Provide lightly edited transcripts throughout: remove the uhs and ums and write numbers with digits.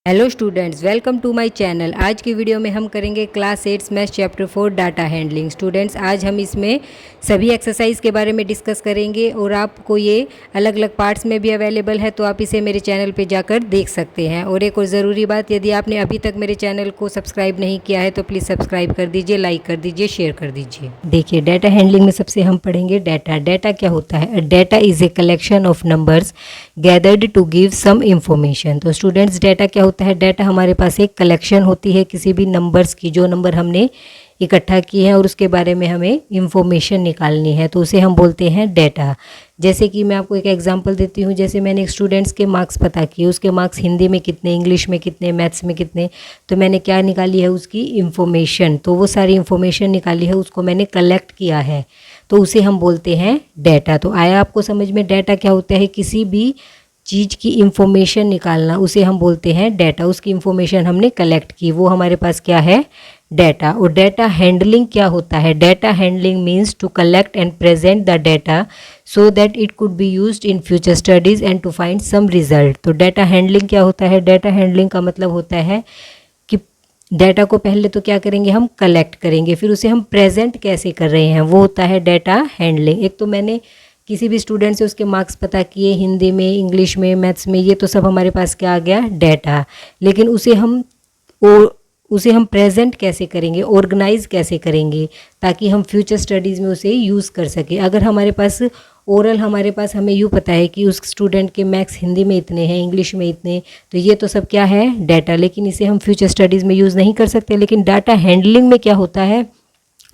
Hello students, welcome to my channel. आज की video में हम करेंगे class 8 maths chapter 4 data handling. Students, आज हम इसमें सभी एक्सरसाइज के बारे में डिस्कस करेंगे और आपको ये अलग अलग पार्ट्स में भी अवेलेबल है, तो आप इसे मेरे चैनल पे जाकर देख सकते हैं। और एक और ज़रूरी बात, यदि आपने अभी तक मेरे चैनल को सब्सक्राइब नहीं किया है तो प्लीज़ सब्सक्राइब कर दीजिए, लाइक कर दीजिए, शेयर कर दीजिए। देखिए, डाटा हैंडलिंग में सबसे हम पढ़ेंगे डाटा। डाटा क्या होता है? Data is a collection of numbers gathered to give some information. तो स्टूडेंट्स, डाटा क्या होता है? डाटा हमारे पास एक कलेक्शन होती है किसी भी नंबर्स की, जो नंबर हमने इकट्ठा किए हैं और उसके बारे में हमें इंफॉर्मेशन निकालनी है, तो उसे हम बोलते हैं डाटा। जैसे कि मैं आपको एक एग्जांपल देती हूँ। जैसे मैंने एक स्टूडेंट्स के मार्क्स पता किए, उसके मार्क्स हिंदी में कितने, इंग्लिश में कितने, मैथ्स में कितने, तो मैंने क्या निकाली है? उसकी इंफॉर्मेशन। तो वो सारी इंफॉर्मेशन निकाली है, उसको मैंने कलेक्ट किया है, तो उसे हम बोलते हैं डाटा। तो आया आपको समझ में? डाटा क्या होता है? किसी भी चीज़ की इंफॉर्मेशन निकालना, उसे हम बोलते हैं डाटा। उसकी इंफॉर्मेशन हमने कलेक्ट की, वो हमारे पास क्या है? डाटा। और डाटा हैंडलिंग क्या होता है? Data handling means to collect and present the data so that it could be used in future studies and to find some result. तो डाटा हैंडलिंग क्या होता है? डाटा हैंडलिंग का मतलब होता है कि डाटा को पहले तो क्या करेंगे? हम कलेक्ट करेंगे, फिर उसे हम प्रेजेंट कैसे कर रहे हैं, वो होता है डाटा हैंडलिंग। एक तो मैंने किसी भी स्टूडेंट से उसके मार्क्स पता किए, हिंदी में, इंग्लिश में, मैथ्स में, ये तो सब हमारे पास क्या आ गया? डाटा। लेकिन उसे हम प्रेजेंट कैसे करेंगे, ऑर्गेनाइज कैसे करेंगे, ताकि हम फ्यूचर स्टडीज़ में उसे यूज़ कर सकें। अगर हमारे पास ओरल हमें यूँ पता है कि उस स्टूडेंट के मार्क्स हिंदी में इतने हैं, इंग्लिश में इतने, तो ये तो सब क्या है? डाटा। लेकिन इसे हम फ्यूचर स्टडीज़ में यूज़ नहीं कर सकते। लेकिन डाटा हैंडलिंग में क्या होता है?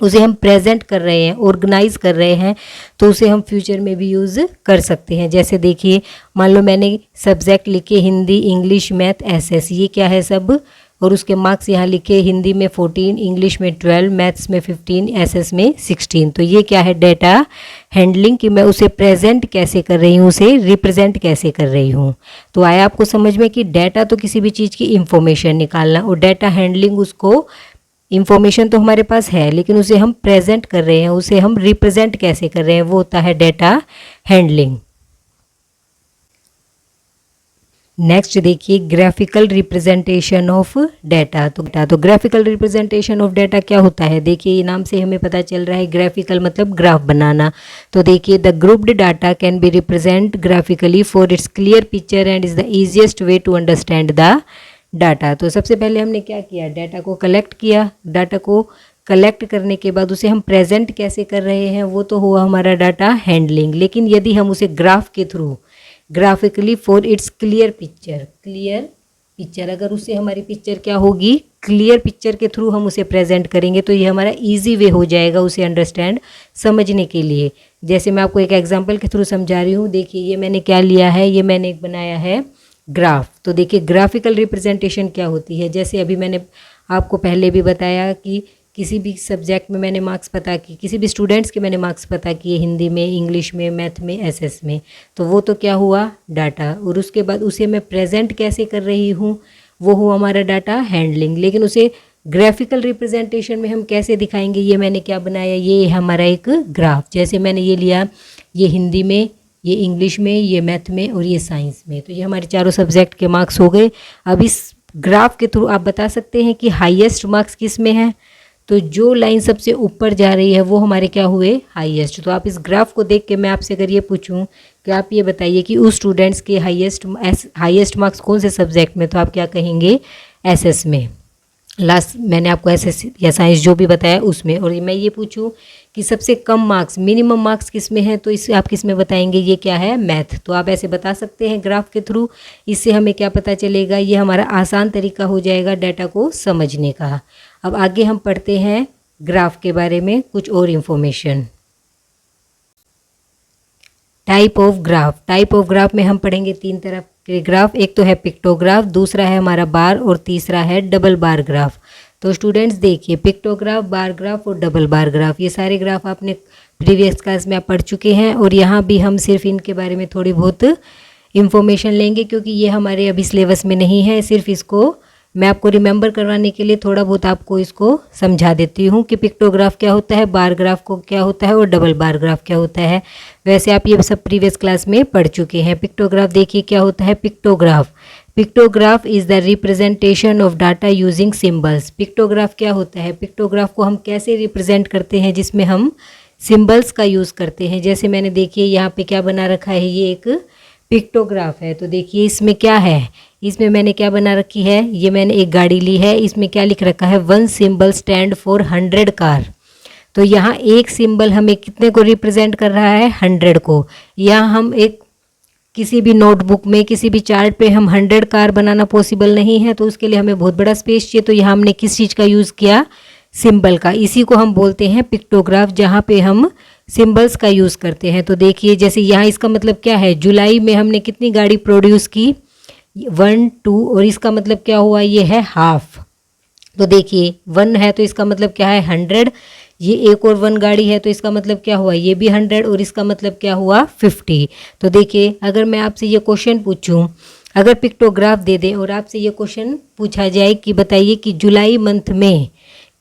उसे हम प्रेजेंट कर रहे हैं, ऑर्गेनाइज कर रहे हैं, तो उसे हम फ्यूचर में भी यूज़ कर सकते हैं। जैसे देखिए, मान लो मैंने सब्जेक्ट लिखे हिंदी, इंग्लिश, मैथ, एसएस, ये क्या है सब, और उसके मार्क्स यहाँ लिखे हिंदी में 14, इंग्लिश में 12, मैथ्स में 15, एसएस में 16। तो ये क्या है? डाटा हैंडलिंग, कि मैं उसे प्रेजेंट कैसे कर रही हूँ, उसे रिप्रेजेंट कैसे कर रही हूँ। तो आया आपको समझ में कि डाटा तो किसी भी चीज़ की इंफॉर्मेशन निकालना, और डाटा हैंडलिंग उसको, इंफॉर्मेशन तो हमारे पास है लेकिन उसे हम प्रेजेंट कर रहे हैं, उसे हम रिप्रेजेंट कैसे कर रहे हैं, वो होता है डाटा हैंडलिंग। नेक्स्ट देखिए, ग्राफिकल रिप्रेजेंटेशन ऑफ डाटा। तो ग्राफिकल रिप्रेजेंटेशन ऑफ डाटा क्या होता है? देखिए, ये नाम से हमें पता चल रहा है, ग्राफिकल मतलब ग्राफ बनाना। तो देखिए, the grouped data can be represent graphically for its clear picture and is the easiest way to understand the data. तो सबसे पहले हमने क्या किया? डाटा को कलेक्ट किया। डाटा को कलेक्ट करने के बाद उसे हम प्रेजेंट कैसे कर रहे हैं, वो तो हुआ हमारा डाटा हैंडलिंग। लेकिन यदि हम उसे ग्राफ के through, graphically for its clear picture, अगर उससे हमारी पिक्चर क्या होगी? क्लियर पिक्चर के थ्रू हम उसे प्रेजेंट करेंगे, तो ये हमारा ईजी वे हो जाएगा उसे अंडरस्टैंड, समझने के लिए। जैसे मैं आपको एक एग्जाम्पल के थ्रू समझा रही हूँ। देखिए, ये मैंने क्या लिया है? ये मैंने एक बनाया है ग्राफ। तो देखिए, ग्राफिकल रिप्रेजेंटेशन क्या होती है? जैसे अभी मैंने आपको पहले भी बताया कि किसी भी सब्जेक्ट में मैंने मार्क्स पता किए, किसी भी स्टूडेंट्स के मैंने मार्क्स पता किए, हिंदी में, इंग्लिश में, मैथ में, एसएस में, तो वो तो क्या हुआ? डाटा। और उसके बाद उसे मैं प्रेजेंट कैसे कर रही हूँ, वो हुआ हमारा डाटा हैंडलिंग। लेकिन उसे ग्राफिकल रिप्रेजेंटेशन में हम कैसे दिखाएंगे? ये मैंने क्या बनाया? ये हमारा एक ग्राफ। जैसे मैंने ये लिया, ये हिंदी में, ये इंग्लिश में, ये मैथ में और ये साइंस में, तो ये हमारे चारों सब्जेक्ट के मार्क्स हो गए। अब इस ग्राफ के थ्रू आप बता सकते हैं कि हाईएस्ट मार्क्स किस में है, तो जो लाइन सबसे ऊपर जा रही है वो हमारे क्या हुए? हाईएस्ट। तो आप इस ग्राफ को देख के मैं आपसे अगर ये पूछूं कि आप ये बताइए कि उस स्टूडेंट्स के हाईएस्ट मार्क्स कौन से सब्जेक्ट में, तो आप क्या कहेंगे? एसएस में। लास्ट मैंने आपको एसएस या साइंस जो भी बताया उसमें। और मैं ये पूछूं कि सबसे कम मार्क्स, मिनिमम मार्क्स किस में है, तो इसे आप किस में बताएंगे? ये क्या है? मैथ। तो आप ऐसे बता सकते हैं ग्राफ के थ्रू। इससे हमें क्या पता चलेगा? ये हमारा आसान तरीका हो जाएगा डाटा को समझने का। अब आगे हम पढ़ते हैं ग्राफ के बारे में कुछ और इन्फॉर्मेशन। टाइप ऑफ ग्राफ में हम पढ़ेंगे 3 तरह के ग्राफ। एक तो है पिक्टोग्राफ, दूसरा है हमारा बार, और तीसरा है डबल बार ग्राफ। तो स्टूडेंट्स देखिए, पिक्टोग्राफ, बार ग्राफ और डबल बार ग्राफ, ये सारे ग्राफ आपने प्रीवियस क्लास में आप पढ़ चुके हैं। और यहाँ भी हम सिर्फ इनके बारे में थोड़ी बहुत इंफॉर्मेशन लेंगे, क्योंकि ये हमारे अभी सिलेबस में नहीं है। सिर्फ इसको मैं आपको रिमेंबर करवाने के लिए थोड़ा बहुत आपको इसको समझा देती हूँ कि पिक्टोग्राफ क्या होता है, बार ग्राफ को क्या होता है और डबल बार ग्राफ क्या होता है। वैसे आप ये सब प्रीवियस क्लास में पढ़ चुके हैं। पिक्टोग्राफ देखिए क्या होता है। Pictograph is the representation of data using symbols. Pictograph क्या होता है? पिक्टोग्राफ को हम कैसे रिप्रेजेंट करते हैं, जिसमें हम सिम्बल्स का यूज़ करते हैं। जैसे मैंने देखिए यहाँ पे क्या बना रखा है, ये एक पिक्टोग्राफ है। तो देखिए इसमें क्या है, इसमें मैंने क्या बना रखी है, ये मैंने एक गाड़ी ली है, इसमें क्या लिख रखा है, 1 सिंबल स्टैंड फॉर 100 कार। तो यहाँ एक सिंबल हमें कितने को रिप्रेजेंट कर रहा है, 100 को। यहाँ हम एक किसी भी नोटबुक में, किसी भी चार्ट पे हम 100 कार बनाना पॉसिबल नहीं है, तो उसके लिए हमें बहुत बड़ा स्पेस चाहिए। तो यहाँ हमने किस चीज़ का यूज़ किया, सिंबल का। इसी को हम बोलते हैं पिक्टोग्राफ, जहाँ पे हम सिंबल्स का यूज़ करते हैं। तो देखिए जैसे यहाँ इसका मतलब क्या है, जुलाई में हमने कितनी गाड़ी प्रोड्यूस की, 1 2, और इसका मतलब क्या हुआ, ये है हाफ। तो देखिए 1 है तो इसका मतलब क्या है, 100। ये एक और 1 गाड़ी है तो इसका मतलब क्या हुआ, ये भी 100, और इसका मतलब क्या हुआ, 50। तो देखिए अगर मैं आपसे ये क्वेश्चन पूछूं, अगर पिक्टोग्राफ दे दें और आपसे ये क्वेश्चन पूछा जाए कि बताइए कि जुलाई मंथ में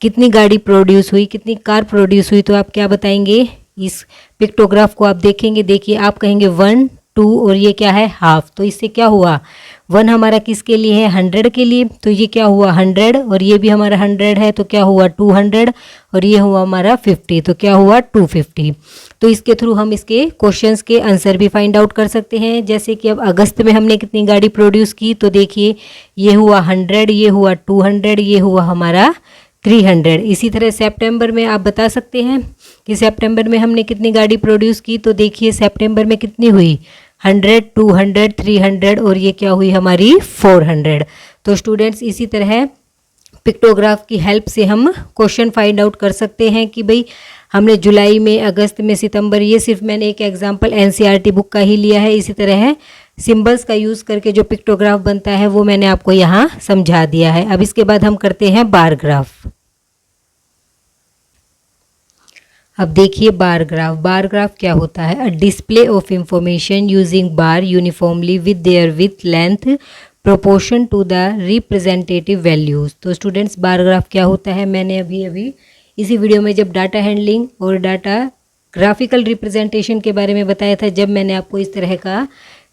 कितनी गाड़ी प्रोड्यूस हुई, कितनी कार प्रोड्यूस हुई, तो आप क्या बताएंगे? इस पिक्टोग्राफ को आप देखेंगे, देखिए आप कहेंगे 1 2, और ये क्या है, हाफ। तो इससे क्या हुआ, 1 हमारा किसके लिए है, 100 के लिए। तो ये क्या हुआ, 100, और ये भी हमारा 100 है, तो क्या हुआ, 200, और ये हुआ हमारा 50, तो क्या हुआ, 250। तो इसके थ्रू हम इसके क्वेश्चंस के आंसर भी फाइंड आउट कर सकते हैं। जैसे कि अब अगस्त में हमने कितनी गाड़ी प्रोड्यूस की, तो देखिए ये हुआ 100, ये हुआ 200, ये हुआ हमारा 300। इसी तरह सितंबर में आप बता सकते हैं कि सितंबर में हमने कितनी गाड़ी प्रोड्यूस की। तो देखिए सितंबर में कितनी हुई, 100 200 300, और ये क्या हुई हमारी 400। तो स्टूडेंट्स इसी तरह पिक्टोग्राफ की हेल्प से हम क्वेश्चन फाइंड आउट कर सकते हैं कि भाई हमने जुलाई में, अगस्त में, सितंबर, ये सिर्फ मैंने एक एग्जांपल एनसीईआरटी बुक का ही लिया है। इसी तरह सिंबल्स का यूज़ करके जो पिक्टोग्राफ बनता है वो मैंने आपको यहाँ समझा दिया है। अब इसके बाद हम करते हैं बार ग्राफ। अब देखिए बार ग्राफ। बार ग्राफ क्या होता है, a display of information using bar uniformly with their width length proportion to the representative values. तो स्टूडेंट्स बार ग्राफ क्या होता है, मैंने अभी इसी वीडियो में जब डाटा हैंडलिंग और डाटा ग्राफिकल रिप्रेजेंटेशन के बारे में बताया था, जब मैंने आपको इस तरह का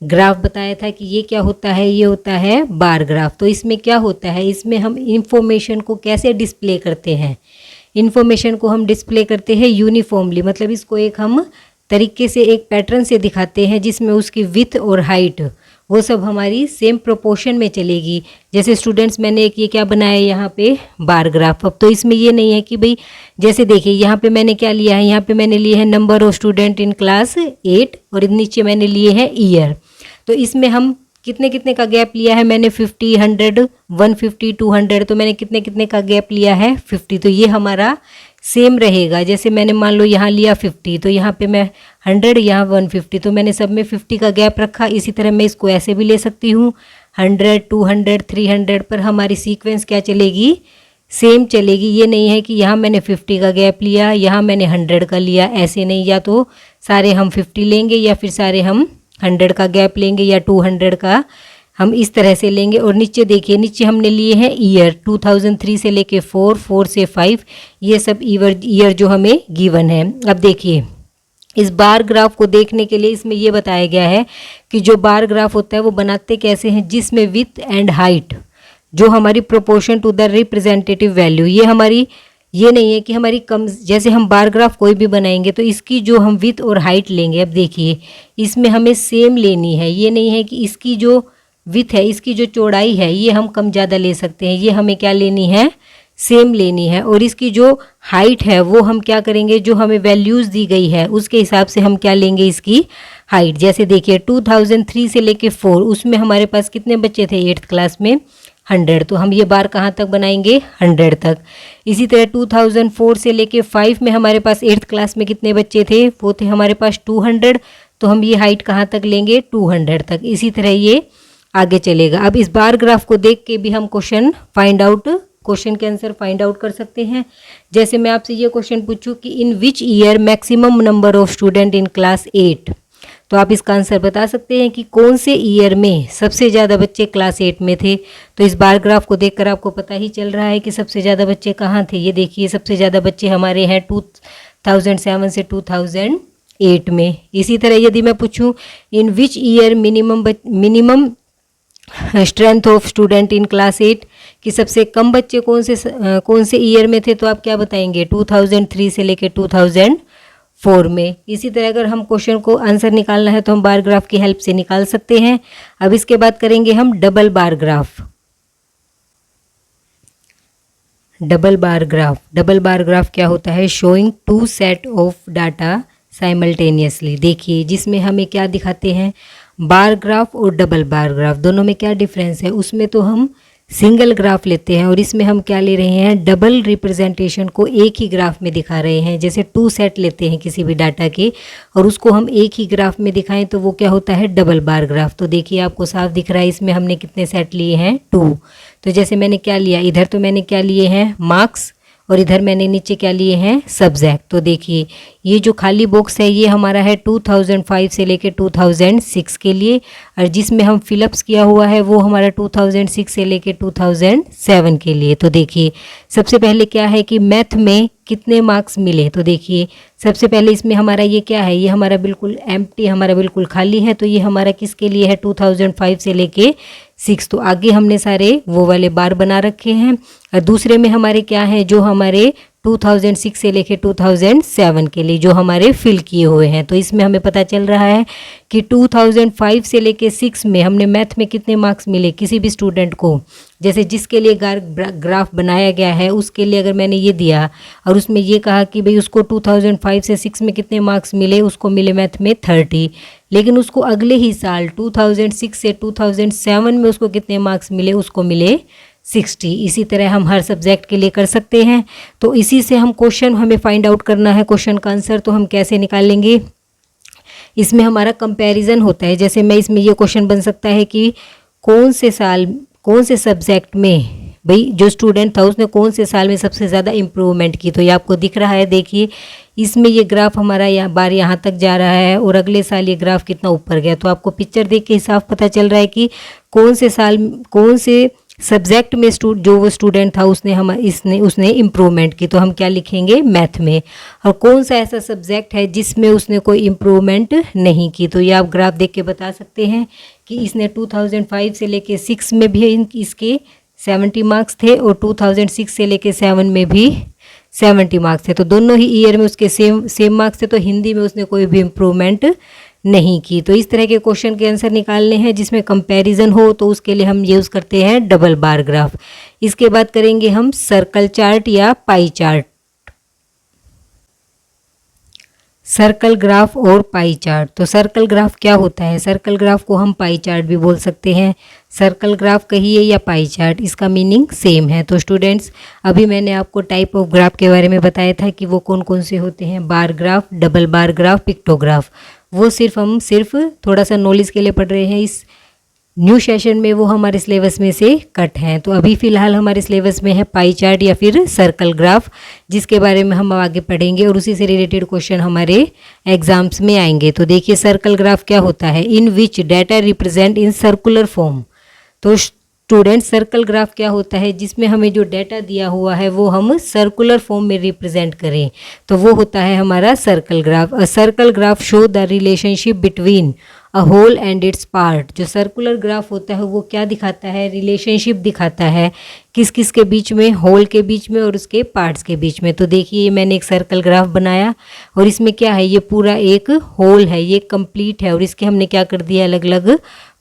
ग्राफ बताया था कि ये क्या होता है, ये होता है बार ग्राफ। तो इसमें क्या होता है, इसमें हम इंफॉर्मेशन को कैसे डिस्प्ले करते हैं, इन्फॉर्मेशन को हम डिस्प्ले करते हैं यूनिफॉर्मली, मतलब इसको एक हम तरीके से एक पैटर्न से दिखाते हैं जिसमें उसकी विथ और हाइट वो सब हमारी सेम प्रोपोर्शन में चलेगी। जैसे स्टूडेंट्स मैंने एक ये क्या बनाया है यहाँ पे बार ग्राफ। अब तो इसमें ये नहीं है कि भाई जैसे देखिए यहाँ पे मैंने क्या लिया है, यहाँ पे मैंने लिए हैं number of student in class 8, और नीचे मैंने लिए हैं ईयर। तो इसमें हम कितने कितने का गैप लिया है, मैंने 50 100 150 200, तो मैंने कितने कितने का गैप लिया है, 50। तो ये हमारा सेम रहेगा। जैसे मैंने मान लो यहाँ लिया 50, तो यहाँ पे मैं 100, यहाँ 150, तो मैंने सब में 50 का गैप रखा। इसी तरह मैं इसको ऐसे भी ले सकती हूँ, 100 200 300, पर हमारी सीक्वेंस क्या चलेगी, सेम चलेगी। ये नहीं है कि यहाँ मैंने 50 का गैप लिया, यहाँ मैंने 100 का लिया, ऐसे नहीं। या तो सारे हम 50 लेंगे या फिर सारे हम 100 का गैप लेंगे या 200 का, हम इस तरह से लेंगे। और नीचे देखिए, नीचे हमने लिए हैं ईयर, 2003 से लेके 4, 4 से 5, ये सब ईयर जो हमें गिवन है। अब देखिए इस बार ग्राफ को देखने के लिए इसमें ये बताया गया है कि जो बार ग्राफ होता है वो बनाते कैसे हैं, जिसमें विथ एंड हाइट जो हमारी proportion to the representative value, ये हमारी ये नहीं है कि हमारी कम, जैसे हम बार ग्राफ कोई भी बनाएंगे तो इसकी जो हम विथ और हाइट लेंगे, अब देखिए इसमें हमें सेम लेनी है। ये नहीं है कि इसकी जो विथ है, इसकी जो चौड़ाई है, ये हम कम ज़्यादा ले सकते हैं, ये हमें क्या लेनी है, सेम लेनी है। और इसकी जो हाइट है वो हम क्या करेंगे, जो हमें वैल्यूज़ दी गई है उसके हिसाब से हम क्या लेंगे इसकी हाइट। जैसे देखिए 2003 से लेके 4, उसमें हमारे पास कितने बच्चे थे 8th क्लास में, 100, तो हम ये बार कहाँ तक बनाएंगे, 100 तक। इसी तरह 2004 से लेके 5 में हमारे पास 8th क्लास में कितने बच्चे थे, वो थे हमारे पास 200, तो हम ये हाइट कहाँ तक लेंगे, 200 तक। इसी तरह ये आगे चलेगा। अब इस बार ग्राफ को देख के भी हम क्वेश्चन के आंसर फाइंड आउट कर सकते हैं। जैसे मैं आपसे ये क्वेश्चन पूछूं कि in which year maximum number of student in class 8, तो आप इसका आंसर बता सकते हैं कि कौन से ईयर में सबसे ज़्यादा बच्चे क्लास 8 में थे। तो इस बार ग्राफ को देखकर आपको पता ही चल रहा है कि सबसे ज़्यादा बच्चे कहाँ थे। ये देखिए सबसे ज़्यादा बच्चे हमारे हैं 2007 से 2008 में। इसी तरह यदि मैं पूछूं in which year minimum strength of student in class 8 कि सबसे कम बच्चे कौन से ईयर में थे, तो आप क्या बताएंगे 2003 से लेकर 2004 में। इसी तरह अगर हम क्वेश्चन को आंसर निकालना है तो हम बार ग्राफ की हेल्प से निकाल सकते हैं। अब इसके बाद करेंगे हम double bar graph. Double bar graph क्या होता है, showing two set of data simultaneously. देखिए जिसमें हमें क्या दिखाते हैं, बार ग्राफ और डबल बार ग्राफ दोनों में क्या डिफरेंस है। उसमें तो हम सिंगल ग्राफ लेते हैं और इसमें हम क्या ले रहे हैं, डबल रिप्रेजेंटेशन को एक ही ग्राफ में दिखा रहे हैं। जैसे टू सेट लेते हैं किसी भी डाटा के और उसको हम एक ही ग्राफ में दिखाएं तो वो क्या होता है, डबल बार ग्राफ। तो देखिए आपको साफ दिख रहा है इसमें हमने कितने सेट लिए हैं, 2। तो जैसे मैंने क्या लिया, इधर तो मैंने क्या लिए हैं, मार्क्स, और इधर मैंने नीचे क्या लिए हैं, सब्जेक्ट। तो देखिए ये जो खाली बॉक्स है ये हमारा है 2005 से लेकर 2006 के लिए, और जिसमें हम फिलअप्स किया हुआ है वो हमारा 2006 से लेकर 2007 के लिए। तो देखिए सबसे पहले क्या है कि मैथ में कितने मार्क्स मिले। तो देखिए सबसे पहले इसमें हमारा ये क्या है, ये हमारा बिल्कुल एम्प्टी, हमारा बिल्कुल खाली है। तो ये हमारा किसके लिए है, 2005 से लेके 6। तो आगे हमने सारे वो वाले बार बना रखे हैं। और दूसरे में हमारे क्या हैं, जो हमारे 2006 से लेके 2007 के लिए जो हमारे फिल किए हुए हैं। तो इसमें हमें पता चल रहा है कि 2005 से लेके 6 में हमने मैथ में कितने मार्क्स मिले किसी भी स्टूडेंट को। जैसे जिसके लिए ग्राफ बनाया गया है उसके लिए अगर मैंने ये दिया और उसमें ये कहा कि भाई उसको 2005 से 6 में कितने मार्क्स मिले, उसको मिले मैथ में 30। लेकिन उसको अगले ही साल 2006 से 2007 में उसको कितने मार्क्स मिले, उसको मिले 60। इसी तरह हम हर सब्जेक्ट के लिए कर सकते हैं। तो इसी से हम क्वेश्चन हमें फाइंड आउट करना है, क्वेश्चन का आंसर तो हम कैसे निकालेंगे। इसमें हमारा कंपैरिजन होता है। जैसे मैं इसमें ये क्वेश्चन बन सकता है कि कौन से सब्जेक्ट में भाई जो स्टूडेंट था उसने कौन से साल में सबसे ज़्यादा इम्प्रूवमेंट की। तो ये आपको दिख रहा है, देखिए इसमें ये ग्राफ हमारा यहाँ तक जा रहा है और अगले साल ये ग्राफ कितना ऊपर गया। तो आपको पिक्चर देख के साफ पता चल रहा है कि कौन से सब्जेक्ट में जो वो स्टूडेंट था उसने इम्प्रूवमेंट की। तो हम क्या लिखेंगे, मैथ में। और कौन सा ऐसा सब्जेक्ट है जिसमें उसने कोई इम्प्रूवमेंट नहीं की। तो ये आप ग्राफ देख के बता सकते हैं कि इसने 2005 से लेके 6 में भी इसके 70 मार्क्स थे और 2006 से लेके 7 में भी 70 मार्क्स थे। तो दोनों ही ईयर में उसके सेम मार्क्स थे। तो हिंदी में उसने कोई भी इम्प्रूवमेंट नहीं की। तो इस तरह के क्वेश्चन के आंसर निकालने हैं जिसमें कंपैरिजन हो, तो उसके लिए हम यूज़ करते हैं डबल बार ग्राफ। इसके बाद करेंगे हम सर्कल चार्ट या पाई चार्ट। सर्कल ग्राफ और पाई चार्ट। तो सर्कल ग्राफ क्या होता है, सर्कल ग्राफ को हम पाई चार्ट भी बोल सकते हैं। सर्कल ग्राफ कहिए या पाई चार्ट, इसका मीनिंग सेम है। तो स्टूडेंट्स अभी मैंने आपको टाइप ऑफ ग्राफ के बारे में बताया था कि वो कौन कौन से होते हैं, bar graph, double bar graph, pictograph. वो हम सिर्फ थोड़ा सा नॉलेज के लिए पढ़ रहे हैं। इस न्यू सेशन में वो हमारे सिलेबस में से कट हैं। तो अभी फ़िलहाल हमारे सिलेबस में है पाई चार्ट या फिर सर्कल ग्राफ, जिसके बारे में हम आगे पढ़ेंगे और उसी से रिलेटेड क्वेश्चन हमारे एग्जाम्स में आएंगे। तो देखिए सर्कल ग्राफ क्या होता है, in which data represent in circular form. तो स्टूडेंट सर्कल ग्राफ क्या होता है, जिसमें हमें जो डाटा दिया हुआ है वो हम सर्कुलर फॉर्म में रिप्रेजेंट करें, तो वो होता है हमारा circle graph. A circle graph show the relationship between a whole and its part. जो सर्कुलर ग्राफ होता है वो क्या दिखाता है, रिलेशनशिप दिखाता है किस किस के बीच में, होल के बीच में और उसके पार्ट्स के बीच में। तो देखिए मैंने एक सर्कल ग्राफ बनाया और इसमें क्या है, ये पूरा एक होल है, ये कंप्लीट है और इसके हमने क्या कर दिया, अलग अलग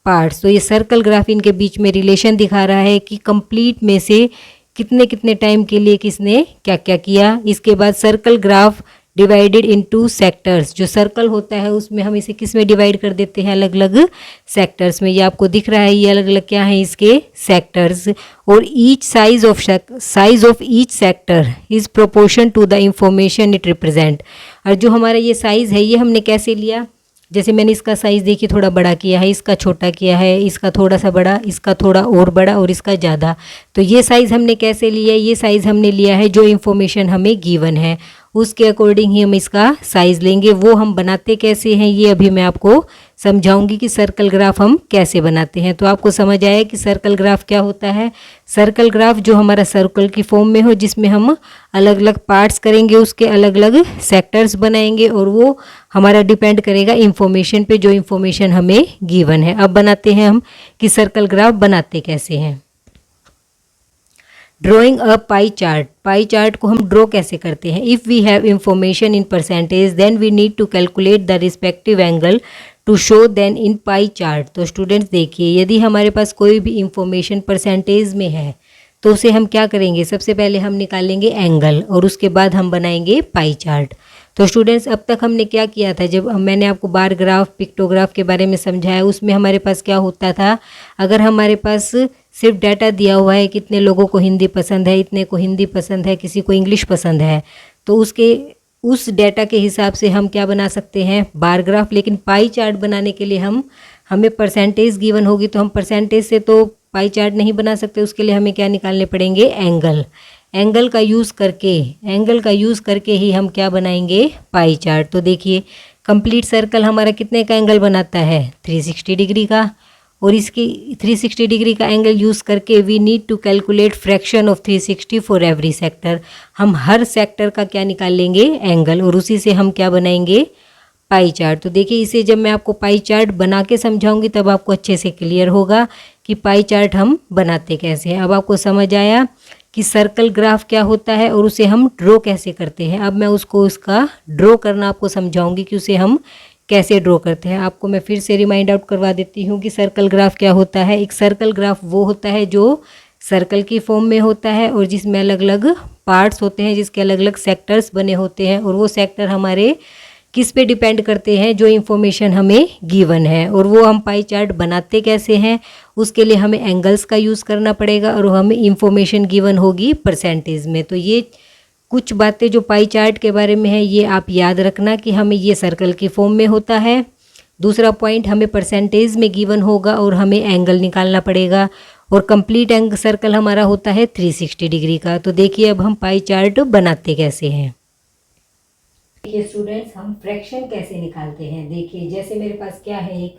पार्ट्स। तो ये सर्कल ग्राफ इनके बीच में रिलेशन दिखा रहा है कि कंप्लीट में से कितने कितने टाइम के लिए किसने क्या क्या किया। इसके बाद circle graph divided into sectors. जो सर्कल होता है उसमें हम इसे किस में डिवाइड कर देते हैं, अलग अलग सेक्टर्स में। ये आपको दिख रहा है, ये अलग अलग क्या है इसके सेक्टर्स। और each size of each sector is proportion to the information it represent. और जो हमारा ये साइज़ है ये हमने कैसे लिया, जैसे मैंने इसका साइज़ देखिए थोड़ा बड़ा किया है, इसका छोटा किया है, इसका थोड़ा सा बड़ा, इसका थोड़ा और बड़ा और इसका ज़्यादा। तो ये साइज़ हमने कैसे लिया है, ये साइज़ हमने लिया है जो इन्फॉर्मेशन हमें गिवन है उसके अकॉर्डिंग ही हम इसका साइज़ लेंगे। वो हम बनाते कैसे हैं ये अभी मैं आपको समझाऊंगी कि सर्कल ग्राफ हम कैसे बनाते हैं। तो आपको समझ आया कि सर्कल ग्राफ क्या होता है। सर्कल ग्राफ जो हमारा सर्कल की फॉर्म में हो, जिसमें हम अलग अलग पार्ट्स करेंगे, उसके अलग अलग सेक्टर्स बनाएंगे और वो हमारा डिपेंड करेगा इंफॉर्मेशन पे, जो इंफॉर्मेशन हमें गिवन है। अब बनाते हैं हम कि सर्कल ग्राफ बनाते कैसे हैं। Drawing a pie chart. Pie chart को हम ड्रॉ कैसे करते हैं। If we have information in percentage then we need to calculate the respective angle to show then in pie chart. तो स्टूडेंट्स देखिए, यदि हमारे पास कोई भी इंफॉर्मेशन परसेंटेज में है तो उसे हम क्या करेंगे, सबसे पहले हम निकालेंगे एंगल और उसके बाद हम बनाएंगे पाई चार्ट। तो स्टूडेंट्स अब तक हमने क्या किया था, जब मैंने आपको बार ग्राफ पिक्टोग्राफ के बारे में समझाया, उसमें हमारे पास क्या होता था, अगर हमारे पास सिर्फ डाटा दिया हुआ है कितने लोगों को हिंदी पसंद है, इतने को हिंदी पसंद है, किसी को इंग्लिश पसंद है, तो उस डाटा के हिसाब से हम क्या बना सकते हैं, बार ग्राफ। लेकिन पाई चार्ट बनाने के लिए हमें परसेंटेज गिवन होगी, तो हम परसेंटेज से तो पाई चार्ट नहीं बना सकते। उसके लिए हमें क्या निकालने पड़ेंगे, एंगल। एंगल का यूज़ करके ही हम क्या बनाएंगे, पाई चार्ट। तो देखिए, कंप्लीट सर्कल हमारा कितने का एंगल बनाता है, 360 डिग्री का। और इसकी 360 डिग्री का एंगल यूज़ करके we need to calculate fraction of 360 for every sector. हम हर सेक्टर का क्या निकाल लेंगे, एंगल, और उसी से हम क्या बनाएंगे, पाई चार्ट। तो देखिए, इसे जब मैं आपको पाई चार्ट बना के समझाऊंगी तब आपको अच्छे से क्लियर होगा कि पाई चार्ट हम बनाते कैसे हैं। अब आपको समझ आया कि सर्कल ग्राफ क्या होता है और उसे हम ड्रॉ कैसे करते हैं। अब मैं उसका ड्रॉ करना आपको समझाऊंगी कि उसे हम कैसे ड्रॉ करते हैं। आपको मैं फिर से रिमाइंड आउट करवा देती हूँ कि सर्कल ग्राफ क्या होता है। एक सर्कल ग्राफ वो होता है जो सर्कल की फॉर्म में होता है और जिसमें अलग अलग पार्ट्स होते हैं, जिसके अलग अलग सेक्टर्स बने होते हैं, और वो सेक्टर हमारे किस पे डिपेंड करते हैं, जो इन्फॉर्मेशन हमें गिवन है। और वो हम पाई चार्ट बनाते कैसे हैं, उसके लिए हमें एंगल्स का यूज़ करना पड़ेगा और हमें इन्फॉर्मेशन गिवन होगी परसेंटेज में। तो ये कुछ बातें जो पाई चार्ट के बारे में है ये आप याद रखना कि हमें ये सर्कल की फॉर्म में होता है। दूसरा पॉइंट, हमें परसेंटेज में गिवन होगा और हमें एंगल निकालना पड़ेगा। और कंप्लीट एंगल सर्कल हमारा होता है 360 डिग्री का। तो देखिए अब हम पाई चार्ट बनाते कैसे हैं। देखिए स्टूडेंट्स, हम फ्रैक्शन कैसे निकालते हैं। देखिए जैसे मेरे पास क्या है,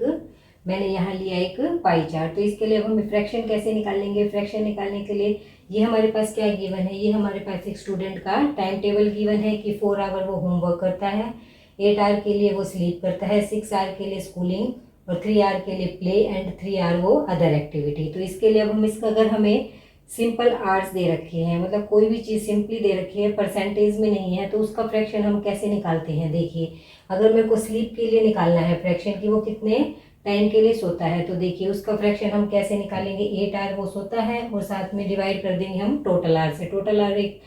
मैंने यहाँ लिया एक पाई चार्ट। तो इसके लिए अब हम फ्रैक्शन कैसे निकालेंगे। फ्रैक्शन निकालने के लिए ये हमारे पास क्या गिवन है, ये हमारे पास एक स्टूडेंट का टाइम टेबल गिवन है कि 4 आवर वो होमवर्क करता है, 8 आवर के लिए वो स्लीप करता है, 6 आवर के लिए स्कूलिंग और 3 आवर के लिए प्ले एंड 3 आवर वो अदर एक्टिविटी। तो इसके लिए अब हम इसका, अगर हमें सिंपल आवर्स दे रखे हैं, मतलब कोई भी चीज़ सिंपली दे रखी है, परसेंटेज में नहीं है, तो उसका फ्रैक्शन हम कैसे निकालते हैं। देखिए अगर मेरे को स्लीप के लिए निकालना है फ्रैक्शन की, वो कितने टाइम के लिए सोता है, तो देखिए उसका फ्रैक्शन हम कैसे निकालेंगे। 8 आवर वो सोता है और साथ में डिवाइड कर देंगे हम टोटल आवर से। टोटल आवर, एक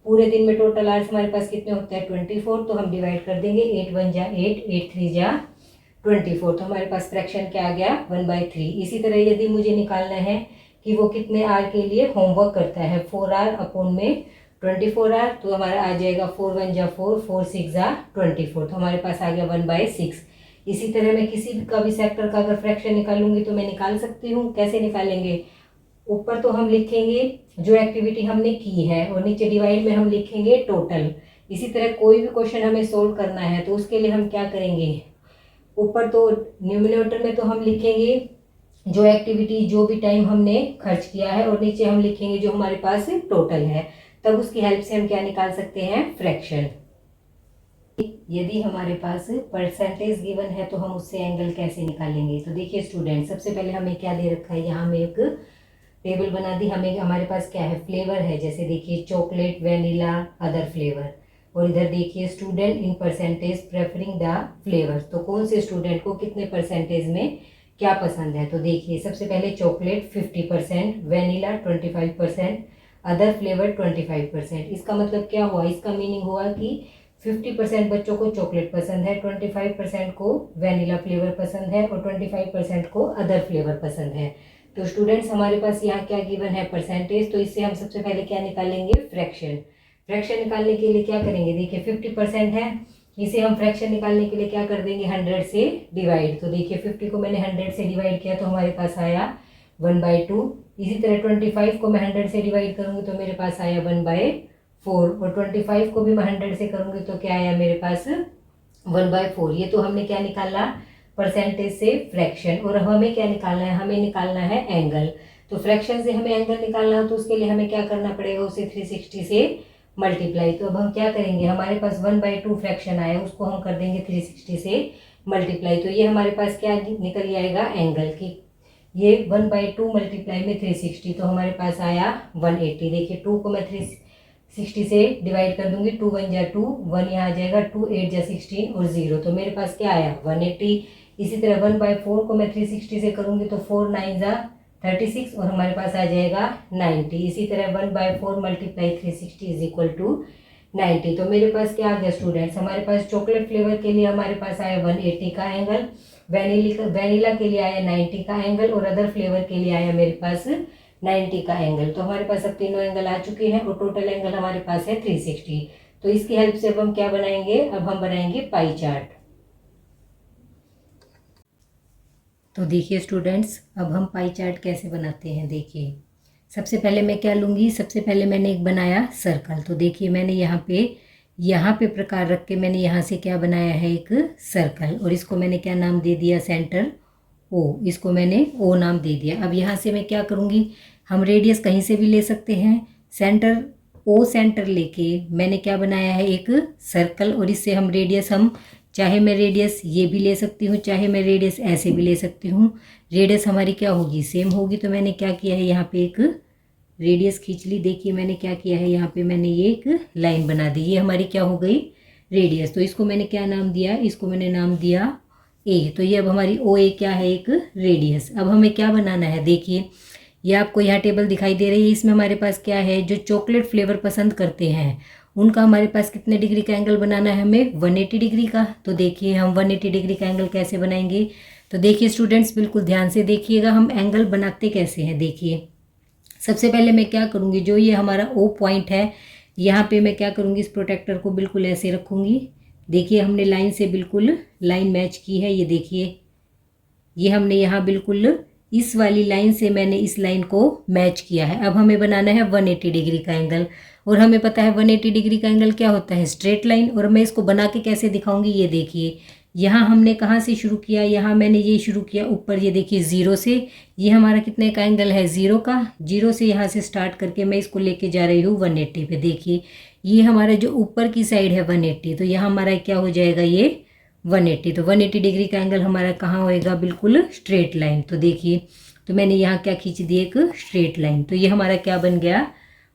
पूरे दिन में टोटल आवर्स हमारे पास कितने होते हैं, 24। तो हम डिवाइड कर देंगे, 8 1 जा 8, 8 3 जा 24। तो हमारे पास फ्रैक्शन क्या आ गया, 1/3। इसी तरह यदि मुझे निकालना है कि वो कितने आवर के लिए होमवर्क करता है, 4 आवर अपॉन में 24 आवर, तो हमारा आ जाएगा 4 1 जा 4, 4 6 जा 24। तो हमारे पास आ गया 1/6। इसी तरह मैं किसी का भी सेक्टर का अगर फ्रैक्शन निकालूंगी तो मैं निकाल सकती हूँ। कैसे निकालेंगे, ऊपर तो हम लिखेंगे जो एक्टिविटी हमने की है और नीचे डिवाइड में हम लिखेंगे टोटल। इसी तरह कोई भी क्वेश्चन हमें सोल्व करना है तो उसके लिए हम क्या करेंगे, ऊपर तो न्यूमिनेटर में तो हम लिखेंगे जो एक्टिविटी, जो भी टाइम हमने खर्च किया है, और नीचे हम लिखेंगे जो हमारे पास टोटल है। तब उसकी हेल्प से हम क्या निकाल सकते हैं, फ्रैक्शन। यदि हमारे पास परसेंटेज गिवन है तो हम उससे एंगल कैसे निकालेंगे। तो देखिए स्टूडेंट, सबसे पहले हमें क्या दे रखा है, यहाँ हमें एक टेबल बना दी। हमें हमारे पास क्या है, फ्लेवर है, जैसे देखिए चॉकलेट, वेनिला, अदर फ्लेवर। और इधर देखिए student in percentage preferring the flavour. तो कौन से स्टूडेंट को कितने परसेंटेज में क्या पसंद है। तो देखिए सबसे पहले चॉकलेट 50%, वेनिला 25%, अदर फ्लेवर 25%। इसका मतलब क्या हुआ, इसका मीनिंग हुआ कि 50% बच्चों को चॉकलेट पसंद है, 25% को वेनिला फ्लेवर पसंद है और 25% को अदर फ्लेवर पसंद है। तो स्टूडेंट्स हमारे पास यहाँ क्या गिवन है, परसेंटेज। तो इससे हम सबसे पहले क्या निकालेंगे, फ्रैक्शन। फ्रैक्शन निकालने के लिए क्या करेंगे, देखिए 50% है, इसे हम फ्रैक्शन निकालने के लिए क्या कर देंगे, 100 से डिवाइड। तो देखिए 50 को मैंने 100 से डिवाइड किया तो हमारे पास आया 1/2। इसी तरह 25 को मैं 100 से डिवाइड करूँगी तो मेरे पास आया 1/4। 4 और 25 को भी मैं 100 से करूँगी तो क्या आया मेरे पास 1/4। ये तो हमने क्या निकाला परसेंटेज से फ्रैक्शन। और हमें क्या निकालना है, हमें निकालना है एंगल। तो फ्रैक्शन से हमें एंगल निकालना हो तो उसके लिए हमें क्या करना पड़ेगा, उसे 360 से मल्टीप्लाई। तो अब हम क्या करेंगे, हमारे पास 1/2 फ्रैक्शन आया, उसको हम कर देंगे 360 से मल्टीप्लाई। तो ये हमारे पास क्या निकल आएगा एंगल की, ये 1/2 मल्टीप्लाई में 360 तो हमारे पास आया 180। देखिए 2 को मैं 360 से डिवाइड कर दूंगी, 2 1 जा 2, 1 यहाँ आ जाएगा, 2 8 जा 16 और 0, तो मेरे पास क्या आया 180। इसी तरह 1/4 को मैं 360 से करूंगी तो 4 9 जा 36 और हमारे पास आ जाएगा 90। इसी तरह 1/4 मल्टीप्लाई 360 इज इक्वल टू 90। तो मेरे पास क्या आ गया स्टूडेंट्स, हमारे पास चॉकलेट फ्लेवर के लिए हमारे पास आया 180 का एंगल, वैनिला के लिए आया 90 का एंगल और अदर फ्लेवर के लिए आया मेरे पास 90 का एंगल। तो हमारे पास अब तीनों एंगल आ चुके हैं और टोटल एंगल हमारे पास है 360। तो इसकी हेल्प से अब हम क्या बनाएंगे, अब हम बनाएंगे पाई चार्ट। तो देखिए स्टूडेंट्स, अब हम पाई चार्ट कैसे बनाते हैं। देखिए सबसे पहले मैं क्या लूँगी, सबसे पहले मैंने एक बनाया सर्कल। तो देखिए मैंने यहाँ पे प्रकार रख के मैंने यहाँ से क्या बनाया है एक सर्कल और इसको मैंने क्या नाम दे दिया, सेंटर ओ, इसको मैंने ओ नाम दे दिया। अब यहाँ से मैं क्या करूँगी, हम रेडियस कहीं से भी ले सकते हैं, सेंटर ओ सेंटर लेके मैंने क्या बनाया है एक सर्कल और इससे हम रेडियस, हम चाहे मैं रेडियस ये भी ले सकती हूँ, चाहे मैं रेडियस ऐसे भी ले सकती हूँ, रेडियस हमारी क्या होगी सेम होगी। तो मैंने क्या किया है यहाँ पे एक रेडियस खींच ली। देखिए मैंने क्या किया है, यहाँ पे मैंने ये एक लाइन बना दी, ये हमारी क्या हो गई रेडियस। तो इसको मैंने क्या नाम दिया, इसको मैंने नाम दिया ए। तो ये अब हमारी ओ ए क्या है एक रेडियस। अब हमें क्या बनाना है, देखिए ये आपको यहाँ टेबल दिखाई दे रही है, इसमें हमारे पास क्या है, जो चॉकलेट फ्लेवर पसंद करते हैं उनका हमारे पास कितने डिग्री का एंगल बनाना है, हमें 180 डिग्री का। तो देखिए हम 180 डिग्री का एंगल कैसे बनाएंगे। तो देखिए स्टूडेंट्स बिल्कुल ध्यान से देखिएगा हम एंगल बनाते कैसे हैं। देखिए सबसे पहले मैं क्या करूँगी, जो ये हमारा ओ पॉइंट है यहाँ पे मैं क्या करूँगी, इस प्रोटेक्टर को बिल्कुल ऐसे रखूँगी। देखिए हमने लाइन से बिल्कुल लाइन मैच की है, ये देखिए ये हमने यहाँ बिल्कुल इस वाली लाइन से मैंने इस लाइन को मैच किया है। अब हमें बनाना है 180 डिग्री का एंगल और हमें पता है 180 डिग्री का एंगल क्या होता है, स्ट्रेट लाइन। और मैं इसको बना के कैसे दिखाऊंगी, ये देखिए यहाँ हमने कहाँ से शुरू किया, यहाँ मैंने ये शुरू किया ऊपर, ये देखिए 0 से, ये हमारा कितने का एंगल है 0 का, 0 से यहाँ से स्टार्ट करके मैं इसको लेके जा रही हूँ 180 पे। देखिए ये हमारा जो ऊपर की साइड है 180, तो यहाँ हमारा क्या हो जाएगा ये 180। तो 180 डिग्री का एंगल हमारा कहाँ होएगा, बिल्कुल स्ट्रेट लाइन। तो देखिए तो मैंने यहाँ क्या खींच दी एक स्ट्रेट लाइन, तो ये हमारा क्या बन गया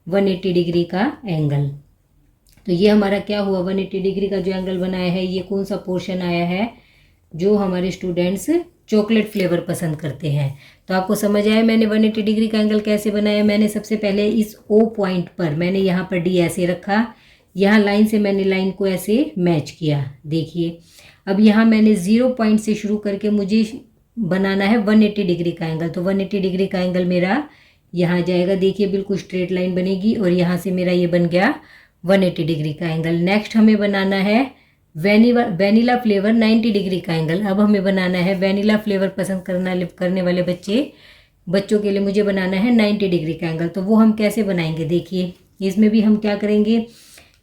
180 डिग्री का एंगल। तो ये हमारा क्या हुआ 180 डिग्री का जो एंगल बनाया है, ये कौन सा पोर्शन आया है, जो हमारे स्टूडेंट्स चॉकलेट फ्लेवर पसंद करते हैं। तो आपको समझ आया मैंने 180 डिग्री का एंगल कैसे बनाया। मैंने सबसे पहले इस ओ पॉइंट पर मैंने यहाँ पर डी ऐसे रखा, यहाँ लाइन से मैंने लाइन को ऐसे मैच किया। देखिए अब यहाँ मैंने 0 पॉइंट से शुरू करके मुझे बनाना है 180 डिग्री का एंगल। तो 180 डिग्री का एंगल मेरा यहाँ जाएगा, देखिए बिल्कुल स्ट्रेट लाइन बनेगी और यहाँ से मेरा ये बन गया 180 डिग्री का एंगल। नेक्स्ट हमें बनाना है वैनिला फ्लेवर 90 डिग्री का एंगल। अब हमें बनाना है वैनिला फ्लेवर पसंद करने वाले बच्चों के लिए मुझे बनाना है 90 डिग्री का एंगल। तो वो हम कैसे बनाएंगे, देखिए इसमें भी हम क्या करेंगे,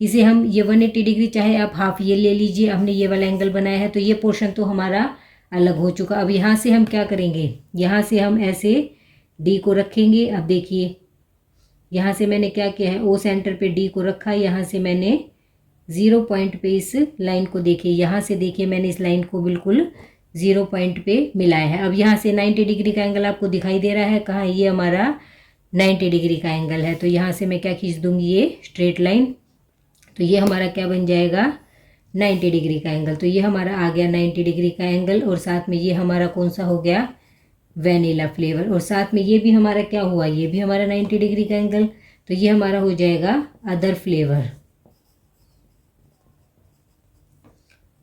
इसे हम ये 180 डिग्री, चाहे आप हाफ ये ले लीजिए, हमने ये वाला एंगल बनाया है तो ये पोर्शन तो हमारा अलग हो चुका। अब यहाँ से हम क्या करेंगे, यहाँ से हम ऐसे डी को रखेंगे। अब देखिए यहाँ से मैंने क्या किया है, ओ सेंटर पे डी को रखा, यहाँ से मैंने 0 पॉइंट पे इस लाइन को देखिए, यहाँ से देखिए मैंने इस लाइन को बिल्कुल 0 पॉइंट पे मिलाया है। अब यहाँ से 90 डिग्री का एंगल आपको दिखाई दे रहा है, कहाँ ये हमारा 90 डिग्री का एंगल है। तो यहाँ से मैं क्या खींच दूंगी, ये स्ट्रेट लाइन। तो ये हमारा क्या बन जाएगा 90 डिग्री का एंगल। तो ये हमारा आ गया 90 डिग्री का एंगल और साथ में ये हमारा कौन सा हो गया, वैनिला फ्लेवर। और साथ में ये भी हमारा क्या हुआ, ये भी हमारा 90 डिग्री का एंगल। तो ये हमारा हो जाएगा अदर फ्लेवर।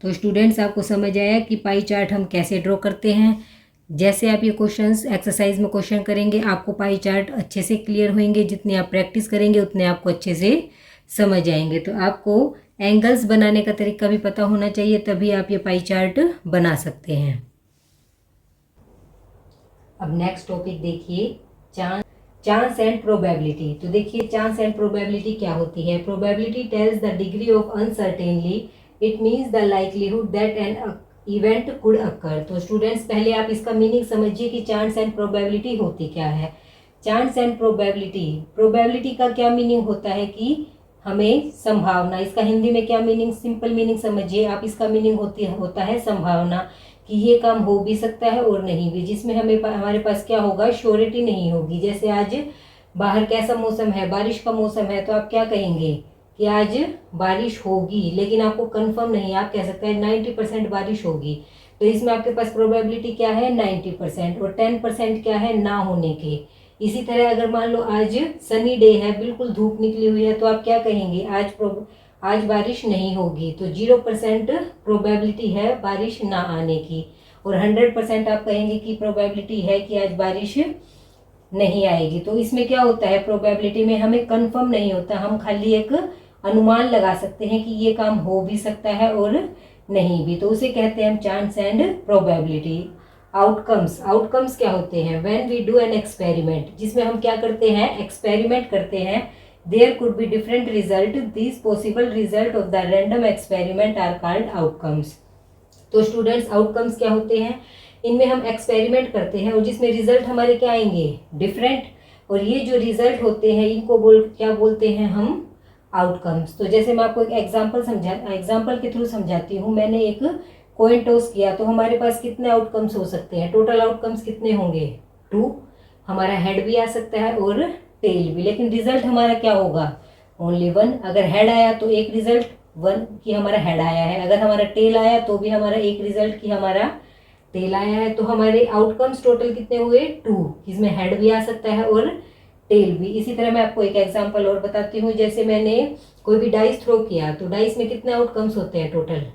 तो स्टूडेंट्स आपको समझ आया कि पाई चार्ट हम कैसे ड्रॉ करते हैं। जैसे आप ये क्वेश्चंस एक्सरसाइज में क्वेश्चन करेंगे आपको पाई चार्ट अच्छे से क्लियर होंगे, जितने आप प्रैक्टिस करेंगे उतने आपको अच्छे से समझ आएंगे। तो आपको एंगल्स बनाने का तरीका भी पता होना चाहिए, तभी आप ये पाई चार्ट बना सकते हैं। अब नेक्स्ट टॉपिक देखिए, चांस एंड प्रोबेबिलिटी। तो देखिए चांस एंड प्रोबेबिलिटी क्या होती है। Probability tells the degree of uncertainly, it means the likelihood that an event could occur. तो स्टूडेंट्स पहले आप इसका मीनिंग समझिए कि चांस एंड प्रोबेबिलिटी होती क्या है। चांस एंड प्रोबेबिलिटी, प्रोबेबिलिटी का क्या मीनिंग होता है कि हमें संभावना, इसका हिंदी में क्या मीनिंग, सिंपल मीनिंग समझिए आप, इसका मीनिंग होता है संभावना कि ये काम हो भी सकता है और नहीं भी, जिसमें हमारे पास क्या होगा, श्योरिटी नहीं होगी। जैसे आज बाहर कैसा मौसम है, बारिश का मौसम है, तो आप क्या कहेंगे कि आज बारिश होगी, लेकिन आपको कंफर्म नहीं, आप कह सकते हैं 90% बारिश होगी। तो इसमें आपके पास प्रोबेबिलिटी क्या है 90%, और 10% क्या है ना होने के। इसी तरह अगर मान लो आज सनी डे है, बिल्कुल धूप निकली हुई है, तो आप क्या कहेंगे, आज बारिश नहीं होगी। तो 0% प्रोबेबिलिटी है बारिश ना आने की, और 100% आप कहेंगे कि प्रोबेबिलिटी है कि आज बारिश नहीं आएगी। तो इसमें क्या होता है, प्रोबेबिलिटी में हमें कंफर्म नहीं होता, हम खाली एक अनुमान लगा सकते हैं कि ये काम हो भी सकता है और नहीं भी। तो उसे कहते हैं हम chance and probability. Outcomes, outcomes क्या होते हैं, when we do an experiment, जिसमें हम क्या करते हैं, एक्सपेरिमेंट करते हैं, there could be different result, this possible result of the random experiment are called outcomes. तो स्टूडेंट्स आउटकम्स क्या होते हैं, इनमें हम एक्सपेरिमेंट करते हैं और जिसमें रिजल्ट हमारे क्या आएंगे, डिफरेंट, और ये जो रिजल्ट होते हैं इनको क्या बोलते हैं हम, आउटकम्स। तो जैसे मैं आपको एक एग्जाम्पल के थ्रू समझाती हूँ। मैंने एक कॉइन टॉस किया, तो हमारे पास कितने आउटकम्स हो सकते हैं, टोटल आउटकम्स कितने होंगे 2, हमारा हेड भी आ सकता है और टेल भी, लेकिन रिजल्ट हमारा क्या होगा, ओनली 1। अगर हेड आया तो एक रिजल्ट 1 कि हमारा हेड आया है, अगर हमारा टेल आया तो भी हमारा एक रिजल्ट कि हमारा टेल आया है। तो हमारे आउटकम्स टोटल कितने हुए 2, इसमें हेड भी आ सकता है और टेल भी। इसी तरह मैं आपको एक एग्जांपल और बताती हूँ। जैसे मैंने कोई भी डाइस थ्रो किया, तो डाइस में कितने आउटकम्स होते हैं टोटल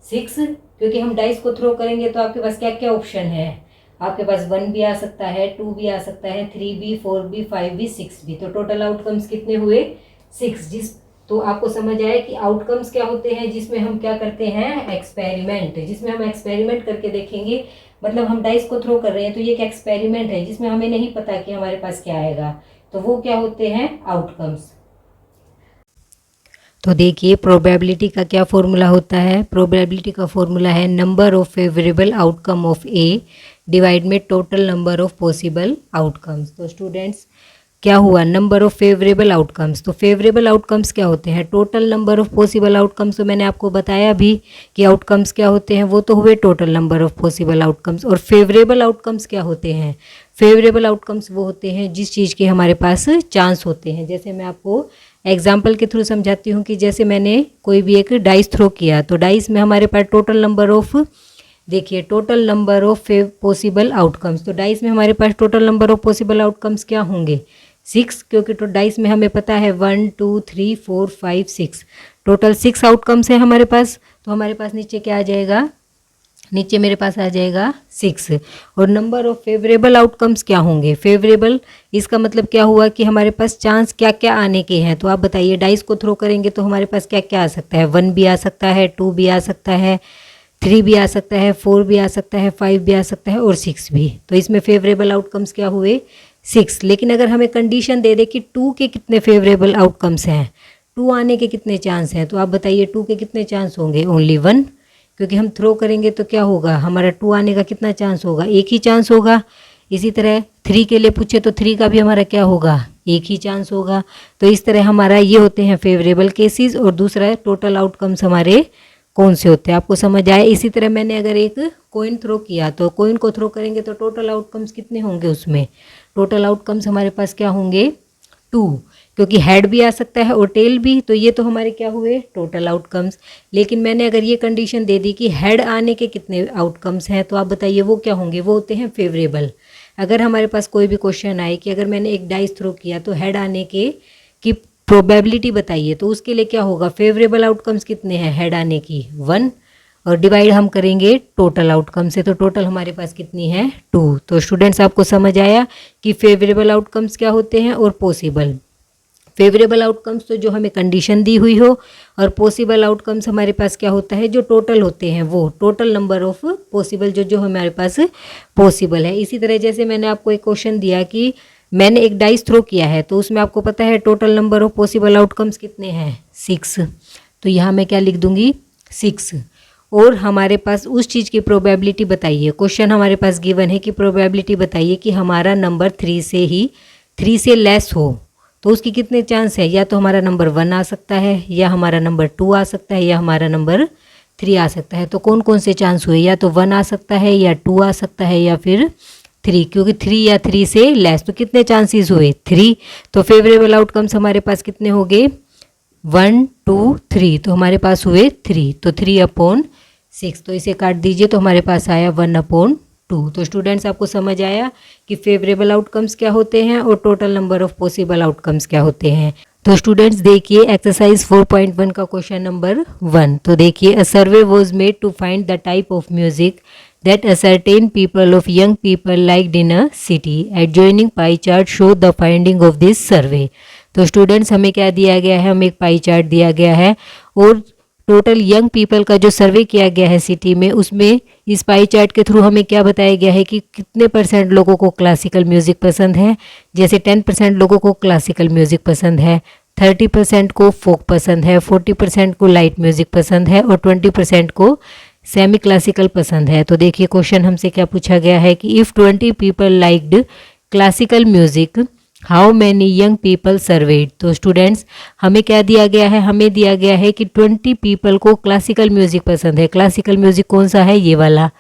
6, क्योंकि हम डाइस को थ्रो करेंगे तो आपके पास क्या क्या ऑप्शन है, आपके पास 1 भी आ सकता है, 2 भी आ सकता है, 3 भी, 4 भी, 5 भी, 6 भी। तो टोटल आउटकम्स कितने हुए 6। तो आपको समझ आया कि आउटकम्स क्या होते हैं, जिसमें हम क्या करते हैं, एक्सपेरिमेंट, जिसमें हम एक्सपेरिमेंट करके देखेंगे, मतलब हम डाइस को थ्रो कर रहे हैं तो ये एक एक्सपेरिमेंट है जिसमें हमें नहीं पता कि हमारे पास क्या आएगा, तो वो क्या होते हैं, आउटकम्स। तो देखिए प्रोबेबिलिटी का क्या फॉर्मूला होता है, प्रोबेबिलिटी का फॉर्मूला है number of favourable outcome of a divide में total number of possible outcomes. तो स्टूडेंट्स क्या हुआ, नंबर ऑफ फेवरेबल आउटकम्स। तो फेवरेबल आउटकम्स क्या होते हैं, total number of possible outcomes. तो मैंने आपको बताया भी कि आउटकम्स क्या होते हैं, वो तो हुए total number of possible outcomes. और फेवरेबल आउटकम्स क्या होते हैं, फेवरेबल आउटकम्स वो होते हैं जिस चीज़ के हमारे पास चांस होते हैं। जैसे मैं आपको एग्जाम्पल के थ्रू समझाती हूँ कि जैसे मैंने कोई भी एक डाइस थ्रो किया, तो डाइस में हमारे पास टोटल नंबर ऑफ, देखिए total number of possible outcomes. तो डाइस में हमारे पास total number of possible outcomes क्या होंगे 6, क्योंकि तो डाइस में हमें पता है 1 2 3 4 5 6, टोटल 6 आउटकम्स है हमारे पास। तो हमारे पास नीचे क्या आ जाएगा, नीचे मेरे पास आ जाएगा 6। और नंबर ऑफ फेवरेबल आउटकम्स क्या होंगे, फेवरेबल, इसका मतलब क्या हुआ कि हमारे पास चांस क्या क्या आने के हैं। तो आप बताइए डाइस को थ्रो करेंगे तो हमारे पास क्या क्या आ सकता है, 1 भी आ सकता है, 2 भी आ सकता है, 3 भी आ सकता है, 4 भी आ सकता है, 5 भी आ सकता है और 6 भी। तो इसमें फेवरेबल आउटकम्स क्या हुए 6। लेकिन अगर हमें कंडीशन दे दे कि 2 के कितने फेवरेबल आउटकम्स हैं, 2 आने के कितने चांस हैं, तो आप बताइए 2 के कितने चांस होंगे, ओनली 1, क्योंकि हम थ्रो करेंगे तो क्या होगा, हमारा 2 आने का कितना चांस होगा, एक ही चांस होगा। इसी तरह 3 के लिए पूछे तो 3 का भी हमारा क्या होगा, एक ही चांस होगा। तो इस तरह हमारा ये होते हैं फेवरेबल केसेस, और दूसरा टोटल आउटकम्स हमारे कौन से होते हैं, आपको समझ आया। इसी तरह मैंने अगर एक कॉइन थ्रो किया, तो कॉइन को थ्रो करेंगे तो टोटल आउटकम्स कितने होंगे, उसमें टोटल आउटकम्स हमारे पास क्या होंगे 2, क्योंकि हेड भी आ सकता है और टेल भी। तो ये तो हमारे क्या हुए टोटल आउटकम्स। लेकिन मैंने अगर ये कंडीशन दे दी कि हेड आने के कितने आउटकम्स हैं, तो आप बताइए वो क्या होंगे, वो होते हैं फेवरेबल। अगर हमारे पास कोई भी क्वेश्चन आए कि अगर मैंने एक डाइस थ्रो किया तो हेड आने के की प्रोबेबिलिटी बताइए, तो उसके लिए क्या होगा, फेवरेबल आउटकम्स कितने हैं हेड आने की 1, और डिवाइड हम करेंगे टोटल आउटकम से, तो टोटल हमारे पास कितनी है 2। तो स्टूडेंट्स आपको समझ आया कि फेवरेबल आउटकम्स क्या होते हैं और पॉसिबल। फेवरेबल आउटकम्स तो जो हमें कंडीशन दी हुई हो, और पॉसिबल आउटकम्स हमारे पास क्या होता है, जो टोटल होते हैं, वो टोटल नंबर ऑफ पॉसिबल जो जो हमारे पास पॉसिबल है। इसी तरह जैसे मैंने आपको एक क्वेश्चन दिया कि मैंने एक डाइस थ्रो किया है तो उसमें आपको पता है total number of possible outcomes कितने हैं, 6। तो यहाँ मैं क्या लिख दूंगी, 6। और हमारे पास उस चीज़ की प्रोबेबिलिटी बताइए, क्वेश्चन हमारे पास गिवन है कि प्रोबेबिलिटी बताइए कि हमारा नंबर 3 से लेस हो तो उसकी कितने चांस है, या तो हमारा नंबर 1 आ सकता है, या हमारा नंबर 2 आ सकता है, या हमारा नंबर 3 आ सकता है। तो कौन कौन से चांस हुए, या तो 1 आ सकता है, या 2 आ सकता है, या फिर 3, क्योंकि 3 या 3 से लेस, तो कितने चांसेस हुए, 3। तो फेवरेबल आउटकम्स हमारे पास कितने हो गए, 1 2 3, तो हमारे पास हुए 3, तो 3/6। तो इसे काट दीजिए तो हमारे पास आया 1/2। तो स्टूडेंट्स आपको समझ आया कि फेवरेबल आउटकम्स क्या होते हैं और total number of possible outcomes क्या होते हैं। तो स्टूडेंट्स देखिए एक्सरसाइज 4.1 का क्वेश्चन नंबर 1। तो देखिए, a survey was made to find the type of music that a certain people of young people liked in a city. Adjoining pie chart show the finding of this survey. तो students हमें क्या दिया गया है, हमें एक pie chart दिया गया है और टोटल यंग पीपल का जो सर्वे किया गया है सिटी में, उसमें इस पाई चार्ट के थ्रू हमें क्या बताया गया है कि कितने % लोगों को क्लासिकल म्यूज़िक पसंद है। जैसे 10% लोगों को क्लासिकल म्यूज़िक पसंद है, 30% को फोक पसंद है, 40% को लाइट म्यूज़िक पसंद है और 20% को सेमी क्लासिकल पसंद है। तो देखिए क्वेश्चन हमसे क्या पूछा गया है कि if 20 people liked classical music how many young people served. तो स्टूडेंट्स हमें क्या दिया गया है, हमें दिया गया है कि 20 पीपल को क्लासिकल म्यूज़िक पसंद है। क्लासिकल म्यूज़िक कौन सा है, ये वाला।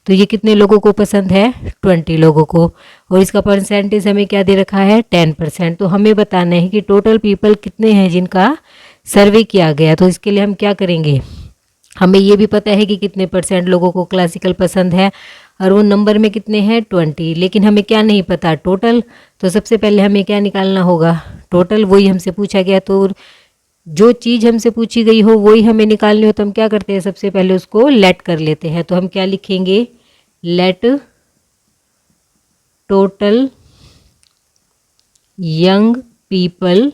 तो ये कितने लोगों को पसंद है, 20 लोगों को, और इसका परसेंटेज हमें क्या दे रखा है, 10%। तो हमें बताना है कि टोटल पीपल कितने हैं जिनका सर्वे किया गया। तो इसके लिए हम क्या करेंगे, हमें ये भी पता है कि कितने % लोगों को क्लासिकल पसंद है और वो नंबर में कितने हैं, 20, लेकिन हमें क्या नहीं पता, टोटल। तो सबसे पहले हमें क्या निकालना होगा, टोटल। वही हमसे पूछा गया, तो जो चीज़ हमसे पूछी गई हो वही हमें निकालनी हो तो हम क्या करते हैं, सबसे पहले उसको लेट कर लेते हैं। तो हम क्या लिखेंगे, let total young people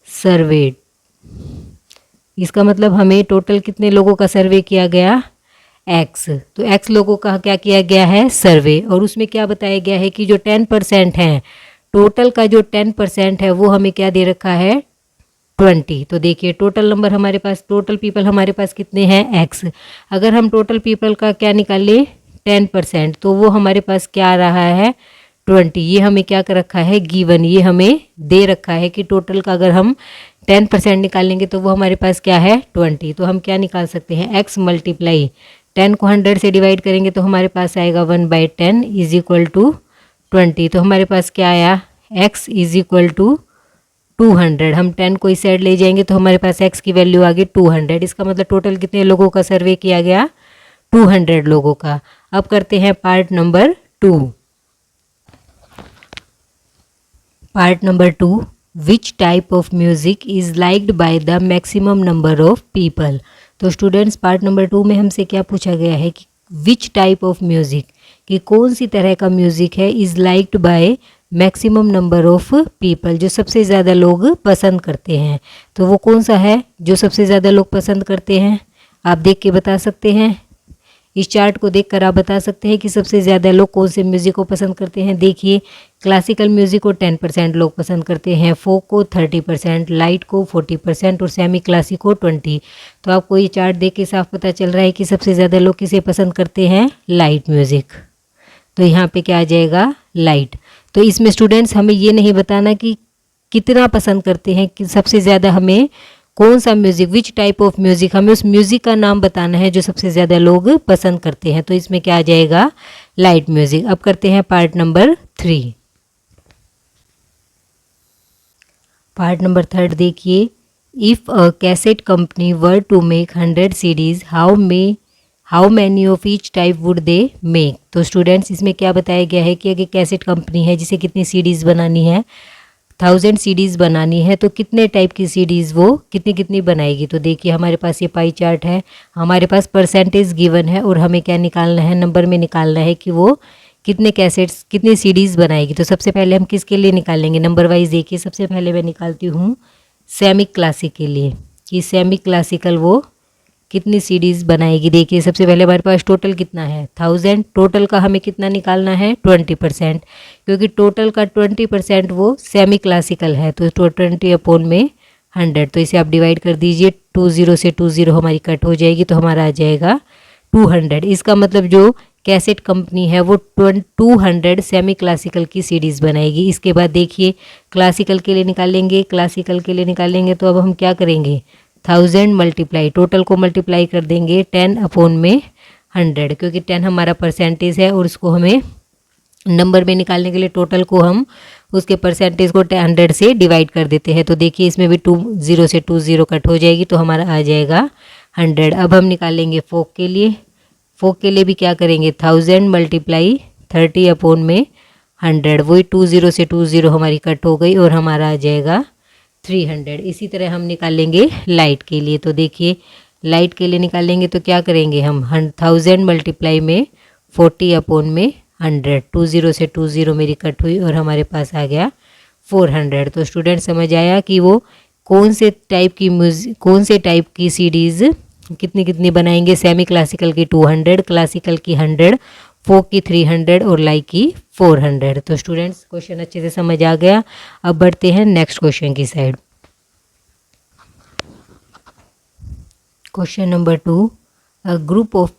served. इसका मतलब हमें टोटल कितने लोगों का सर्वे किया गया, x। तो x लोगों का क्या किया गया है, सर्वे। और उसमें क्या बताया गया है कि जो 10% हैं, टोटल का जो 10% है वो हमें क्या दे रखा है, 20। तो देखिए टोटल नंबर हमारे पास, टोटल पीपल हमारे पास कितने हैं, x। अगर हम टोटल पीपल का क्या निकालें, 10%, तो वो हमारे पास क्या आ रहा है, 20। ये हमें क्या कर रखा है, गिवन, ये हमें दे रखा है कि टोटल का अगर हम 10% निकालेंगे तो वो हमारे पास क्या है, 20। तो हम क्या निकाल सकते हैं, x मल्टीप्लाई 10 को 100 से डिवाइड करेंगे तो हमारे पास आएगा 1/10 इज इक्वल टू 20। तो हमारे पास क्या आया, x इज इक्वल टू 200। हम 10 को इस साइड ले जाएंगे तो हमारे पास x की वैल्यू आ गई 200। इसका मतलब टोटल कितने लोगों का सर्वे किया गया, 200 लोगों का। अब करते हैं part number 2। Part number 2, which type of music is liked by the maximum number of people. तो स्टूडेंट्स पार्ट नंबर 2 में हमसे क्या पूछा गया है कि विच टाइप ऑफ म्यूज़िक, कि कौन सी तरह का म्यूज़िक है, is liked by maximum number of people, जो सबसे ज़्यादा लोग पसंद करते हैं। तो वो कौन सा है जो सबसे ज़्यादा लोग पसंद करते हैं, आप देख के बता सकते हैं। इस चार्ट को देखकर आप बता सकते हैं कि सबसे ज़्यादा लोग कौन से म्यूज़िक को पसंद करते हैं। देखिए क्लासिकल म्यूज़िक को 10% लोग पसंद करते हैं, फोक को 30%, लाइट को 40% और सेमी क्लासिक को 20। तो आपको ये चार्ट देख के साफ पता चल रहा है कि सबसे ज़्यादा लोग किसे पसंद करते हैं, लाइट म्यूज़िक। तो यहाँ पे क्या आ जाएगा, लाइट। तो इसमें स्टूडेंट्स हमें ये नहीं बताना कि कितना पसंद करते हैं, कि सबसे ज़्यादा हमें कौन सा music, which type of music, हमें उस म्यूज़िक का नाम बताना है जो सबसे ज़्यादा लोग पसंद करते हैं। तो इसमें क्या आ जाएगा, लाइट म्यूज़िक। अब करते हैं पार्ट नंबर 3। पार्ट नंबर 3 देखिए, if a cassette company were to make 100 CDs, how many of each type would they make. तो स्टूडेंट्स इसमें क्या बताया गया है कि अगर कैसेट कंपनी है जिसे कितनी CDs बनानी है, 1000 CDs बनानी है, तो कितने टाइप की CDs वो कितनी बनाएगी। तो देखिए हमारे पास ये पाई चार्ट है, हमारे पास परसेंटेज गिवन है और हमें क्या निकालना है, नंबर में निकालना है कि वो कितने कैसेट्स, कितने CDs बनाएगी। तो सबसे पहले हम किसके लिए निकालेंगे, नंबर वाइज देखिए। सबसे पहले मैं निकालती हूँ सेमी क्लासिक के लिए, कि सेमी क्लासिकल वो कितनी सीडीज़ बनाएगी। देखिए सबसे पहले हमारे पास टोटल कितना है 1000, टोटल का हमें कितना निकालना है 20%, क्योंकि टोटल का 20% वो सेमी क्लासिकल है, तो 20 अपॉन में 100, तो इसे आप डिवाइड कर दीजिए, 20 से 20 हमारी कट हो जाएगी, तो हमारा आ जाएगा 200। इसका मतलब जो कैसेट कंपनी है वो 200 सेमी क्लासिकल की सीडीज़ बनाएगी। इसके बाद देखिए क्लासिकल के लिए निकालेंगे, क्लासिकल के लिए निकालेंगे तो अब हम क्या करेंगे 1000 मल्टीप्लाई, टोटल को मल्टीप्लाई कर देंगे 10 अपॉन में 100, क्योंकि 10 हमारा परसेंटेज है और उसको हमें नंबर में निकालने के लिए टोटल को हम उसके परसेंटेज को 100 से डिवाइड कर देते हैं। तो देखिए इसमें भी 20 से 20 कट हो जाएगी, तो हमारा आ जाएगा 100। अब हम निकालेंगे फोक के लिए, फोक के लिए भी क्या करेंगे 1000 मल्टीप्लाई 30 अपॉन में 100, वही 20 से 20 हमारी कट हो गई और हमारा आ जाएगा 300। इसी तरह हम निकालेंगे लाइट के लिए, तो देखिए लाइट के लिए निकालेंगे तो क्या करेंगे हम 1000 मल्टीप्लाई में 40 अपॉन में 100, 20 से 20 मेरी कट हुई और हमारे पास आ गया 400। तो स्टूडेंट समझ आया कि वो कौन से टाइप की सीडीज़ कितनी कितनी बनाएंगे। सेमी क्लासिकल की 200, क्लासिकल की 100, फोक की 300 और लाइट की 400। तो स्टूडेंट्स क्वेश्चन अच्छे से समझ आ गया। अब बढ़ते हैं नेक्स्ट क्वेश्चन की साइड। Question number 2, a group of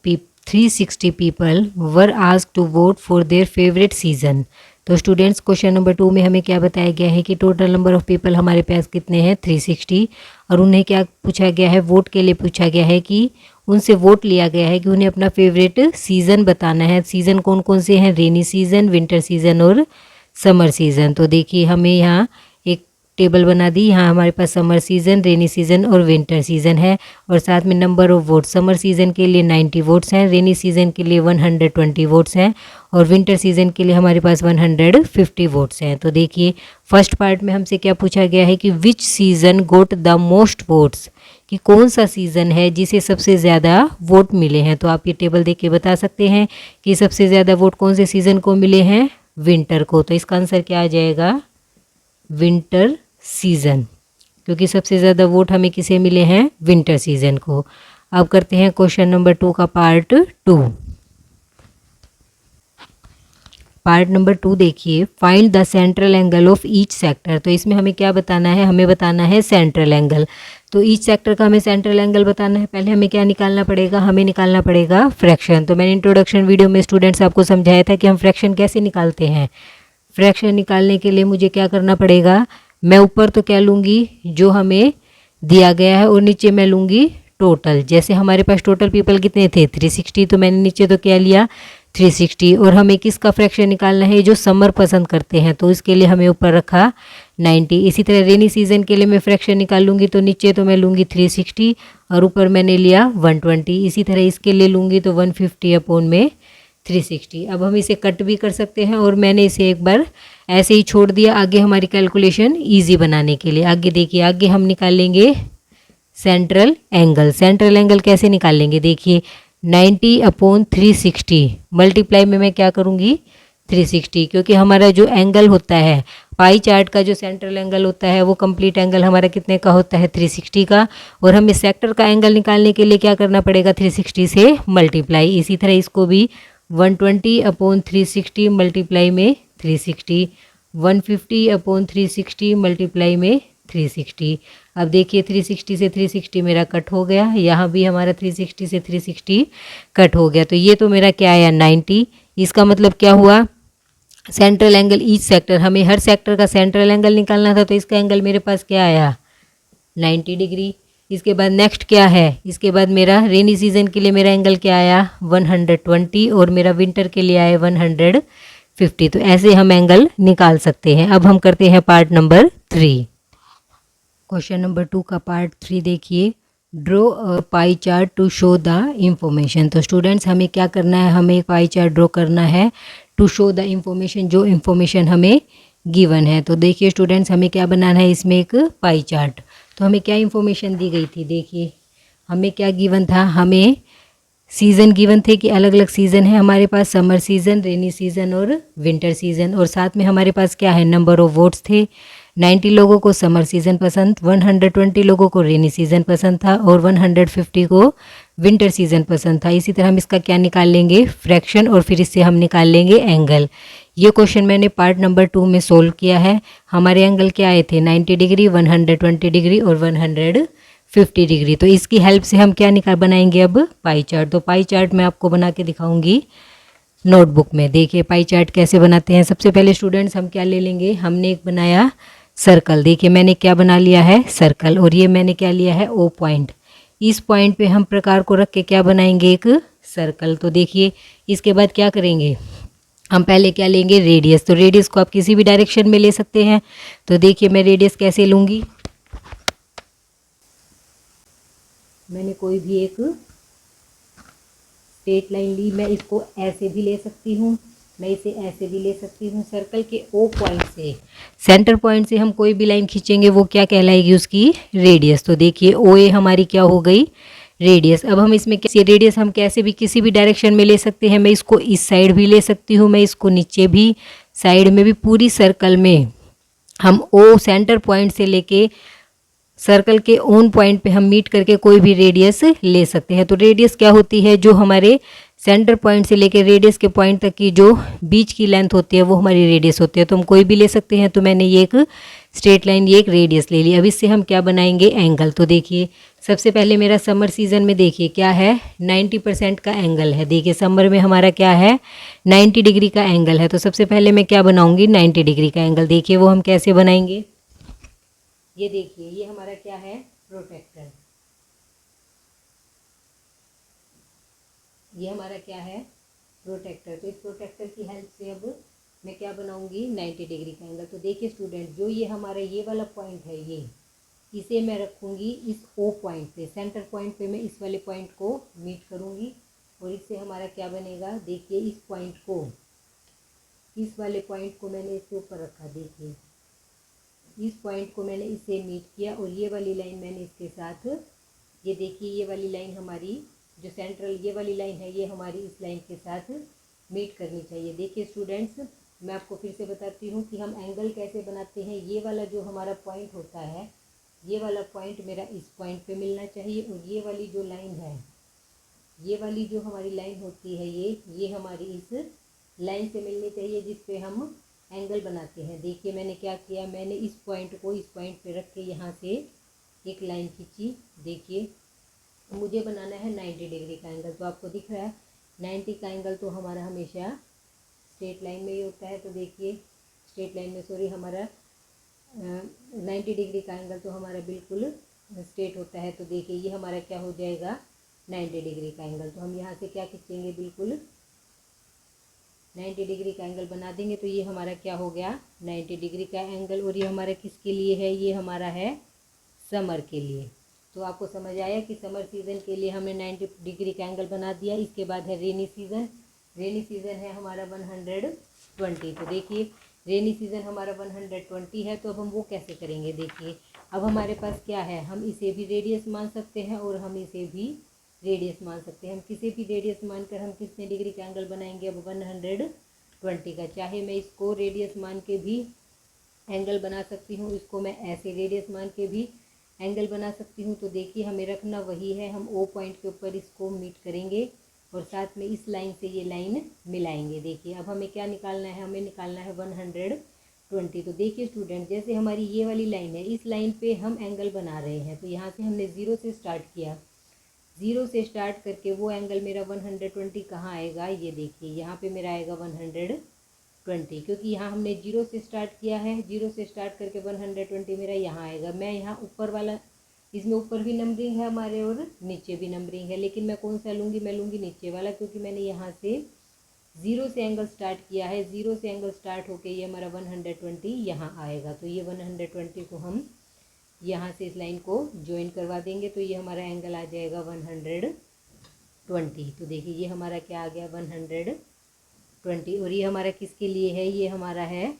360 people were asked to vote for their favorite season। तो स्टूडेंट्स क्वेश्चन नंबर 2 में हमें क्या बताया गया है कि टोटल नंबर ऑफ पीपल हमारे पास कितने हैं 360, और उन्हें क्या पूछा गया है वोट के लिए पूछा गया है कि उनसे वोट लिया गया है कि उन्हें अपना फेवरेट सीज़न बताना है। सीज़न कौन कौन से हैं, रेनी सीज़न, विंटर सीज़न और समर सीज़न। तो देखिए हमें यहाँ एक टेबल बना दी, यहाँ हमारे पास समर सीज़न, रेनी सीज़न और विंटर सीज़न है, और साथ में number of vote summer season के लिए 90 वोट्स हैं, रेनी सीज़न के लिए 120 वोट्स हैं और विंटर सीज़न के लिए हमारे पास 150 वोट्स हैं। तो देखिए फर्स्ट पार्ट में हमसे क्या पूछा गया है कि which season got the most votes, कि कौन सा सीज़न है जिसे सबसे ज़्यादा वोट मिले हैं। तो आप ये टेबल देख के बता सकते हैं कि सबसे ज़्यादा वोट कौन से सीज़न को मिले हैं, विंटर को। तो इसका आंसर क्या आ जाएगा विंटर सीज़न, क्योंकि सबसे ज़्यादा वोट हमें किसे मिले हैं विंटर सीज़न को। अब करते हैं क्वेश्चन नंबर 2 का पार्ट 2। पार्ट नंबर 2 देखिए, find the central angle of each sector. तो इसमें हमें क्या बताना है, हमें बताना है सेंट्रल एंगल। तो ईच सेक्टर का हमें सेंट्रल एंगल बताना है। पहले हमें क्या निकालना पड़ेगा, हमें निकालना पड़ेगा फ्रैक्शन। तो मैंने इंट्रोडक्शन वीडियो में स्टूडेंट्स आपको समझाया था कि हम फ्रैक्शन कैसे निकालते हैं। फ्रैक्शन निकालने के लिए मुझे क्या करना पड़ेगा, मैं ऊपर तो क्या लूँगी जो हमें दिया गया है और नीचे मैं लूँगी टोटल। जैसे हमारे पास टोटल पीपल कितने थे 360, तो मैंने नीचे तो क्या लिया 360, और हमें किसका फ्रैक्शन निकालना है जो समर पसंद करते हैं, तो इसके लिए हमें ऊपर रखा 90। इसी तरह रेनी सीज़न के लिए मैं फ्रैक्शन निकाल लूँगी, तो नीचे तो मैं लूँगी 360 और ऊपर मैंने लिया 120। इसी तरह इसके लिए लूँगी तो 150 अपॉन में 360। अब हम इसे कट भी कर सकते हैं और मैंने इसे एक बार ऐसे ही छोड़ दिया आगे हमारी कैलकुलेशन इजी बनाने के लिए। आगे देखिए, आगे हम निकालेंगे सेंट्रल एंगल। सेंट्रल एंगल कैसे निकालेंगे, देखिए 90 अपॉन 360 मल्टीप्लाई में मैं क्या करूँगी 360, क्योंकि हमारा जो एंगल होता है पाई चार्ट का जो सेंट्रल एंगल होता है वो कंप्लीट एंगल हमारा कितने का होता है 360 का, और हमें सेक्टर का एंगल निकालने के लिए क्या करना पड़ेगा 360 से मल्टीप्लाई। इसी तरह इसको भी 120 अपॉन 360 मल्टीप्लाई में 360, 150 अपॉन 360 मल्टीप्लाई में 360। अब देखिए 360 से 360 मेरा कट हो गया, यहाँ भी हमारा 360 से 360 कट हो गया, तो ये तो मेरा क्या आया 90। इसका मतलब क्या हुआ, सेंट्रल एंगल ईच सेक्टर, हमें हर सेक्टर का सेंट्रल एंगल निकालना था, तो इसका एंगल मेरे पास क्या आया 90 डिग्री। इसके बाद नेक्स्ट क्या है, इसके बाद मेरा रेनी सीज़न के लिए मेरा एंगल क्या आया 120 और मेरा विंटर के लिए आया 150। तो ऐसे हम एंगल निकाल सकते हैं। अब हम करते हैं पार्ट नंबर 3। क्वेश्चन नंबर 2 का पार्ट 3 देखिए, draw a pie chart to show the information. तो स्टूडेंट्स हमें क्या करना है, हमें एक पाई चार्ट ड्रॉ करना है टू शो द इंफॉर्मेशन, जो इंफॉर्मेशन हमें गिवन है। तो देखिए स्टूडेंट्स हमें क्या बनाना है, इसमें एक पाई चार्ट। तो हमें क्या इंफॉर्मेशन दी गई थी, देखिए हमें क्या गिवन था, हमें सीज़न गिवन थे कि अलग अलग सीज़न है हमारे पास, समर सीज़न, रेनी सीज़न और विंटर सीज़न, और साथ में हमारे पास क्या है नंबर ऑफ वोट्स थे। 90 लोगों को समर सीज़न पसंद, 120 लोगों को रेनी सीज़न पसंद था और 150 को विंटर सीज़न पसंद था। इसी तरह हम इसका क्या निकाल लेंगे, फ्रैक्शन, और फिर इससे हम निकाल लेंगे एंगल। ये क्वेश्चन मैंने पार्ट नंबर 2 में सोल्व किया है। हमारे एंगल क्या आए थे, 90 डिग्री, 120 डिग्री और 150 डिग्री। तो इसकी हेल्प से हम क्या बनाएंगे अब, पाई चार्ट। तो पाई चार्ट मैं आपको बना के दिखाऊंगी नोटबुक में। देखिए पाई चार्ट कैसे बनाते हैं। सबसे पहले स्टूडेंट्स हम क्या ले लेंगे, हमने एक बनाया सर्कल। देखिए मैंने क्या बना लिया है, सर्कल, और ये मैंने क्या लिया है, ओ पॉइंट। इस पॉइंट पे हम प्रकार को रख के क्या बनाएंगे, एक सर्कल। तो देखिए इसके बाद क्या करेंगे, हम पहले क्या लेंगे, रेडियस। तो रेडियस को आप किसी भी डायरेक्शन में ले सकते हैं। तो देखिए मैं रेडियस कैसे लूँगी, मैंने कोई भी एक स्ट्रेट लाइन ली, मैं इसको ऐसे भी ले सकती हूँ, मैं इसे ऐसे भी ले सकती हूँ। सर्कल के ओ पॉइंट से, सेंटर पॉइंट से हम कोई भी लाइन खींचेंगे वो क्या कहलाएगी, उसकी रेडियस। तो देखिए ओ ए हमारी क्या हो गई, रेडियस। अब हम इसमें कैसे, रेडियस हम कैसे भी किसी भी डायरेक्शन में ले सकते हैं। मैं इसको इस साइड भी ले सकती हूँ, मैं इसको नीचे भी, साइड में भी। पूरी सर्कल में हम ओ सेंटर पॉइंट से लेके सर्कल के ओन पॉइंट पे हम मीट करके कोई भी रेडियस ले सकते हैं। तो रेडियस क्या होती है, जो हमारे सेंटर पॉइंट से लेकर रेडियस के पॉइंट तक की जो बीच की लेंथ होती है वो हमारी रेडियस होती है। तो हम कोई भी ले सकते हैं। तो मैंने ये एक स्ट्रेट लाइन, ये एक रेडियस ले ली। अब इससे हम क्या बनाएंगे, एंगल। तो देखिए सबसे पहले मेरा समर सीज़न में देखिए क्या है, 90% का एंगल है। देखिए समर में हमारा क्या है, 90 डिग्री का एंगल है। तो सबसे पहले मैं क्या बनाऊंगी, 90 डिग्री का एंगल। देखिए वो हम कैसे बनाएंगे, ये देखिए ये हमारा क्या है, प्रोटेक्टर। ये हमारा क्या है, प्रोटेक्टर। तो इस प्रोटेक्टर की हेल्प से अब मैं क्या बनाऊंगी, 90 डिग्री का एंगल। तो देखिए स्टूडेंट, जो ये हमारा ये वाला पॉइंट है, ये इसे मैं रखूंगी इस ओ पॉइंट पे, सेंटर पॉइंट पे मैं इस वाले पॉइंट को मीट करूंगी और इससे हमारा क्या बनेगा, देखिए इस पॉइंट को, इस वाले पॉइंट को मैंने इसके ऊपर रखा। देखिए इस पॉइंट को मैंने इससे मीट किया और ये वाली लाइन मैंने इसके साथ, ये देखिए ये वाली लाइन हमारी जो सेंट्रल ये वाली लाइन है, ये हमारी इस लाइन के साथ मीट करनी चाहिए। देखिए स्टूडेंट्स, मैं आपको फिर से बताती हूँ कि हम एंगल कैसे बनाते हैं। ये वाला जो हमारा पॉइंट होता है, ये वाला पॉइंट मेरा इस पॉइंट पे मिलना चाहिए और ये वाली जो लाइन है, ये वाली जो हमारी लाइन होती है, ये हमारी इस लाइन से मिलनी चाहिए जिस पे हम एंगल बनाते हैं। देखिए मैंने क्या किया, मैंने इस पॉइंट को इस पॉइंट पे रख के यहाँ से एक लाइन खींची। देखिए मुझे बनाना है 90 डिग्री का एंगल। तो आपको दिख रहा है 90 का एंगल तो हमारा हमेशा स्ट्रेट लाइन में ही होता है। तो देखिए स्ट्रेट लाइन में, सॉरी, हमारा 90 डिग्री का एंगल तो हमारा बिल्कुल स्ट्रेट होता है। तो देखिए ये हमारा क्या हो जाएगा, 90 डिग्री का एंगल। तो हम यहाँ से क्या खींचेंगे, बिल्कुल 90 डिग्री का एंगल बना देंगे। तो ये हमारा क्या हो गया, 90 डिग्री का एंगल। और ये हमारा किसके लिए है, ये हमारा है समर के लिए। तो आपको समझ आया कि समर सीज़न के लिए हमने 90 डिग्री का एंगल बना दिया। इसके बाद है रेनी सीज़न। रेनी सीज़न है हमारा 120। तो देखिए रेनी सीज़न हमारा 120 है। तो अब हम वो कैसे करेंगे, देखिए अब हमारे पास क्या है, हम इसे भी रेडियस मान सकते हैं और हम इसे भी रेडियस मान सकते हैं। हम किसी भी रेडियस मानकर हम कितने डिग्री का एंगल बनाएंगे, अब 120 का। चाहे मैं इसको रेडियस मान के भी एंगल बना सकती हूँ, इसको मैं ऐसे रेडियस मान के भी एंगल बना सकती हूँ। तो देखिए हमें रखना वही है, हम ओ पॉइंट के ऊपर इसको मीट करेंगे और साथ में इस लाइन से ये लाइन मिलाएंगे। देखिए अब हमें क्या निकालना है, हमें निकालना है 120। तो देखिए स्टूडेंट, जैसे हमारी ये वाली लाइन है, इस लाइन पे हम एंगल बना रहे हैं। तो यहाँ से हमने 0 से स्टार्ट किया, 0 से स्टार्ट करके वो एंगल मेरा 120 कहाँ आएगा, ये देखिए यहाँ पे मेरा आएगा 120, क्योंकि यहाँ हमने 0 से स्टार्ट किया है। 0 से स्टार्ट करके 120 मेरा यहाँ आएगा। मैं यहाँ ऊपर वाला, इसमें ऊपर भी नंबरिंग है हमारे और नीचे भी नंबरिंग है, लेकिन मैं कौन सा लूँगी, मैं लूँगी नीचे वाला, क्योंकि मैंने यहाँ से 0 से एंगल स्टार्ट किया है। 0 से एंगल स्टार्ट होके ये हमारा 120 यहाँ आएगा। तो ये 120 को हम यहाँ से इस लाइन को ज्वाइन करवा देंगे। तो ये हमारा एंगल आ जाएगा 120। तो देखिए ये हमारा क्या आ गया, 120। और ये हमारा किसके लिए है, ये हमारा है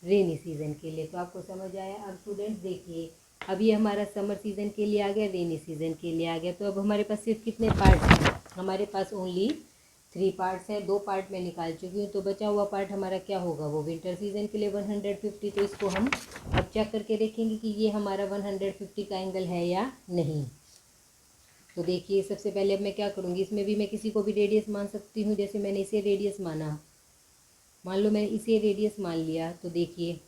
रेनी सीज़न के लिए। तो आपको समझ आया। अब स्टूडेंट्स देखिए, अब ये हमारा समर सीज़न के लिए आ गया, रेनी सीज़न के लिए आ गया। तो अब हमारे पास सिर्फ कितने पार्ट्स हैं, हमारे पास ओनली 3 पार्ट्स हैं, 2 पार्ट मैं निकाल चुकी हूँ, तो बचा हुआ पार्ट हमारा क्या होगा, वो विंटर सीजन के लिए 150। तो इसको हम अब चेक करके देखेंगे कि ये हमारा 150 का एंगल है या नहीं। तो देखिए सबसे पहले अब मैं क्या करूँगी, इसमें भी मैं किसी को भी रेडियस मान सकती हूँ। जैसे मैंने इसे रेडियस माना, मान लो मैंने इसे रेडियस मान लिया, तो देखिए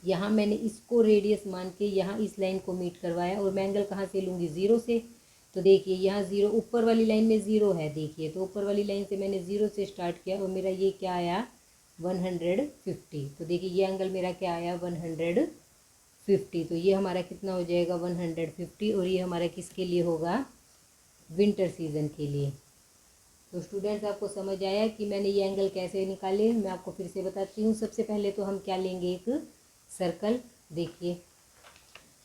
यहाँ मैंने इसको रेडियस मान के यहाँ इस लाइन को मीट करवाया, और मैं एंगल कहाँ से लूँगी, 0 से। तो देखिए यहाँ 0 ऊपर वाली लाइन में 0 है, देखिए तो ऊपर वाली लाइन से मैंने 0 से स्टार्ट किया और मेरा ये क्या आया 150। तो देखिए ये एंगल मेरा क्या आया 150। तो ये हमारा कितना हो जाएगा 150, और ये हमारा किसके लिए होगा, विंटर सीजन के लिए। तो स्टूडेंट्स आपको समझ आया कि मैंने ये एंगल कैसे निकाले। मैं आपको फिर से बताती हूँ। सबसे पहले तो हम क्या लेंगे, एक सर्कल। देखिए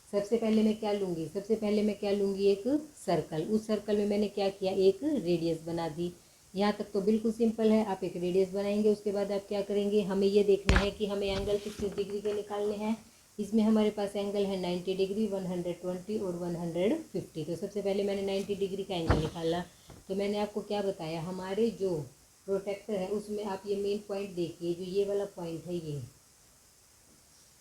सबसे पहले मैं क्या लूँगी, सबसे पहले मैं क्या लूँगी, एक सर्कल। उस सर्कल में मैंने क्या किया, एक रेडियस बना दी। यहाँ तक तो बिल्कुल सिंपल है, आप एक रेडियस बनाएंगे, उसके बाद आप क्या करेंगे, हमें ये देखना है कि हमें एंगल किस डिग्री के निकालने हैं। इसमें हमारे पास एंगल है 90 डिग्री, 120 और 150। तो सबसे पहले मैंने 90 डिग्री का एंगल निकाला। तो मैंने आपको क्या बताया, हमारे जो प्रोटेक्टर है उसमें आप ये मेन पॉइंट देखिए, जो ये वाला पॉइंट है, ये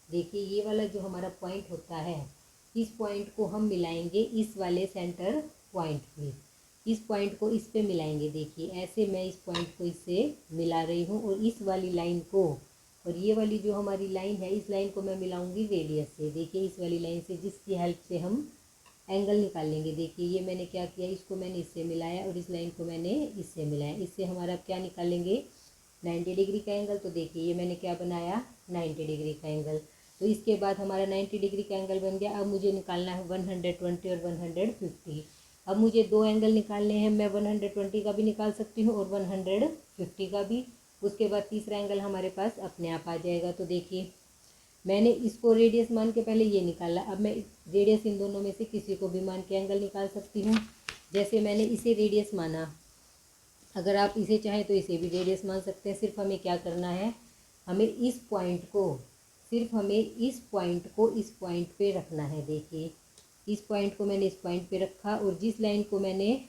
देखिए ये वाला जो हमारा पॉइंट होता है, इस पॉइंट को हम मिलाएंगे इस वाले सेंटर पॉइंट पे। इस पॉइंट को इस पे मिलाएंगे। देखिए ऐसे मैं इस पॉइंट को इससे मिला रही हूँ, और इस वाली लाइन को, और ये वाली जो हमारी लाइन है, इस लाइन को मैं मिलाऊंगी रेडियस से। देखिए इस वाली लाइन से, जिसकी हेल्प से हम एंगल निकाल लेंगे। देखिए ये मैंने क्या किया, इसको मैंने इससे मिलाया और इस लाइन को मैंने इससे मिलाया। इससे हमारा क्या निकालेंगे, 90 डिग्री का एंगल। तो देखिए ये मैंने क्या बनाया, 90 डिग्री का एंगल। तो इसके बाद हमारा 90 डिग्री का एंगल बन गया। अब मुझे निकालना है 120 और 150। अब मुझे 2 एंगल निकालने हैं, मैं 120 का भी निकाल सकती हूँ और 150 का भी। उसके बाद तीसरा एंगल हमारे पास अपने आप आ जाएगा। तो देखिए मैंने इसको रेडियस मान के पहले ये निकाला, अब मैं रेडियस इन दोनों में से किसी को भी मान के एंगल निकाल सकती हूँ। जैसे मैंने इसे रेडियस माना, अगर आप इसे चाहें तो इसे भी रेडियस मान सकते हैं। सिर्फ हमें क्या करना है, हमें इस पॉइंट को, सिर्फ हमें इस पॉइंट को इस पॉइंट पे रखना है। देखिए इस पॉइंट को मैंने इस पॉइंट पे रखा, और जिस लाइन को मैंने,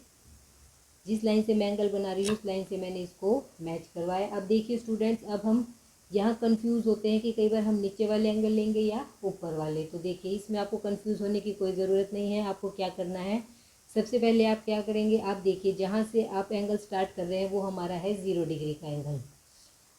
जिस लाइन से मैं एंगल बना रही हूँ उस लाइन से मैंने इसको मैच करवाया। अब देखिए स्टूडेंट्स, अब हम यहाँ कंफ्यूज होते हैं कि कई बार हम नीचे वाले एंगल लेंगे या ऊपर वाले। तो देखिए इसमें आपको कंफ्यूज होने की कोई ज़रूरत नहीं है। आपको क्या करना है, सबसे पहले आप क्या करेंगे, आप देखिए जहाँ से आप एंगल स्टार्ट कर रहे हैं वो हमारा है 0 डिग्री का एंगल।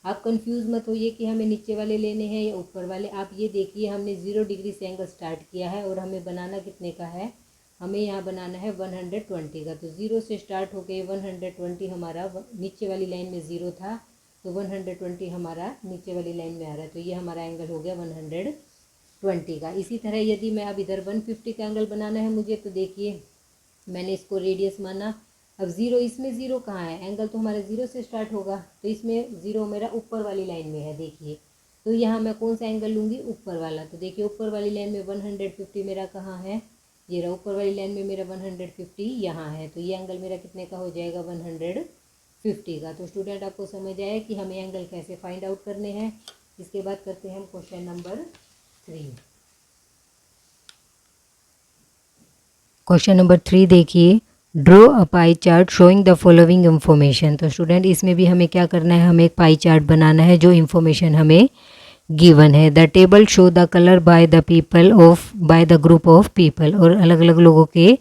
आप कंफ्यूज मत होइए कि हमें नीचे वाले लेने हैं या ऊपर वाले। आप ये देखिए हमने 0 डिग्री से एंगल स्टार्ट किया है, और हमें बनाना कितने का है, हमें यहाँ बनाना है 120 का। तो 0 से स्टार्ट होके 120 हमारा नीचे वाली लाइन में 0 था, तो 120 हमारा नीचे वाली लाइन में आ रहा है। तो ये हमारा एंगल हो गया 120 का। इसी तरह यदि मैं अब इधर 150 का एंगल बनाना है मुझे, तो देखिए मैंने इसको रेडियस माना। अब 0, इसमें 0 कहाँ है, एंगल तो हमारा 0 से स्टार्ट होगा, तो इसमें 0 मेरा ऊपर वाली लाइन में है। देखिए तो यहाँ मैं कौन सा एंगल लूँगी, ऊपर वाला। तो देखिए ऊपर वाली लाइन में 150 मेरा कहाँ है, ये रहा ऊपर वाली लाइन में मेरा 150 यहाँ है। तो ये एंगल मेरा कितने का हो जाएगा, 150 का। तो स्टूडेंट आपको समझ आया कि हमें एंगल कैसे फाइंड आउट करने हैं। इसके बाद करते हैं हम क्वेश्चन नंबर 3। क्वेश्चन नंबर 3 देखिए, draw a pie chart showing the following information. तो स्टूडेंट इसमें भी हमें क्या करना है, हमें एक पाई चार्ट बनाना है जो इन्फॉर्मेशन हमें गिवन है। The table show the colour by the people of, by the group of people. और अलग अलग लोगों के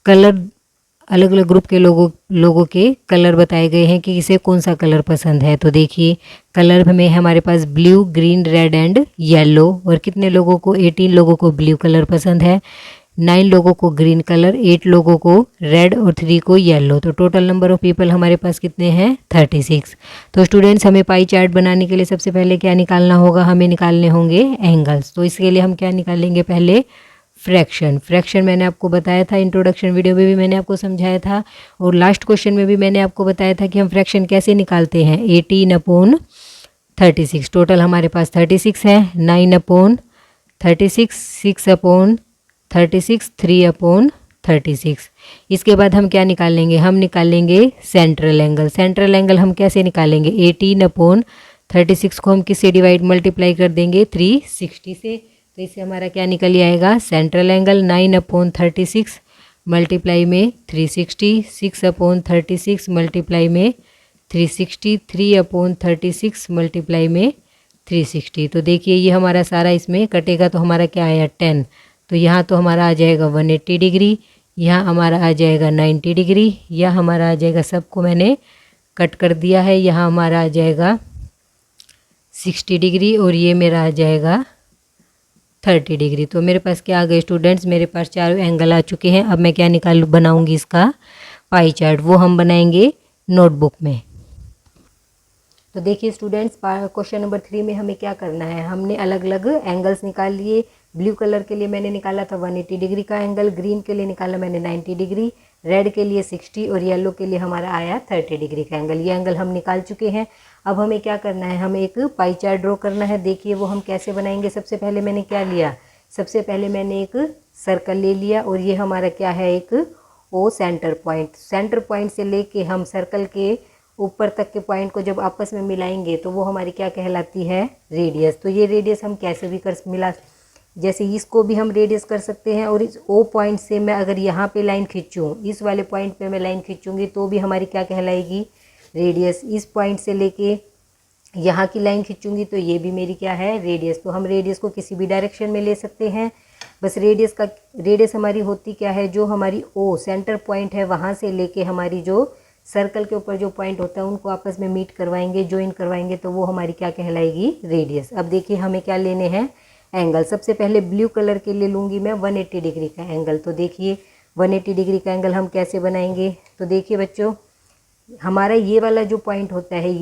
कलर, अलग अलग ग्रुप के लोगों के कलर बताए गए हैं कि किसे कौन सा कलर पसंद है। तो देखिए कलर में हमारे पास blue, green, red and yellow. और कितने लोगों को, 18 लोगों को ब्लू कलर पसंद है, 9 लोगों को ग्रीन कलर, 8 लोगों को रेड और 3 को येलो। तो टोटल नंबर ऑफ पीपल हमारे पास कितने हैं, 36। तो स्टूडेंट्स हमें पाई चार्ट बनाने के लिए सबसे पहले क्या निकालना होगा, हमें निकालने होंगे एंगल्स। तो इसके लिए हम क्या निकालेंगे, पहले फ्रैक्शन। फ्रैक्शन मैंने आपको बताया था, इंट्रोडक्शन वीडियो में भी मैंने आपको समझाया था, और लास्ट क्वेश्चन में भी मैंने आपको बताया था कि हम फ्रैक्शन कैसे निकालते हैं। 18/36, टोटल हमारे पास 36 है। 9/36, 6/36, 3/36। इसके बाद हम क्या निकालेंगे, हम निकालेंगे सेंट्रल एंगल। सेंट्रल एंगल हम कैसे निकालेंगे, 18/36 को हम किससे डिवाइड, मल्टीप्लाई कर देंगे 360 से। तो इससे हमारा क्या निकल आएगा, सेंट्रल एंगल। 9/36 मल्टीप्लाई में 360, 6/36 मल्टीप्लाई में 360, 3/36 मल्टीप्लाई में 360। तो देखिए ये हमारा सारा इसमें कटेगा तो हमारा क्या आया 10। तो यहाँ तो हमारा आ जाएगा 180 डिग्री, यहाँ हमारा आ जाएगा 90 डिग्री, यह हमारा आ जाएगा, सबको मैंने कट कर दिया है। यहाँ हमारा आ जाएगा 60 डिग्री और ये मेरा आ जाएगा 30 डिग्री। तो मेरे पास क्या आ गए स्टूडेंट्स, मेरे पास चारों एंगल आ चुके हैं। अब मैं क्या बनाऊंगी इसका पाई चार्ट, वो हम बनाएंगे नोटबुक में। तो देखिए स्टूडेंट्स, क्वेश्चन नंबर 3 में हमें क्या करना है, हमने अलग अलग एंगल्स निकाल लिए। ब्लू कलर के लिए मैंने निकाला था 180 डिग्री का एंगल, ग्रीन के लिए निकाला मैंने 90 डिग्री, रेड के लिए 60 और येलो के लिए हमारा आया 30 डिग्री का एंगल। ये एंगल हम निकाल चुके हैं। अब हमें क्या करना है, हमें एक पाई चार्ट ड्रॉ करना है। देखिए वो हम कैसे बनाएंगे। सबसे पहले मैंने क्या लिया, सबसे पहले मैंने एक सर्कल ले लिया और ये हमारा क्या है, एक ओ सेंटर पॉइंट। सेंटर पॉइंट से लेके हम सर्कल के ऊपर तक के पॉइंट को जब आपस में मिलाएंगे तो वो हमारी क्या कहलाती है, रेडियस। तो ये रेडियस हम कैसे भी मिला, जैसे इसको भी हम रेडियस कर सकते हैं। और इस ओ पॉइंट से मैं अगर यहाँ पे लाइन खींचूँ, इस वाले पॉइंट पे मैं लाइन खींचूँगी तो भी हमारी क्या कहलाएगी, रेडियस। इस पॉइंट से लेके यहाँ की लाइन खींचूँगी तो ये भी मेरी क्या है, रेडियस। तो हम रेडियस को किसी भी डायरेक्शन में ले सकते हैं। बस रेडियस हमारी होती क्या है, जो हमारी ओ सेंटर पॉइंट है वहाँ से लेके हमारी जो सर्कल के ऊपर जो पॉइंट होता है उनको आपस में मीट करवाएंगे, ज्वाइन करवाएंगे, तो वो हमारी क्या कहलाएगी, रेडियस। अब देखिए हमें क्या लेने हैं, एंगल। सबसे पहले ब्लू कलर के लिए लूँगी मैं 180 डिग्री का एंगल। तो देखिए 180 डिग्री का एंगल हम कैसे बनाएंगे। तो देखिए बच्चों, हमारा ये वाला जो पॉइंट होता है,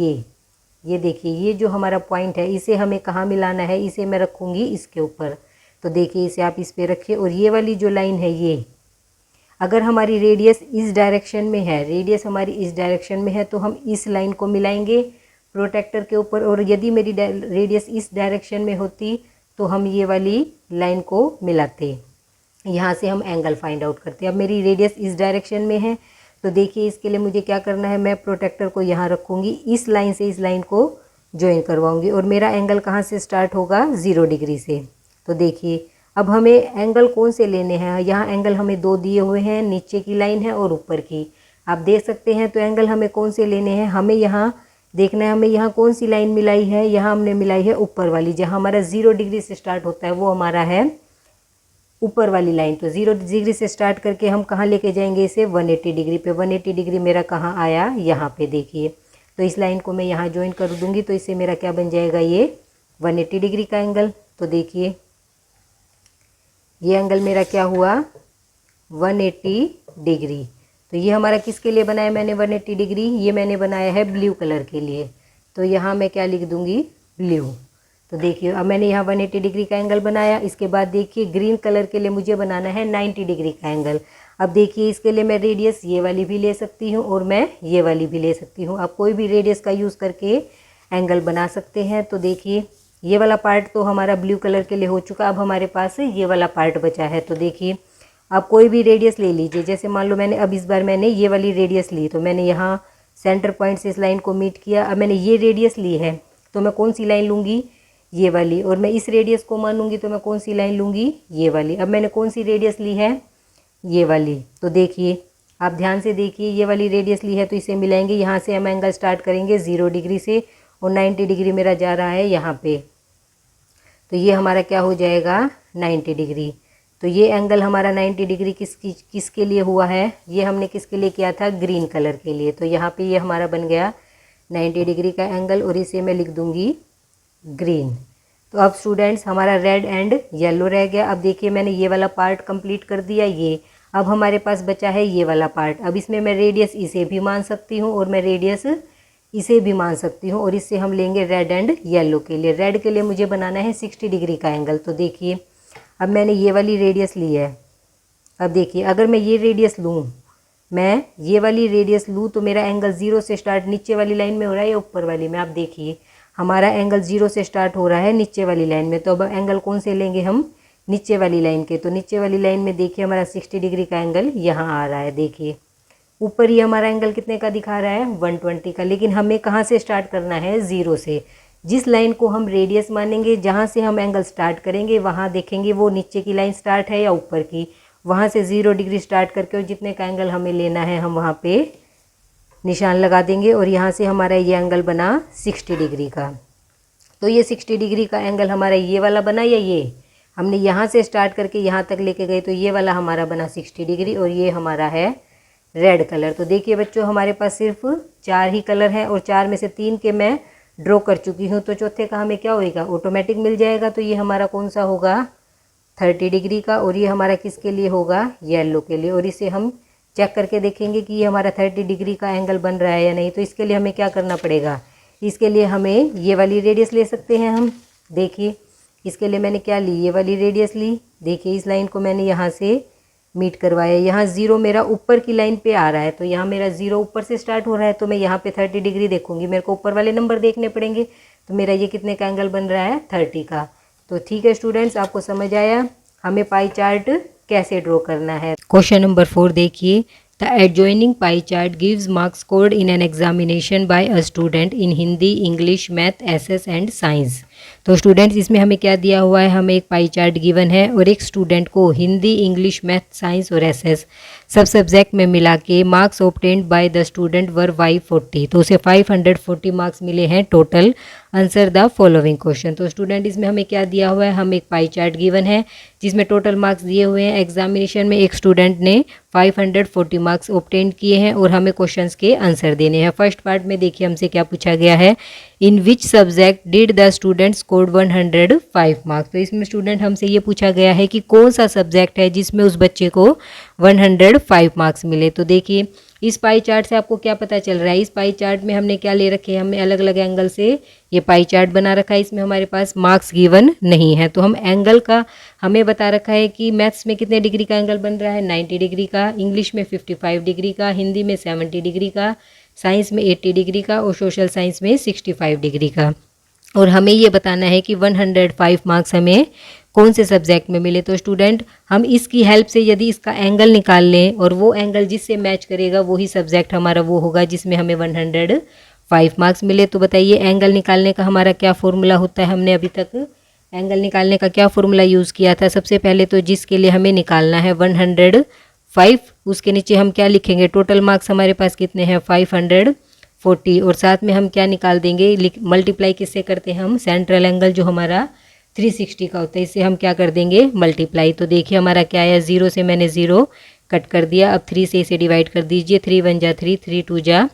ये देखिए ये जो हमारा पॉइंट है, इसे हमें कहाँ मिलाना है, इसे मैं रखूँगी इसके ऊपर। तो देखिए इसे आप इस पर रखिए और ये वाली जो लाइन है, ये अगर हमारी रेडियस इस डायरेक्शन में है, रेडियस हमारी इस डायरेक्शन में है तो हम इस लाइन को मिलाएंगे प्रोटेक्टर के ऊपर। और यदि मेरी रेडियस इस डायरेक्शन में होती तो हम ये वाली लाइन को मिलाते, यहाँ से हम एंगल फाइंड आउट करते। अब मेरी रेडियस इस डायरेक्शन में है तो देखिए इसके लिए मुझे क्या करना है, मैं प्रोटेक्टर को यहाँ रखूँगी, इस लाइन से इस लाइन को ज्वाइन करवाऊँगी और मेरा एंगल कहाँ से स्टार्ट होगा, 0 डिग्री से। तो देखिए अब हमें एंगल कौन से लेने हैं, यहाँ एंगल हमें 2 दिए हुए हैं, नीचे की लाइन है और ऊपर की, आप देख सकते हैं। तो एंगल हमें कौन से लेने हैं, हमें यहाँ देखना है, हमें यहाँ कौन सी लाइन मिलाई है, यहाँ हमने मिलाई है ऊपर वाली, जहाँ हमारा 0 डिग्री से स्टार्ट होता है वो हमारा है ऊपर वाली लाइन। तो 0 डिग्री से स्टार्ट करके हम कहाँ लेके जाएंगे इसे, 180 डिग्री पे। 180 डिग्री मेरा कहाँ आया, यहाँ पे देखिए। तो इस लाइन को मैं यहाँ ज्वाइन कर दूँगी तो इससे मेरा क्या बन जाएगा, ये 180 डिग्री का एंगल। तो देखिए ये एंगल मेरा क्या हुआ, 180 डिग्री। तो ये हमारा किसके लिए बनाया मैंने 180 डिग्री, ये मैंने बनाया है ब्लू कलर के लिए। तो यहाँ मैं क्या लिख दूँगी, ब्लू। तो देखिए अब मैंने यहाँ 180 डिग्री का एंगल बनाया। इसके बाद देखिए ग्रीन कलर के लिए मुझे बनाना है 90 डिग्री का एंगल। अब देखिए इसके लिए मैं रेडियस ये वाली भी ले सकती हूँ और मैं ये वाली भी ले सकती हूँ। आप कोई भी रेडियस का यूज़ करके एंगल बना सकते हैं। तो देखिए ये वाला पार्ट तो हमारा ब्लू कलर के लिए हो चुका, अब हमारे पास ये वाला पार्ट बचा है। तो देखिए आप कोई भी रेडियस ले लीजिए, जैसे मान लो मैंने अब इस बार मैंने ये वाली रेडियस ली, तो मैंने यहाँ सेंटर पॉइंट से इस लाइन को मीट किया। अब मैंने ये रेडियस ली है तो मैं कौन सी लाइन लूँगी, ये वाली। और मैं इस रेडियस को मानूंगी तो मैं कौन सी लाइन लूँगी, ये वाली। अब मैंने कौन सी रेडियस ली है, ये वाली। तो देखिए आप ध्यान से देखिए, ये वाली रेडियस ली है तो इसे मिलाएंगे। यहाँ से हम एंगल स्टार्ट करेंगे 0 डिग्री से और 90 डिग्री मेरा जा रहा है यहाँ पे। तो ये हमारा क्या हो जाएगा, 90 डिग्री। तो ये एंगल हमारा 90 डिग्री किसके लिए हुआ है, ये हमने किसके लिए किया था, ग्रीन कलर के लिए। तो यहाँ पे ये हमारा बन गया 90 डिग्री का एंगल और इसे मैं लिख दूँगी ग्रीन। तो अब स्टूडेंट्स हमारा रेड एंड येलो रह गया। अब देखिए मैंने ये वाला पार्ट कंप्लीट कर दिया ये। अब हमारे पास बचा है ये वाला पार्ट। अब इसमें मैं रेडियस इसे भी मान सकती हूँ और मैं रेडियस इसे भी मान सकती हूँ और इससे हम लेंगे रेड एंड येलो के लिए। रेड के लिए मुझे बनाना है 60 डिग्री का एंगल। तो देखिए अब मैंने ये वाली रेडियस ली है। अब देखिए अगर मैं ये रेडियस लूँ, मैं ये वाली रेडियस लूँ तो मेरा एंगल 0 से स्टार्ट नीचे वाली लाइन में हो रहा है या ऊपर वाली में। आप देखिए हमारा एंगल 0 से स्टार्ट हो रहा है नीचे वाली लाइन में। तो अब एंगल कौन से लेंगे हम, नीचे वाली लाइन के। तो नीचे वाली लाइन में देखिए हमारा 60 डिग्री का एंगल यहाँ आ रहा है। देखिए ऊपर ही हमारा एंगल कितने का दिखा रहा है, 120 का। लेकिन हमें कहाँ से स्टार्ट करना है, 0 से। जिस लाइन को हम रेडियस मानेंगे, जहाँ से हम एंगल स्टार्ट करेंगे वहाँ देखेंगे वो नीचे की लाइन स्टार्ट है या ऊपर की। वहाँ से 0 डिग्री स्टार्ट करके और जितने का एंगल हमें लेना है हम वहाँ पे निशान लगा देंगे और यहाँ से हमारा ये एंगल बना 60 डिग्री का। तो ये 60 डिग्री का एंगल हमारा ये वाला बना या ये हमने यहाँ से स्टार्ट करके यहाँ तक लेके गए तो ये वाला हमारा बना 60 डिग्री और ये हमारा है रेड कलर। तो देखिए बच्चों हमारे पास सिर्फ 4 ही कलर हैं और 4 में से 3 के मैं ड्रॉ कर चुकी हूँ, तो चौथे का हमें क्या होएगा, ऑटोमेटिक मिल जाएगा। तो ये हमारा कौन सा होगा, 30 डिग्री का, और ये हमारा किसके लिए होगा, येलो के लिए। और इसे हम चेक करके देखेंगे कि ये हमारा 30 डिग्री का एंगल बन रहा है या नहीं। तो इसके लिए हमें क्या करना पड़ेगा, इसके लिए हमें ये वाली रेडियस ले सकते हैं हम। देखिए इसके लिए मैंने क्या ली, ये वाली रेडियस ली। देखिए इस लाइन को मैंने यहाँ से मीट करवाया, यहाँ 0 मेरा ऊपर की लाइन पे आ रहा है, तो यहाँ मेरा 0 ऊपर से स्टार्ट हो रहा है, तो मैं यहाँ पे 30 डिग्री देखूंगी, मेरे को ऊपर वाले नंबर देखने पड़ेंगे। तो मेरा ये कितने का एंगल बन रहा है, 30 का। तो ठीक है स्टूडेंट्स, आपको समझ आया हमें पाई चार्ट कैसे ड्रॉ करना है। क्वेश्चन नंबर 4 देखिए, the adjoining pie chart gives marks scored in an examination by a student in Hindi, English, math, SS and science. तो स्टूडेंट्स इसमें हमें क्या दिया हुआ है, हमें एक पाई चार्ट गिवन है और एक स्टूडेंट को हिंदी, इंग्लिश, मैथ, साइंस और एसएस सब सब्जेक्ट में मिला के marks obtained by the student वर 540। तो उसे 540 मार्क्स मिले हैं total. Answer the following question. तो स्टूडेंट इसमें हमें क्या दिया हुआ है, हमें एक पाई चार्ट गिवन है जिसमें टोटल मार्क्स दिए हुए हैं। एग्जामिनेशन में एक स्टूडेंट ने 540 मार्क्स ऑब्टेन किए हैं और हमें क्वेश्चंस के आंसर देने हैं। फर्स्ट पार्ट में देखिए हमसे क्या पूछा गया है, in which subject did the student scored 105 marks. तो इसमें स्टूडेंट हमसे ये पूछा गया है कि कौन सा सब्जेक्ट है जिसमें उस बच्चे को 105 मार्क्स मिले। तो देखिए इस पाई चार्ट से आपको क्या पता चल रहा है, इस पाई चार्ट में हमने क्या ले रखे हैं, हमने अलग अलग एंगल से ये पाई चार्ट बना रखा है। इसमें हमारे पास मार्क्स गिवन नहीं है, तो हम एंगल का हमें बता रखा है कि मैथ्स में कितने डिग्री का एंगल बन रहा है, 90 डिग्री का, इंग्लिश में 55 डिग्री का, हिंदी में 70 डिग्री का, साइंस में 80 डिग्री का और सोशल साइंस में 65 डिग्री का। और हमें ये बताना है कि 105 मार्क्स हमें कौन से सब्जेक्ट में मिले। तो स्टूडेंट हम इसकी हेल्प से यदि इसका एंगल निकाल लें और वो एंगल जिससे मैच करेगा वही सब्जेक्ट हमारा वो होगा जिसमें हमें 105 मार्क्स मिले। तो बताइए एंगल निकालने का हमारा क्या फॉर्मूला होता है, हमने अभी तक एंगल निकालने का क्या फॉर्मूला यूज़ किया था। सबसे पहले तो जिसके लिए हमें निकालना है 105, उसके नीचे हम क्या लिखेंगे, टोटल मार्क्स हमारे पास कितने हैं 540, और साथ में हम क्या निकाल देंगे, मल्टीप्लाई किससे करते हैं हम, सेंट्रल एंगल जो हमारा 360 का होता है, इससे हम क्या कर देंगे मल्टीप्लाई। तो देखिए हमारा क्या आया, 0 से मैंने 0 कट कर दिया, अब 3 से इसे डिवाइड कर दीजिए, 3 1 जा 3, 3 2 जा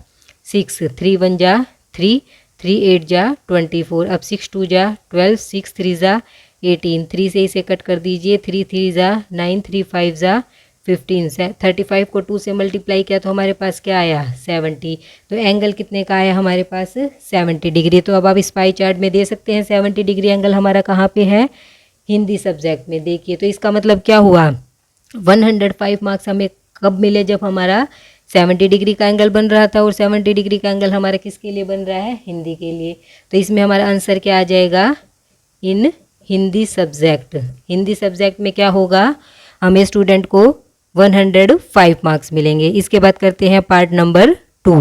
6, 3 1 जा 3, 3 8 जा 24, अब 6 2 जा 12, 6 3 जा 18, 3 से इसे कट कर दीजिए, 3 3 जा 9, 3 5 जा 15, 35 को 2 से मल्टीप्लाई किया तो हमारे पास क्या आया 70। तो एंगल कितने का आया हमारे पास 70 डिग्री। तो अब आप इस पाई चार्ट में दे सकते हैं 70 डिग्री एंगल हमारा कहाँ पे है, हिंदी सब्जेक्ट में। देखिए तो इसका मतलब क्या हुआ, 105 मार्क्स हमें कब मिले, जब हमारा 70 डिग्री का एंगल बन रहा था, और 70 डिग्री का एंगल हमारा किसके लिए बन रहा है, हिंदी के लिए। तो इसमें हमारा आंसर क्या आ जाएगा, इन हिंदी सब्जेक्ट। हिंदी सब्जेक्ट में क्या होगा, हमें स्टूडेंट को 105 मार्क्स मिलेंगे। इसके बाद करते हैं पार्ट नंबर 2।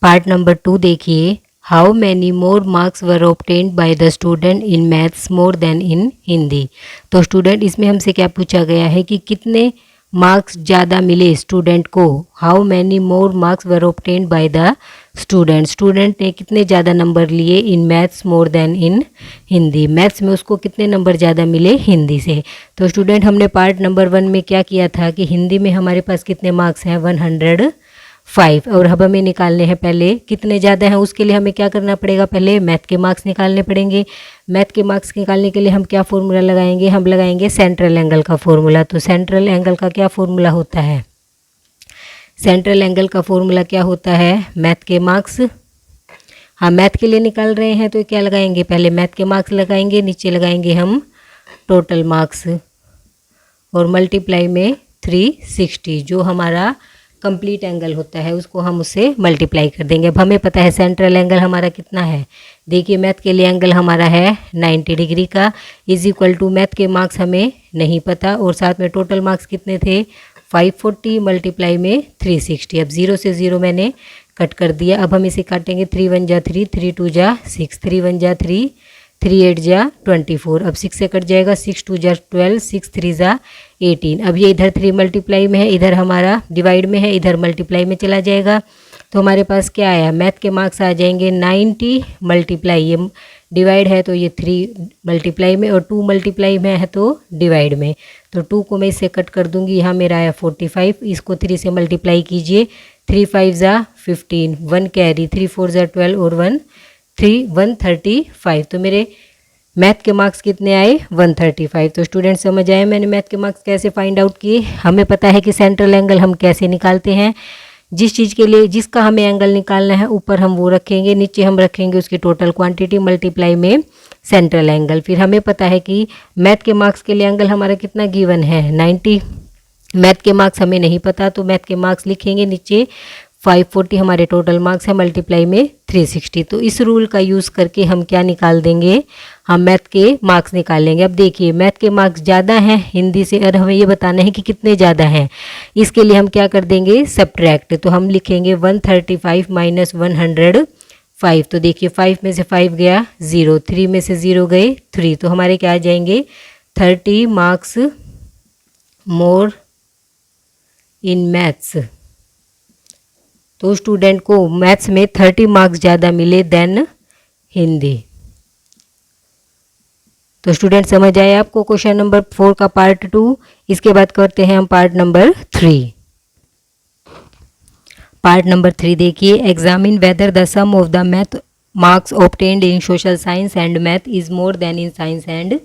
पार्ट नंबर 2 देखिए, how many more marks were obtained by the student in maths more than in Hindi. तो स्टूडेंट इसमें हमसे क्या पूछा गया है कि कितने मार्क्स ज़्यादा मिले स्टूडेंट को, how many more marks were obtained by the student. Student ने कितने ज़्यादा नंबर लिए इन maths more than in Hindi, maths में उसको कितने नंबर ज़्यादा मिले हिंदी से। तो स्टूडेंट हमने पार्ट नंबर 1 में क्या किया था कि हिंदी में हमारे पास कितने मार्क्स हैं 105, और अब हमें निकालने हैं पहले कितने ज़्यादा हैं, उसके लिए हमें क्या करना पड़ेगा, पहले मैथ के मार्क्स निकालने पड़ेंगे। मैथ के मार्क्स निकालने के लिए हम क्या फॉर्मूला लगाएंगे, हम लगाएंगे सेंट्रल एंगल का फॉर्मूला। तो सेंट्रल एंगल का क्या फॉर्मूला होता है, सेंट्रल एंगल का फॉर्मूला क्या होता है, मैथ के मार्क्स। हाँ मैथ के लिए निकाल रहे हैं तो क्या लगाएंगे, पहले मैथ के मार्क्स लगाएंगे, नीचे लगाएंगे हम टोटल मार्क्स और मल्टीप्लाई में 360, जो हमारा कंप्लीट एंगल होता है उसको हम उससे मल्टीप्लाई कर देंगे। अब हमें पता है सेंट्रल एंगल हमारा कितना है, देखिए मैथ के लिए एंगल हमारा है 90 डिग्री का, इज इक्वल टू मैथ के मार्क्स हमें नहीं पता, और साथ में टोटल मार्क्स कितने थे 540 मल्टीप्लाई में 360। अब 0 से 0 मैंने कट कर दिया, अब हम इसे काटेंगे, 3 1 जा 3, 3 2 जा 6, 3 1 जा 3, 3 8 जा 24। अब 6 से कट जाएगा, 6 2 जा 12, 6 3 जा 18। अब ये इधर 3 मल्टीप्लाई में है, इधर हमारा डिवाइड में है, इधर मल्टीप्लाई में चला जाएगा। तो हमारे पास क्या आया, मैथ के मार्क्स आ जाएंगे 90 मल्टीप्लाई, ये डिवाइड है तो ये 3 मल्टीप्लाई में, और 2 मल्टीप्लाई में है तो डिवाइड में। तो 2 को मैं इससे कट कर दूंगी, यहाँ मेरा आया 45, इसको 3 से मल्टीप्लाई कीजिए, 3 5 जा 15, 1 कैरी, 3 4 जा 12 और 135। तो मेरे मैथ के मार्क्स कितने आए, 135। तो स्टूडेंट समझ आए मैंने मैथ के मार्क्स कैसे फाइंड आउट किए। हमें पता है कि सेंट्रल एंगल हम कैसे निकालते हैं, जिस चीज़ के लिए जिसका हमें एंगल निकालना है ऊपर हम वो रखेंगे, नीचे हम रखेंगे उसकी टोटल क्वांटिटी मल्टीप्लाई में सेंट्रल एंगल। फिर हमें पता है कि मैथ के मार्क्स के लिए एंगल हमारा कितना गिवन है, 90। मैथ के मार्क्स हमें नहीं पता तो मैथ के मार्क्स लिखेंगे नीचे, 540 हमारे टोटल मार्क्स है, मल्टीप्लाई में 360। तो इस रूल का यूज़ करके हम क्या निकाल देंगे, हम मैथ के मार्क्स निकाल लेंगे। अब देखिए मैथ के मार्क्स ज़्यादा हैं हिंदी से, और हमें ये बताना है कि कितने ज़्यादा हैं। इसके लिए हम क्या कर देंगे, सब्ट्रैक्ट। तो हम लिखेंगे 135 माइनस 105। तो देखिए 5 में से 5 गया 0, 3 में से 0 गए 3, तो हमारे क्या आ जाएंगे 30 मार्क्स मोर इन मैथ्स। तो स्टूडेंट को मैथ्स में 30 मार्क्स ज़्यादा मिले देन हिंदी। तो स्टूडेंट समझ आए आपको क्वेश्चन नंबर 4 का पार्ट 2। इसके बाद करते हैं हम पार्ट नंबर 3। पार्ट नंबर 3 देखिए, examine whether the sum of the math marks obtained in social science and math is more than in science and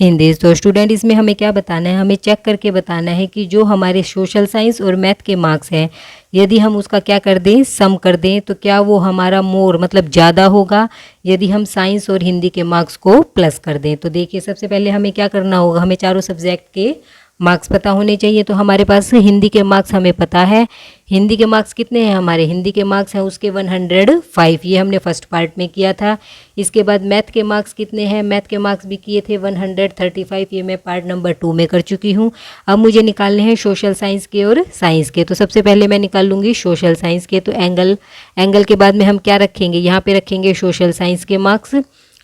Hindi. तो स्टूडेंट इसमें हमें क्या बताना है, हमें चेक करके बताना है कि जो हमारे सोशल साइंस और मैथ के मार्क्स हैं, यदि हम उसका क्या कर दें, सम कर दें, तो क्या वो हमारा मोर मतलब ज़्यादा होगा यदि हम साइंस और हिंदी के मार्क्स को प्लस कर दें। तो देखिए सबसे पहले हमें क्या करना होगा, हमें चारों सब्जेक्ट के मार्क्स पता होने चाहिए। तो हमारे पास हिंदी के मार्क्स हमें पता है, हिंदी के मार्क्स कितने हैं, हमारे हिंदी के मार्क्स हैं उसके 105, ये हमने फर्स्ट पार्ट में किया था। इसके बाद मैथ के मार्क्स कितने हैं, मैथ के मार्क्स भी किए थे 135, ये मैं पार्ट नंबर 2 में कर चुकी हूँ। अब मुझे निकालने हैं सोशल साइंस के और साइंस के। तो सबसे पहले मैं निकाल लूँगी सोशल साइंस के। तो एंगल के बाद में हम क्या रखेंगे, यहाँ पर रखेंगे सोशल साइंस के मार्क्स,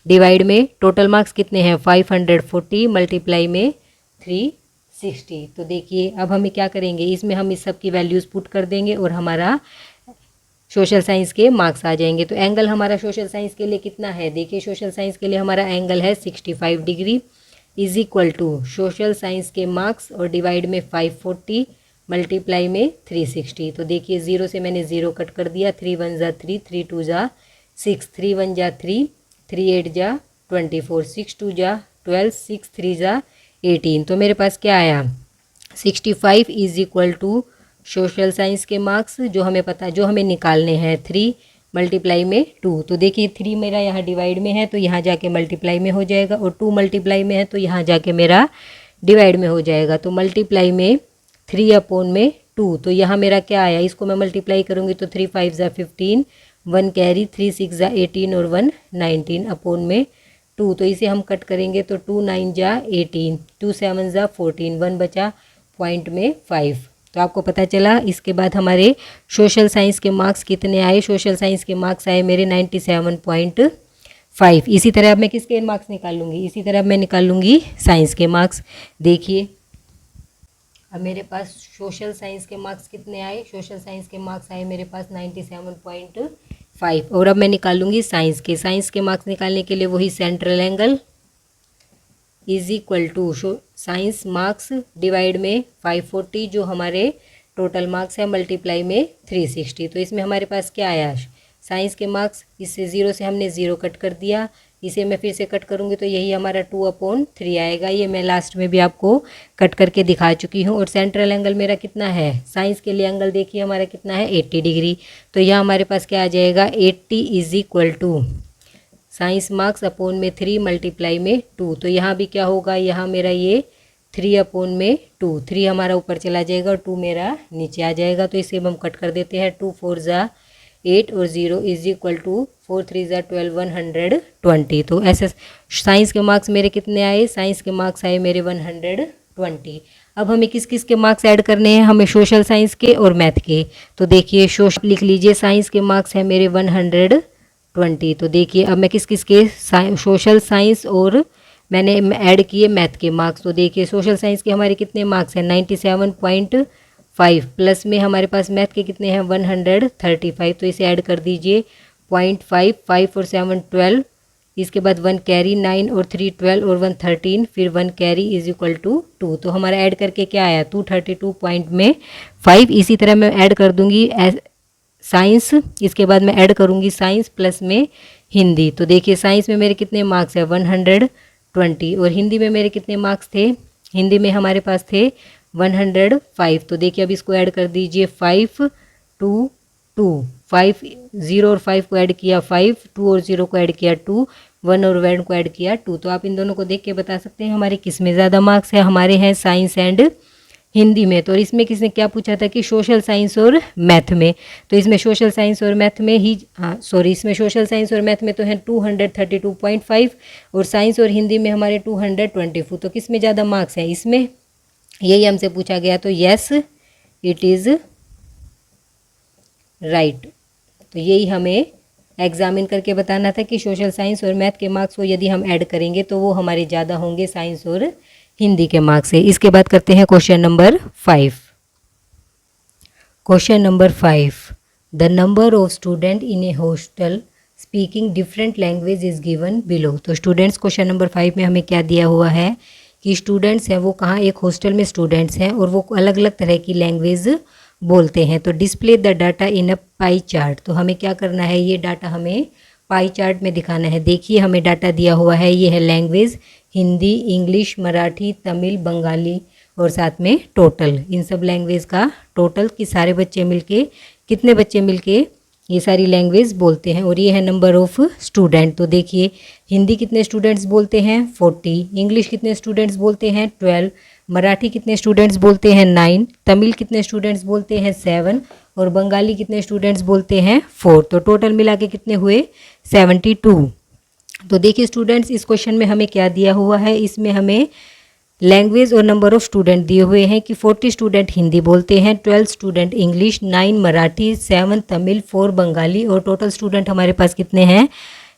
डिवाइड में टोटल मार्क्स कितने हैं 540, मल्टीप्लाई में 360। तो देखिए अब हमें क्या करेंगे, इसमें हम इस सब की वैल्यूज़ पुट कर देंगे और हमारा सोशल साइंस के मार्क्स आ जाएंगे। तो एंगल हमारा सोशल साइंस के लिए कितना है, देखिए सोशल साइंस के लिए हमारा एंगल है 65 degree, is equal to social science के मार्क्स और डिवाइड में 540 मल्टीप्लाई में 360। तो देखिए 0 से मैंने 0 कट कर दिया, 3 1 जा 3, 3 2 जा 6, 3 1 जा 3, 3 8 जा 24, 6 2 जा 12, 6 3 जा 18। तो मेरे पास क्या आया 65 is equal to social science के मार्क्स जो हमें पता, जो हमें निकालने हैं 3 मल्टीप्लाई में 2। तो देखिए 3 मेरा यहाँ डिवाइड में है तो यहाँ जाके मल्टीप्लाई में हो जाएगा, और 2 मल्टीप्लाई में है तो यहाँ जाके मेरा डिवाइड में हो जाएगा। तो मल्टीप्लाई में 3 अपॉन में 2, तो यहाँ मेरा क्या आया, इसको मैं मल्टीप्लाई करूँगी तो 3 5 जा 15, 1 कैरी, 3 6 जा 18 और 1 19 अपॉन में 2। तो इसे हम कट करेंगे तो 2 9 जा 18, 2 7 जा 14, 1 बचा पॉइंट में 5। तो आपको पता चला। इसके बाद हमारे सोशल साइंस के मार्क्स कितने आए, सोशल साइंस के मार्क्स आए मेरे 97.5। इसी तरह अब मैं किसके मार्क्स निकाल लूँगी, इसी तरह अब मैं निकाल लूँगी साइंस के मार्क्स। देखिए अब मेरे पास सोशल साइंस के मार्क्स कितने आए, सोशल साइंस के मार्क्स आए मेरे पास 97.5। और अब मैं निकाल लूँगी साइंस के। साइंस के मार्क्स निकालने के लिए वही central angle is equal to science marks divide में 540 जो हमारे टोटल मार्क्स है, मल्टीप्लाई में 360। तो इसमें हमारे पास क्या आया, साइंस के मार्क्स, इससे 0 से हमने 0 कट कर दिया, इसे मैं फिर से कट करूँगी तो यही हमारा 2/3 आएगा। ये मैं लास्ट में भी आपको कट करके दिखा चुकी हूँ। और सेंट्रल एंगल मेरा कितना है, साइंस के लिए एंगल देखिए हमारा कितना है 80 डिग्री। तो यहाँ हमारे पास क्या आ जाएगा 80 is equal to science marks upon में 3 मल्टीप्लाई में 2। तो यहाँ भी क्या होगा, यहाँ मेरा ये 3 अपॉन में 2, 3 हमारा ऊपर चला जाएगा और 2 मेरा नीचे आ जाएगा। तो इसे हम कट कर देते हैं, 2 4 जा 8 और 0 इज इक्वल टू 4 3 जा 12, 120। तो ऐसे साइंस के मार्क्स मेरे कितने आए, साइंस के मार्क्स आए मेरे 120। अब हमें किस किस के मार्क्स ऐड करने हैं, हमें सोशल साइंस के और मैथ के। तो देखिए सोशल लिख लीजिए, साइंस के मार्क्स हैं मेरे 120 20। तो देखिए अब मैं किस किस के सोशल साइंस और मैंने ऐड किए मैथ के मार्क्स। तो देखिए सोशल साइंस के हमारे कितने मार्क्स हैं 97.5 प्लस में हमारे पास मैथ के कितने हैं 135। तो इसे ऐड कर दीजिए 0.5 5 और 7 12, इसके बाद 1 कैरी 9 और 3 12 और 1 13, फिर 1 कैरी इज इक्वल टू 2। तो हमारा ऐड करके क्या आया 232.5। इसी तरह मैं ऐड कर दूंगी साइंस, इसके बाद मैं ऐड करूंगी साइंस प्लस में हिंदी। तो देखिए साइंस में मेरे कितने मार्क्स है 120 और हिंदी में मेरे कितने मार्क्स थे, हिंदी में हमारे पास थे 105। तो देखिए अब इसको ऐड कर दीजिए 5 2 2 5 0 और 5 को ऐड किया 5, 2 और 0 को ऐड किया 2, 1 और 1 को ऐड किया 2। तो आप इन दोनों को देख के बता सकते हैं हमारे किस में ज़्यादा मार्क्स है, हमारे हैं साइंस एंड हिंदी में। तो इसमें किसने क्या पूछा था कि सोशल साइंस और मैथ में, तो इसमें सोशल साइंस और मैथ में ही इसमें सोशल साइंस और मैथ में तो है 232.5 और साइंस और हिंदी में हमारे 224। तो किस में ज़्यादा मार्क्स हैं, इसमें, यही हमसे पूछा गया। तो यस इट इज़ राइट। तो यही हमें एग्जामिन करके बताना था कि सोशल साइंस और मैथ के मार्क्स को यदि हम ऐड करेंगे तो वो हमारे ज़्यादा होंगे साइंस और हिंदी के मार्क्स से। इसके बाद करते हैं question number 5। Question number 5, the number of student in A hostel speaking different language is given below. तो स्टूडेंट्स क्वेश्चन नंबर 5 में हमें क्या दिया हुआ है कि स्टूडेंट्स हैं वो कहाँ, एक हॉस्टल में स्टूडेंट्स हैं और वो अलग अलग तरह की लैंग्वेज बोलते हैं। तो display the data in a pie chart. तो हमें क्या करना है, ये डाटा हमें पाई चार्ट में दिखाना है। देखिए हमें डाटा दिया हुआ है, ये है लैंग्वेज हिंदी, इंग्लिश, मराठी, तमिल, बंगाली और साथ में टोटल, इन सब लैंग्वेज का टोटल कि सारे बच्चे मिलके कितने बच्चे मिलके ये सारी लैंग्वेज बोलते हैं। और ये है नंबर ऑफ़ स्टूडेंट। तो देखिए हिंदी कितने स्टूडेंट्स बोलते हैं 40, इंग्लिश कितने स्टूडेंट्स बोलते हैं 12, मराठी कितने स्टूडेंट्स बोलते हैं 9, तमिल कितने स्टूडेंट्स बोलते हैं 7 और बंगाली कितने स्टूडेंट्स बोलते हैं 4। तो टोटल मिला के कितने हुए 72। तो देखिए स्टूडेंट्स इस क्वेश्चन में हमें क्या दिया हुआ है, इसमें हमें लैंग्वेज और नंबर ऑफ़ स्टूडेंट दिए हुए हैं कि 40 स्टूडेंट हिंदी बोलते हैं, 12 स्टूडेंट इंग्लिश, 9 मराठी, 7 तमिल, 4 बंगाली और टोटल स्टूडेंट हमारे पास कितने हैं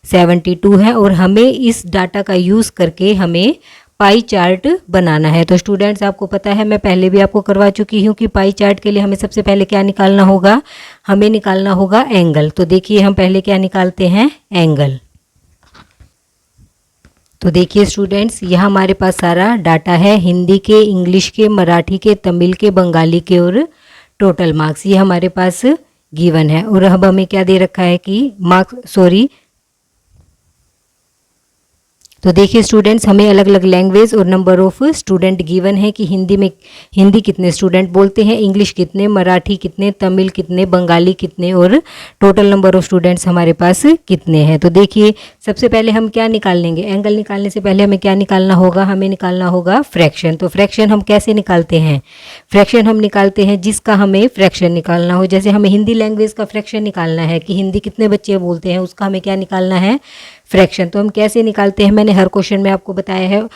72 है। और हमें इस डाटा का यूज़ करके हमें पाई चार्ट बनाना है। तो स्टूडेंट्स आपको पता है, मैं पहले भी आपको करवा चुकी हूँ कि पाई चार्ट के लिए हमें सबसे पहले क्या निकालना होगा, हमें निकालना होगा एंगल। तो देखिए हम पहले क्या निकालते हैं एंगल। तो देखिए स्टूडेंट्स यहाँ हमारे पास सारा डाटा है हिंदी के, इंग्लिश के, मराठी के, तमिल के, बंगाली के और टोटल मार्क्स ये हमारे पास गिवन है। और अब हमें क्या दे रखा है कि तो देखिए स्टूडेंट्स हमें अलग अलग लैंग्वेज और नंबर ऑफ़ स्टूडेंट गिवन है कि हिंदी कितने स्टूडेंट बोलते हैं, इंग्लिश कितने, मराठी कितने, तमिल कितने, बंगाली कितने और टोटल नंबर ऑफ़ स्टूडेंट्स हमारे पास कितने हैं। तो देखिए सबसे पहले हम क्या निकाल लेंगे, एंगल निकालने से पहले हमें क्या निकालना होगा, हमें निकालना होगा फ्रैक्शन। तो फ्रैक्शन हम कैसे निकालते हैं, फ्रैक्शन हम निकालते हैं जिसका हमें फ्रैक्शन निकालना हो। जैसे हमें हिंदी लैंग्वेज का फ्रैक्शन निकालना है कि हिंदी कितने बच्चे बोलते हैं, उसका हमें क्या निकालना है फ्रैक्शन। तो हम कैसे निकालते हैं, मैंने हर क्वेश्चन में आपको बताया है।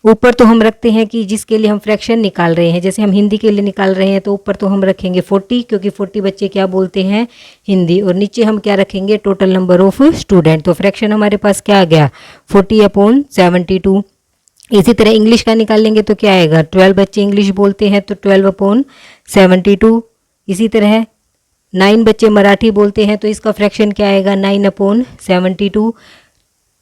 ऊपर तो हम रखते हैं कि जिसके लिए हम फ्रैक्शन निकाल रहे हैं, जैसे हम हिंदी के लिए निकाल रहे हैं तो ऊपर तो हम रखेंगे 40 क्योंकि 40 बच्चे क्या बोलते हैं हिंदी, और नीचे हम क्या रखेंगे टोटल नंबर ऑफ स्टूडेंट। तो फ्रैक्शन हमारे पास क्या आ गया 40/72। इसी तरह इंग्लिश का निकाल लेंगे तो क्या आएगा, 12 बच्चे इंग्लिश बोलते हैं तो 12/72। इसी तरह 9 बच्चे मराठी बोलते हैं तो इसका फ्रैक्शन क्या आएगा 9/72।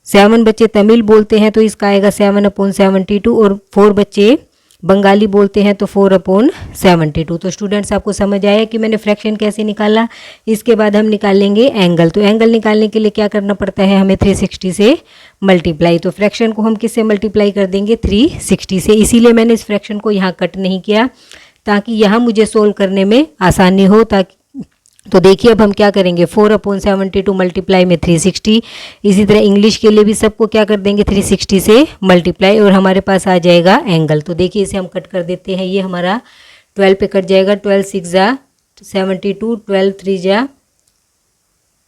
7 बच्चे तमिल बोलते हैं तो इसका आएगा 7/72 और 4 बच्चे बंगाली बोलते हैं तो 4/72। तो स्टूडेंट्स आपको समझ आया कि मैंने फ्रैक्शन कैसे निकाला। इसके बाद हम निकालेंगे एंगल। तो एंगल निकालने के लिए क्या करना पड़ता है, हमें 360 से मल्टीप्लाई। तो फ्रैक्शन को हम किससे मल्टीप्लाई कर देंगे 360 से। इसीलिए मैंने इस फ्रैक्शन को यहाँ कट नहीं किया ताकि यहाँ मुझे सोल्व करने में आसानी हो। तो देखिए अब हम क्या करेंगे 4/72 मल्टीप्लाई में 360। इसी तरह इंग्लिश के लिए भी सबको क्या कर देंगे 360 से मल्टीप्लाई और हमारे पास आ जाएगा एंगल। तो देखिए इसे हम कट कर देते हैं, ये हमारा 12 पे कट जाएगा, 12 6 जा 72, 12 3 जा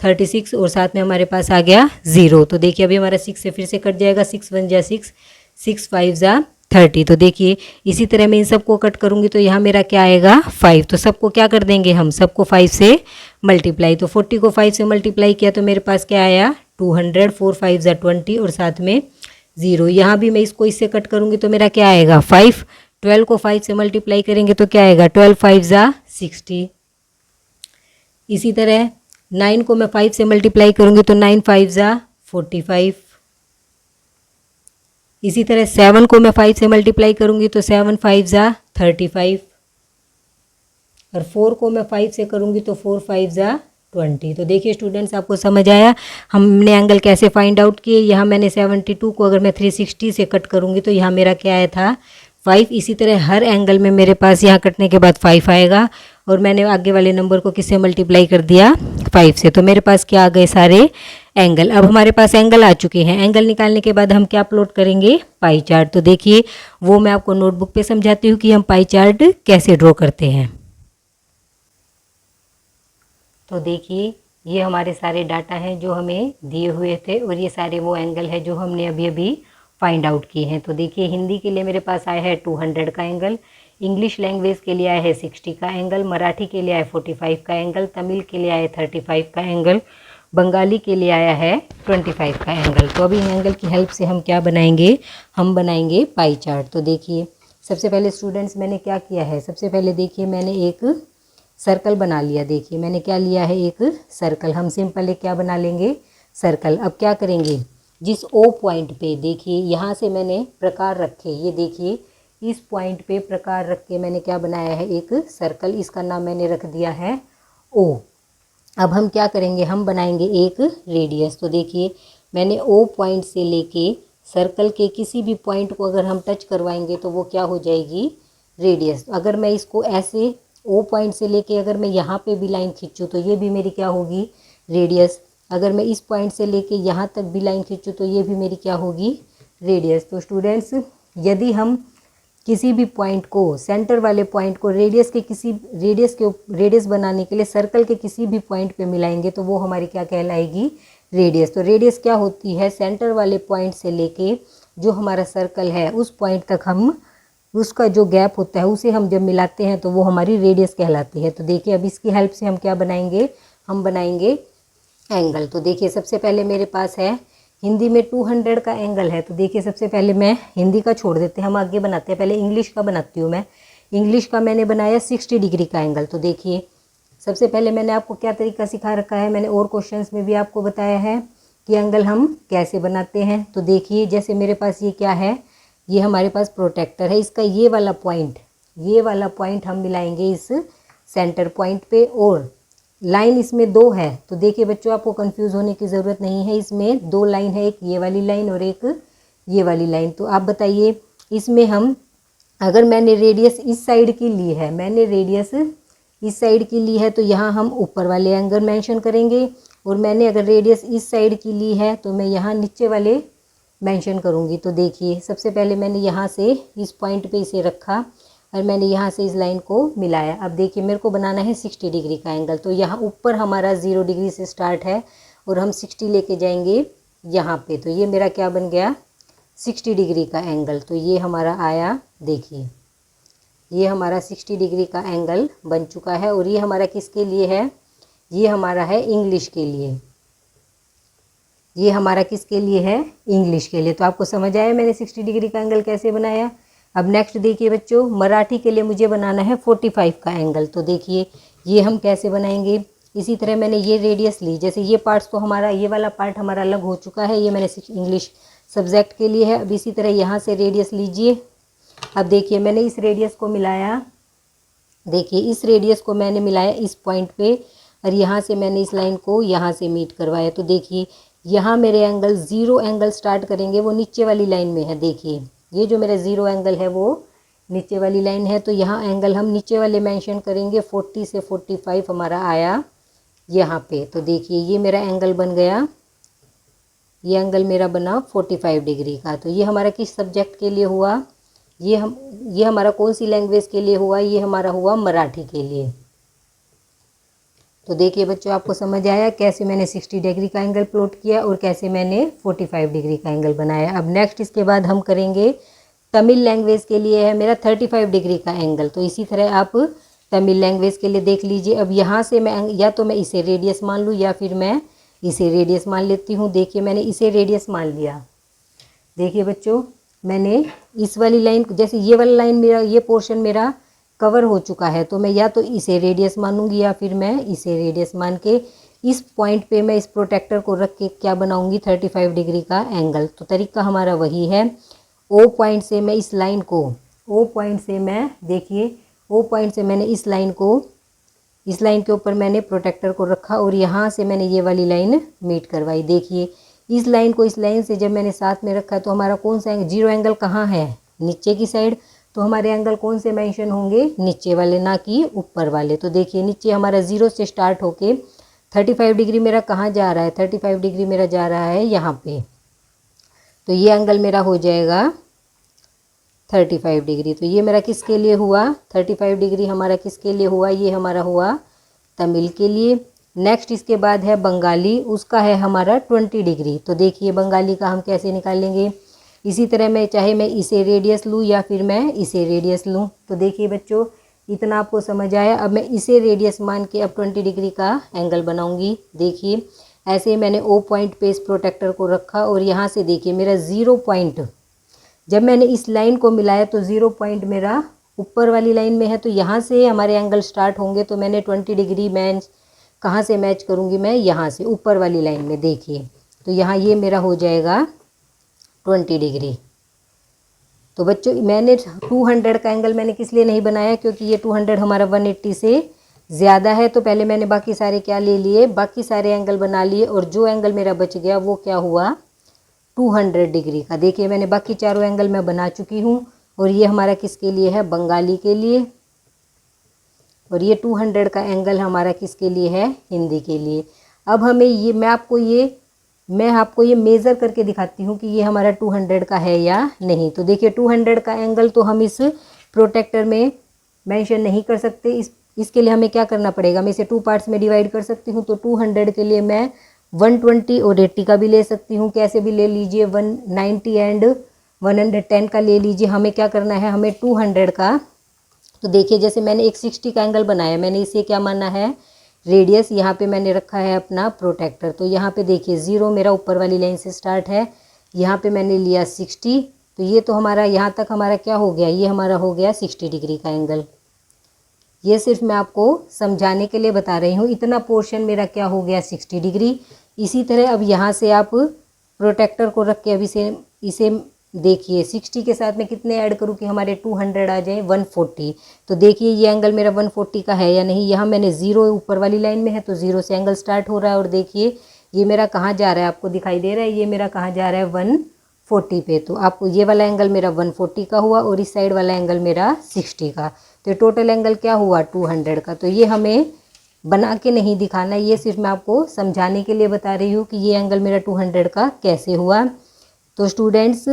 36 और साथ में हमारे पास आ गया 0। तो देखिए अभी हमारा 6 से फिर से कट जाएगा, 6 1 जा 6, 6 5 जा 30। तो देखिए इसी तरह मैं इन सबको कट करूंगी तो यहाँ मेरा क्या आएगा 5। तो सबको क्या कर देंगे हम, सबको 5 से मल्टीप्लाई। तो 40 को 5 से मल्टीप्लाई किया तो मेरे पास क्या आया 200, 4 5 ज़ा 20 और साथ में 0। यहाँ भी मैं इसको इससे कट करूँगी तो मेरा क्या आएगा 5। 12 को 5 से मल्टीप्लाई करेंगे तो क्या आएगा 12 5 ज़ा 60। इसी तरह 9 को मैं 5 से मल्टीप्लाई करूँगी तो 9 5 ज़ा 45। इसी तरह 7 को मैं 5 से मल्टीप्लाई करूँगी तो 7 5 ज़ा 35। और 4 को मैं 5 से करूँगी तो 4 5 ज़ा 20। तो देखिए स्टूडेंट्स, आपको समझ आया हमने एंगल कैसे फाइंड आउट किए। यहाँ मैंने 72 को अगर मैं 360 से कट करूँगी तो यहाँ मेरा क्या आया था 5। इसी तरह हर एंगल में मेरे पास यहाँ कटने के बाद 5 आएगा और मैंने आगे वाले नंबर को किससे मल्टीप्लाई कर दिया 5 से। तो मेरे पास क्या आ गए सारे एंगल। अब हमारे पास एंगल आ चुके हैं। एंगल निकालने के बाद हम क्या प्लॉट करेंगे पाई चार्ट। तो देखिए वो मैं आपको नोटबुक पे समझाती हूँ कि हम पाई चार्ट कैसे ड्रॉ करते हैं। तो देखिए ये हमारे सारे डाटा हैं जो हमें दिए हुए थे और ये सारे वो एंगल है जो हमने अभी अभी फाइंड आउट किए हैं। तो देखिए हिंदी के लिए मेरे पास आया है 200 का एंगल, इंग्लिश लैंग्वेज के लिए आया है 60 का एंगल, मराठी के लिए आया है 45 का एंगल, तमिल के लिए आया है 35 का एंगल, बंगाली के लिए आया है 25 का एंगल। तो अभी एंगल की हेल्प से हम क्या बनाएंगे, हम बनाएंगे पाई चार्ट। तो देखिए सबसे पहले स्टूडेंट्स मैंने क्या किया है, सबसे पहले देखिए मैंने एक सर्कल बना लिया। देखिए मैंने क्या लिया है एक सर्कल। हम सिंपल एक क्या बना लेंगे सर्कल। अब क्या करेंगे जिस ओ पॉइंट पे देखिए यहाँ से मैंने प्रकार रखे, ये देखिए इस पॉइंट पे प्रकार रख के मैंने क्या बनाया है एक सर्कल। इसका नाम मैंने रख दिया है ओ। अब हम क्या करेंगे, हम बनाएंगे एक रेडियस। तो देखिए मैंने ओ पॉइंट से लेके सर्कल के किसी भी पॉइंट को अगर हम टच करवाएंगे तो वो क्या हो जाएगी रेडियस। अगर मैं इसको ऐसे ओ पॉइंट से लेके अगर मैं यहाँ पे भी लाइन खींचूँ तो ये भी मेरी क्या होगी रेडियस। अगर मैं इस पॉइंट से लेके यहाँ तक भी लाइन खींचूँ तो ये भी मेरी क्या होगी रेडियस। तो स्टूडेंट्स यदि हम किसी भी पॉइंट को, सेंटर वाले पॉइंट को रेडियस बनाने के लिए सर्कल के किसी भी पॉइंट पे मिलाएंगे तो वो हमारी क्या कहलाएगी रेडियस। तो रेडियस क्या होती है, सेंटर वाले पॉइंट से लेके जो हमारा सर्कल है उस पॉइंट तक हम उसका जो गैप होता है उसे हम जब मिलाते हैं तो वो हमारी रेडियस कहलाती है। तो देखिए अब इसकी हेल्प से हम क्या बनाएंगे, हम बनाएंगे एंगल। तो देखिए सबसे पहले मेरे पास है हिंदी में 200 का एंगल है। तो देखिए सबसे पहले मैं हिंदी का छोड़ देते हैं, हम आगे बनाते हैं। पहले इंग्लिश का बनाती हूँ मैं। इंग्लिश का मैंने बनाया 60 डिग्री का एंगल। तो देखिए सबसे पहले मैंने आपको क्या तरीका सिखा रखा है, मैंने और क्वेश्चंस में भी आपको बताया है कि एंगल हम कैसे बनाते हैं। तो देखिए जैसे मेरे पास ये क्या है, ये हमारे पास प्रोटेक्टर है, इसका ये वाला पॉइंट हम मिलाएंगे इस सेंटर पॉइंट पे और लाइन इसमें दो है। तो देखिए बच्चों आपको कंफ्यूज होने की ज़रूरत नहीं है, इसमें दो लाइन है, एक ये वाली लाइन और एक ये वाली लाइन। तो आप बताइए इसमें हम अगर मैंने रेडियस इस साइड की ली है, मैंने रेडियस इस साइड की ली है तो यहाँ हम ऊपर वाले एंगल मेंशन करेंगे और मैंने अगर रेडियस इस साइड की ली है तो मैं यहाँ नीचे वाले मेंशन करूँगी। तो देखिए सबसे पहले मैंने यहाँ से इस पॉइंट पे इसे रखा और मैंने यहाँ से इस लाइन को मिलाया। अब देखिए मेरे को बनाना है 60 डिग्री का एंगल। तो यहाँ ऊपर हमारा 0 डिग्री से स्टार्ट है और हम 60 लेके जाएंगे यहाँ पे। तो ये मेरा क्या बन गया 60 डिग्री का एंगल। तो ये हमारा आया, देखिए ये हमारा 60 डिग्री का एंगल बन चुका है। और ये हमारा किसके लिए है, ये हमारा है इंग्लिश के लिए। ये हमारा किसके लिए है, इंग्लिश के लिए। तो आपको समझ आया मैंने 60 डिग्री का एंगल कैसे बनाया। अब नेक्स्ट देखिए बच्चों, मराठी के लिए मुझे बनाना है 45 का एंगल। तो देखिए ये हम कैसे बनाएंगे, इसी तरह मैंने ये रेडियस ली। जैसे ये पार्ट्स तो हमारा, ये वाला पार्ट हमारा अलग हो चुका है, ये मैंने इंग्लिश सब्जेक्ट के लिए है। अब इसी तरह यहाँ से रेडियस लीजिए। अब देखिए मैंने इस रेडियस को मिलाया, देखिए इस रेडियस को मैंने मिलाया इस पॉइंट पे और यहाँ से मैंने इस लाइन को यहाँ से मीट करवाया। तो देखिए यहाँ मेरे एंगल 0 एंगल स्टार्ट करेंगे, वो नीचे वाली लाइन में है। देखिए ये जो मेरा 0 एंगल है वो नीचे वाली लाइन है। तो यहाँ एंगल हम नीचे वाले मेंशन करेंगे। 40 से 45 हमारा आया यहाँ पे। तो देखिए ये मेरा एंगल बन गया, ये एंगल मेरा बना 45 डिग्री का। तो ये हमारा किस सब्जेक्ट के लिए हुआ, ये हमारा कौन सी लैंग्वेज के लिए हुआ, ये हमारा हुआ मराठी के लिए। तो देखिए बच्चों आपको समझ आया कैसे मैंने 60 डिग्री का एंगल प्लॉट किया और कैसे मैंने 45 डिग्री का एंगल बनाया। अब नेक्स्ट इसके बाद हम करेंगे तमिल लैंग्वेज के लिए है मेरा 35 डिग्री का एंगल। तो इसी तरह आप तमिल लैंग्वेज के लिए देख लीजिए। अब यहाँ से मैं या तो मैं इसे रेडियस मान लूँ या फिर मैं इसे रेडियस मान लेती हूँ। देखिए मैंने इसे रेडियस मान लिया। देखिए बच्चों, मैंने इस वाली लाइन, जैसे ये वाला लाइन मेरा, ये पोर्शन मेरा कवर हो चुका है, तो मैं या तो इसे रेडियस मानूंगी या फिर मैं इसे रेडियस मान के इस पॉइंट पे मैं इस प्रोटेक्टर को रख के क्या बनाऊंगी, 35 डिग्री का एंगल। तो तरीका हमारा वही है। ओ पॉइंट से मैं इस लाइन को, ओ पॉइंट से मैं, देखिए ओ पॉइंट से मैंने इस लाइन को, इस लाइन के ऊपर मैंने प्रोटेक्टर को रखा और यहाँ से मैंने ये वाली लाइन मीट करवाई। देखिए इस लाइन को इस लाइन से जब मैंने साथ में रखा तो हमारा कौन सा एंगल, जीरो एंगल कहाँ है, नीचे की साइड। तो हमारे एंगल कौन से मेंशन होंगे, नीचे वाले, ना कि ऊपर वाले। तो देखिए नीचे हमारा 0 से स्टार्ट होके 35 डिग्री मेरा कहाँ जा रहा है, 35 डिग्री मेरा जा रहा है यहाँ पे। तो ये एंगल मेरा हो जाएगा 35 डिग्री। तो ये मेरा किसके लिए हुआ, 35 डिग्री हमारा किसके लिए हुआ, ये हमारा हुआ तमिल के लिए। नेक्स्ट इसके बाद है बंगाली, उसका है हमारा 20 डिग्री। तो देखिए बंगाली का हम कैसे निकालेंगे, इसी तरह मैं चाहे मैं इसे रेडियस लूँ या फिर मैं इसे रेडियस लूँ। तो देखिए बच्चों, इतना आपको समझ आया। अब मैं इसे रेडियस मान के अब 20 डिग्री का एंगल बनाऊंगी। देखिए ऐसे ही मैंने ओ पॉइंट पे इस प्रोटेक्टर को रखा और यहाँ से देखिए मेरा 0 पॉइंट, जब मैंने इस लाइन को मिलाया तो 0 पॉइंट मेरा ऊपर वाली लाइन में है। तो यहाँ से हमारे एंगल स्टार्ट होंगे। तो मैंने 20 डिग्री मैच कहाँ से मैच करूँगी, मैं यहाँ से ऊपर वाली लाइन में। देखिए तो यहाँ ये मेरा हो जाएगा 20 डिग्री। तो बच्चों मैंने 200 का एंगल मैंने किस लिए नहीं बनाया, क्योंकि ये 200 हमारा 180 से ज़्यादा है। तो पहले मैंने बाकी सारे क्या ले लिए, बाकी सारे एंगल बना लिए और जो एंगल मेरा बच गया वो क्या हुआ, 200 डिग्री का। देखिए मैंने बाकी चारों एंगल मैं बना चुकी हूँ और ये हमारा किसके लिए है, बंगाली के लिए। और ये 200 का एंगल हमारा किसके लिए है, हिंदी के लिए। अब हमें ये, मैं आपको ये मेज़र करके दिखाती हूँ कि ये हमारा 200 का है या नहीं। तो देखिए 200 का एंगल तो हम इस प्रोटेक्टर में मेंशन नहीं कर सकते। इसके लिए हमें क्या करना पड़ेगा, मैं इसे 2 पार्ट्स में डिवाइड कर सकती हूँ। तो 200 के लिए मैं 120 और 80 का भी ले सकती हूँ, कैसे भी ले लीजिए, 190 एंड 110 का ले लीजिए। हमें क्या करना है, हमें 200 का, तो देखिए जैसे मैंने एक 60 का एंगल बनाया, मैंने इसे क्या माना है, रेडियस। यहाँ पे मैंने रखा है अपना प्रोटेक्टर। तो यहाँ पे देखिए 0 मेरा ऊपर वाली लाइन से स्टार्ट है, यहाँ पे मैंने लिया 60। तो ये तो हमारा यहाँ तक हमारा क्या हो गया, ये हमारा हो गया 60 डिग्री का एंगल। ये सिर्फ मैं आपको समझाने के लिए बता रही हूँ। इतना पोर्शन मेरा क्या हो गया, 60 डिग्री। इसी तरह अब यहाँ से आप प्रोटेक्टर को रख के अब इसे देखिए 60 के साथ में कितने ऐड करूँ कि हमारे 200 आ जाए, 140। तो देखिए ये एंगल मेरा 140 का है या नहीं। यहाँ मैंने 0 ऊपर वाली लाइन में है तो 0 से एंगल स्टार्ट हो रहा है और देखिए ये मेरा कहाँ जा रहा है, आपको दिखाई दे रहा है, ये मेरा कहाँ जा रहा है, 140 पे। तो आपको ये वाला एंगल मेरा 140 का हुआ और इस साइड वाला एंगल मेरा 60 का। तो टोटल एंगल क्या हुआ, 200 का। तो ये हमें बना के नहीं दिखाना, ये सिर्फ मैं आपको समझाने के लिए बता रही हूँ कि ये एंगल मेरा 200 का कैसे हुआ। तो स्टूडेंट्स,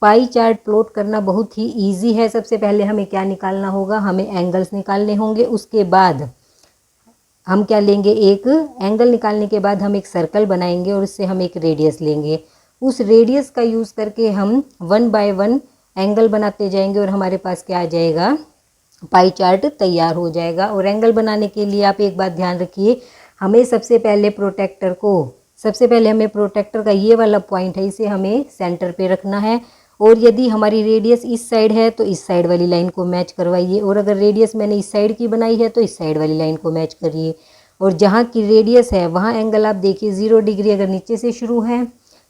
पाई चार्ट प्लॉट करना बहुत ही इजी है। सबसे पहले हमें क्या निकालना होगा, हमें एंगल्स निकालने होंगे। उसके बाद हम क्या लेंगे, एक एंगल निकालने के बाद हम एक सर्कल बनाएंगे और उससे हम एक रेडियस लेंगे। उस रेडियस का यूज़ करके हम 1 बाय 1 एंगल बनाते जाएंगे और हमारे पास क्या आ जाएगा, पाई चार्ट तैयार हो जाएगा। और एंगल बनाने के लिए आप एक बात ध्यान रखिए, हमें सबसे पहले हमें प्रोटेक्टर का ये वाला पॉइंट है, इसे हमें सेंटर पे रखना है। और यदि हमारी रेडियस इस साइड है तो इस साइड वाली लाइन को मैच करवाइए, और अगर रेडियस मैंने इस साइड की बनाई है तो इस साइड वाली लाइन को मैच करिए। और जहाँ की रेडियस है वहाँ एंगल आप देखिए 0 डिग्री अगर नीचे से शुरू है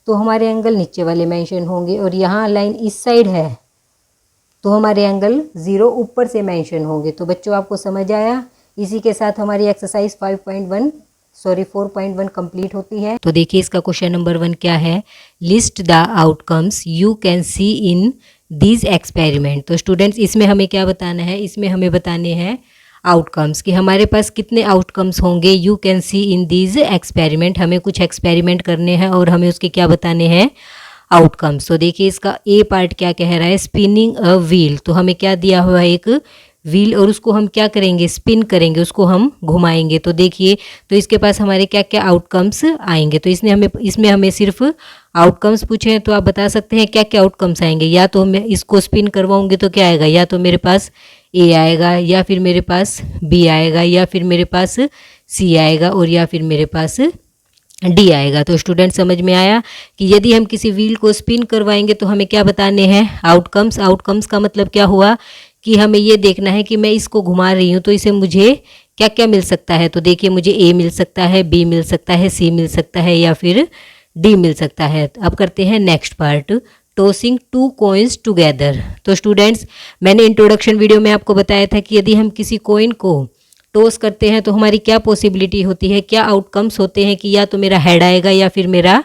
तो हमारे एंगल नीचे वाले मेंशन होंगे, और यहाँ लाइन इस साइड है तो हमारे एंगल 0 ऊपर से मेंशन होंगे। तो बच्चों आपको समझ आया। इसी के साथ हमारी एक्सरसाइज 4.1 कंप्लीट होती है। तो देखिए इसका क्वेश्चन नंबर 1 क्या है, list the outcomes you can see in these experiment. तो स्टूडेंट्स इसमें हमें क्या बताना है, इसमें हमें बताने हैं आउटकम्स, कि हमारे पास कितने आउटकम्स होंगे you can see in these experiment. हमें कुछ एक्सपेरिमेंट करने हैं और हमें उसके क्या बताने हैं, आउटकम्स। तो देखिए इसका ए पार्ट क्या कह रहा है, स्पिनिंग अ व्हील। तो हमें क्या दिया हुआ है, एक व्हील, और उसको हम क्या करेंगे, स्पिन करेंगे, उसको हम घुमाएंगे। तो देखिए तो इसके पास हमारे क्या क्या आउटकम्स आएंगे। तो इसमें हमें सिर्फ आउटकम्स पूछे हैं, तो आप बता सकते हैं क्या क्या आउटकम्स आएंगे। या तो मैं इसको स्पिन करवाऊंगी तो क्या आएगा, या तो मेरे पास ए आएगा, या फिर मेरे पास बी आएगा, या फिर मेरे पास सी आएगा, और या फिर मेरे पास डी आएगा। तो स्टूडेंट समझ में आया कि यदि हम किसी व्हील को स्पिन करवाएंगे तो हमें क्या बताने हैं, आउटकम्स। आउटकम्स का मतलब क्या हुआ कि हमें ये देखना है कि मैं इसको घुमा रही हूँ तो इसे मुझे क्या क्या मिल सकता है। तो देखिए मुझे ए मिल सकता है, बी मिल सकता है, सी मिल सकता है या फिर डी मिल सकता है। अब करते हैं next part, tossing two coins together. तो स्टूडेंट्स मैंने इंट्रोडक्शन वीडियो में आपको बताया था कि यदि हम किसी कॉइन को टॉस करते हैं तो हमारी क्या पॉसिबिलिटी होती है, क्या आउटकम्स होते हैं कि या तो मेरा हेड आएगा या फिर मेरा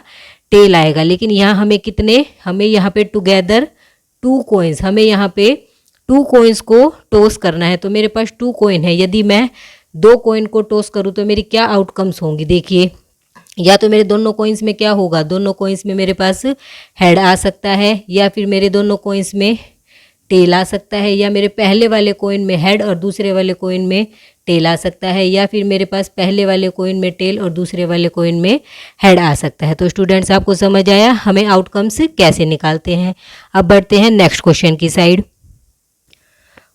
टेल आएगा। लेकिन यहाँ हमें यहाँ पे टुगेदर टू कॉइन्स, हमें यहाँ पे टू कॉइन्स को टॉस करना है। तो मेरे पास टू कॉइन है, यदि मैं दो कॉइन को टॉस करूँ तो मेरी क्या आउटकम्स होंगी। देखिए या तो मेरे दोनों कॉइन्स में क्या होगा, दोनों कॉइन्स में मेरे पास हेड आ सकता है या फिर मेरे दोनों कॉइन्स में टेल आ सकता है, या मेरे पहले वाले कॉइन में हेड और दूसरे वाले कॉइन में टेल आ सकता है, या फिर मेरे पास पहले वाले कॉइन में टेल और दूसरे वाले कॉइन में हेड आ सकता है। तो स्टूडेंट्स आपको समझ आया हमें आउटकम्स कैसे निकालते हैं। अब बढ़ते हैं नेक्स्ट क्वेश्चन की साइड।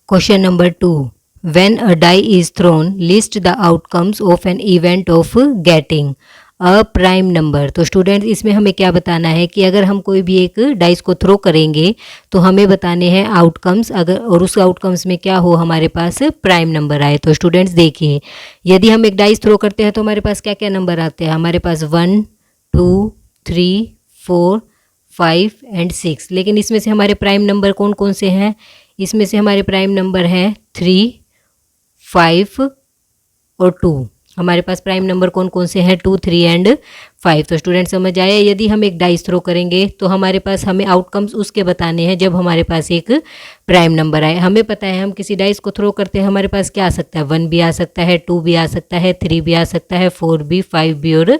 Question number 2, when a die is thrown list the outcomes of an event of getting a prime number. तो स्टूडेंट इसमें हमें क्या बताना है कि अगर हम कोई भी एक डाइस को थ्रो करेंगे तो हमें बताने हैं आउटकम्स, अगर और उस आउटकम्स में क्या हो, हमारे पास प्राइम नंबर आए। तो स्टूडेंट्स देखिए यदि हम एक डाइस थ्रो करते हैं तो हमारे पास क्या क्या नंबर आते हैं, हमारे पास 1 2 3 4 5 एंड 6। लेकिन इसमें से हमारे प्राइम नंबर कौन कौन से हैं, इसमें से हमारे प्राइम नंबर हैं 3 5 और 2। हमारे पास प्राइम नंबर कौन कौन से हैं, 2 3 एंड 5। तो स्टूडेंट समझ आया, यदि हम एक डाइस थ्रो करेंगे तो हमारे पास हमें आउटकम्स उसके बताने हैं जब हमारे पास एक प्राइम नंबर आए। हमें पता है हम किसी डाइस को थ्रो करते हैं हमारे पास क्या आ सकता है, 1 भी आ सकता है, 2 भी आ सकता है, 3 भी आ सकता है, 4 भी, 5 भी और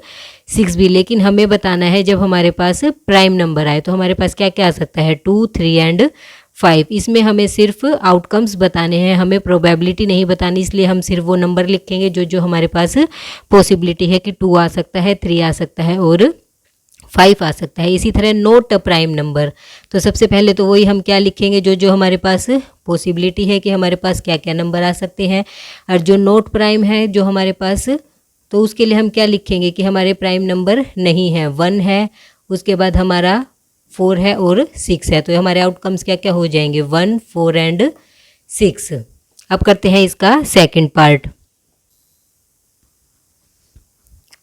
6 भी। लेकिन हमें बताना है जब हमारे पास प्राइम नंबर आए तो हमारे पास क्या क्या आ सकता है, 2 3 एंड 5। इसमें हमें सिर्फ आउटकम्स बताने हैं, हमें प्रोबेबिलिटी नहीं बतानी, इसलिए हम सिर्फ वो नंबर लिखेंगे जो हमारे पास पॉसिबिलिटी है कि 2 आ सकता है, 3 आ सकता है और 5 आ सकता है। इसी तरह नोट अ प्राइम नंबर, तो सबसे पहले तो वही हम क्या लिखेंगे जो हमारे पास पॉसिबिलिटी है कि हमारे पास क्या क्या नंबर आ सकते हैं। और जो नोट प्राइम है जो हमारे पास, तो उसके लिए हम क्या लिखेंगे कि हमारे प्राइम नंबर नहीं है, 1 है, उसके बाद हमारा 4 है और 6 है। तो हमारे आउटकम्स क्या क्या हो जाएंगे, 1 4 एंड 6। अब करते हैं इसका सेकंड पार्ट।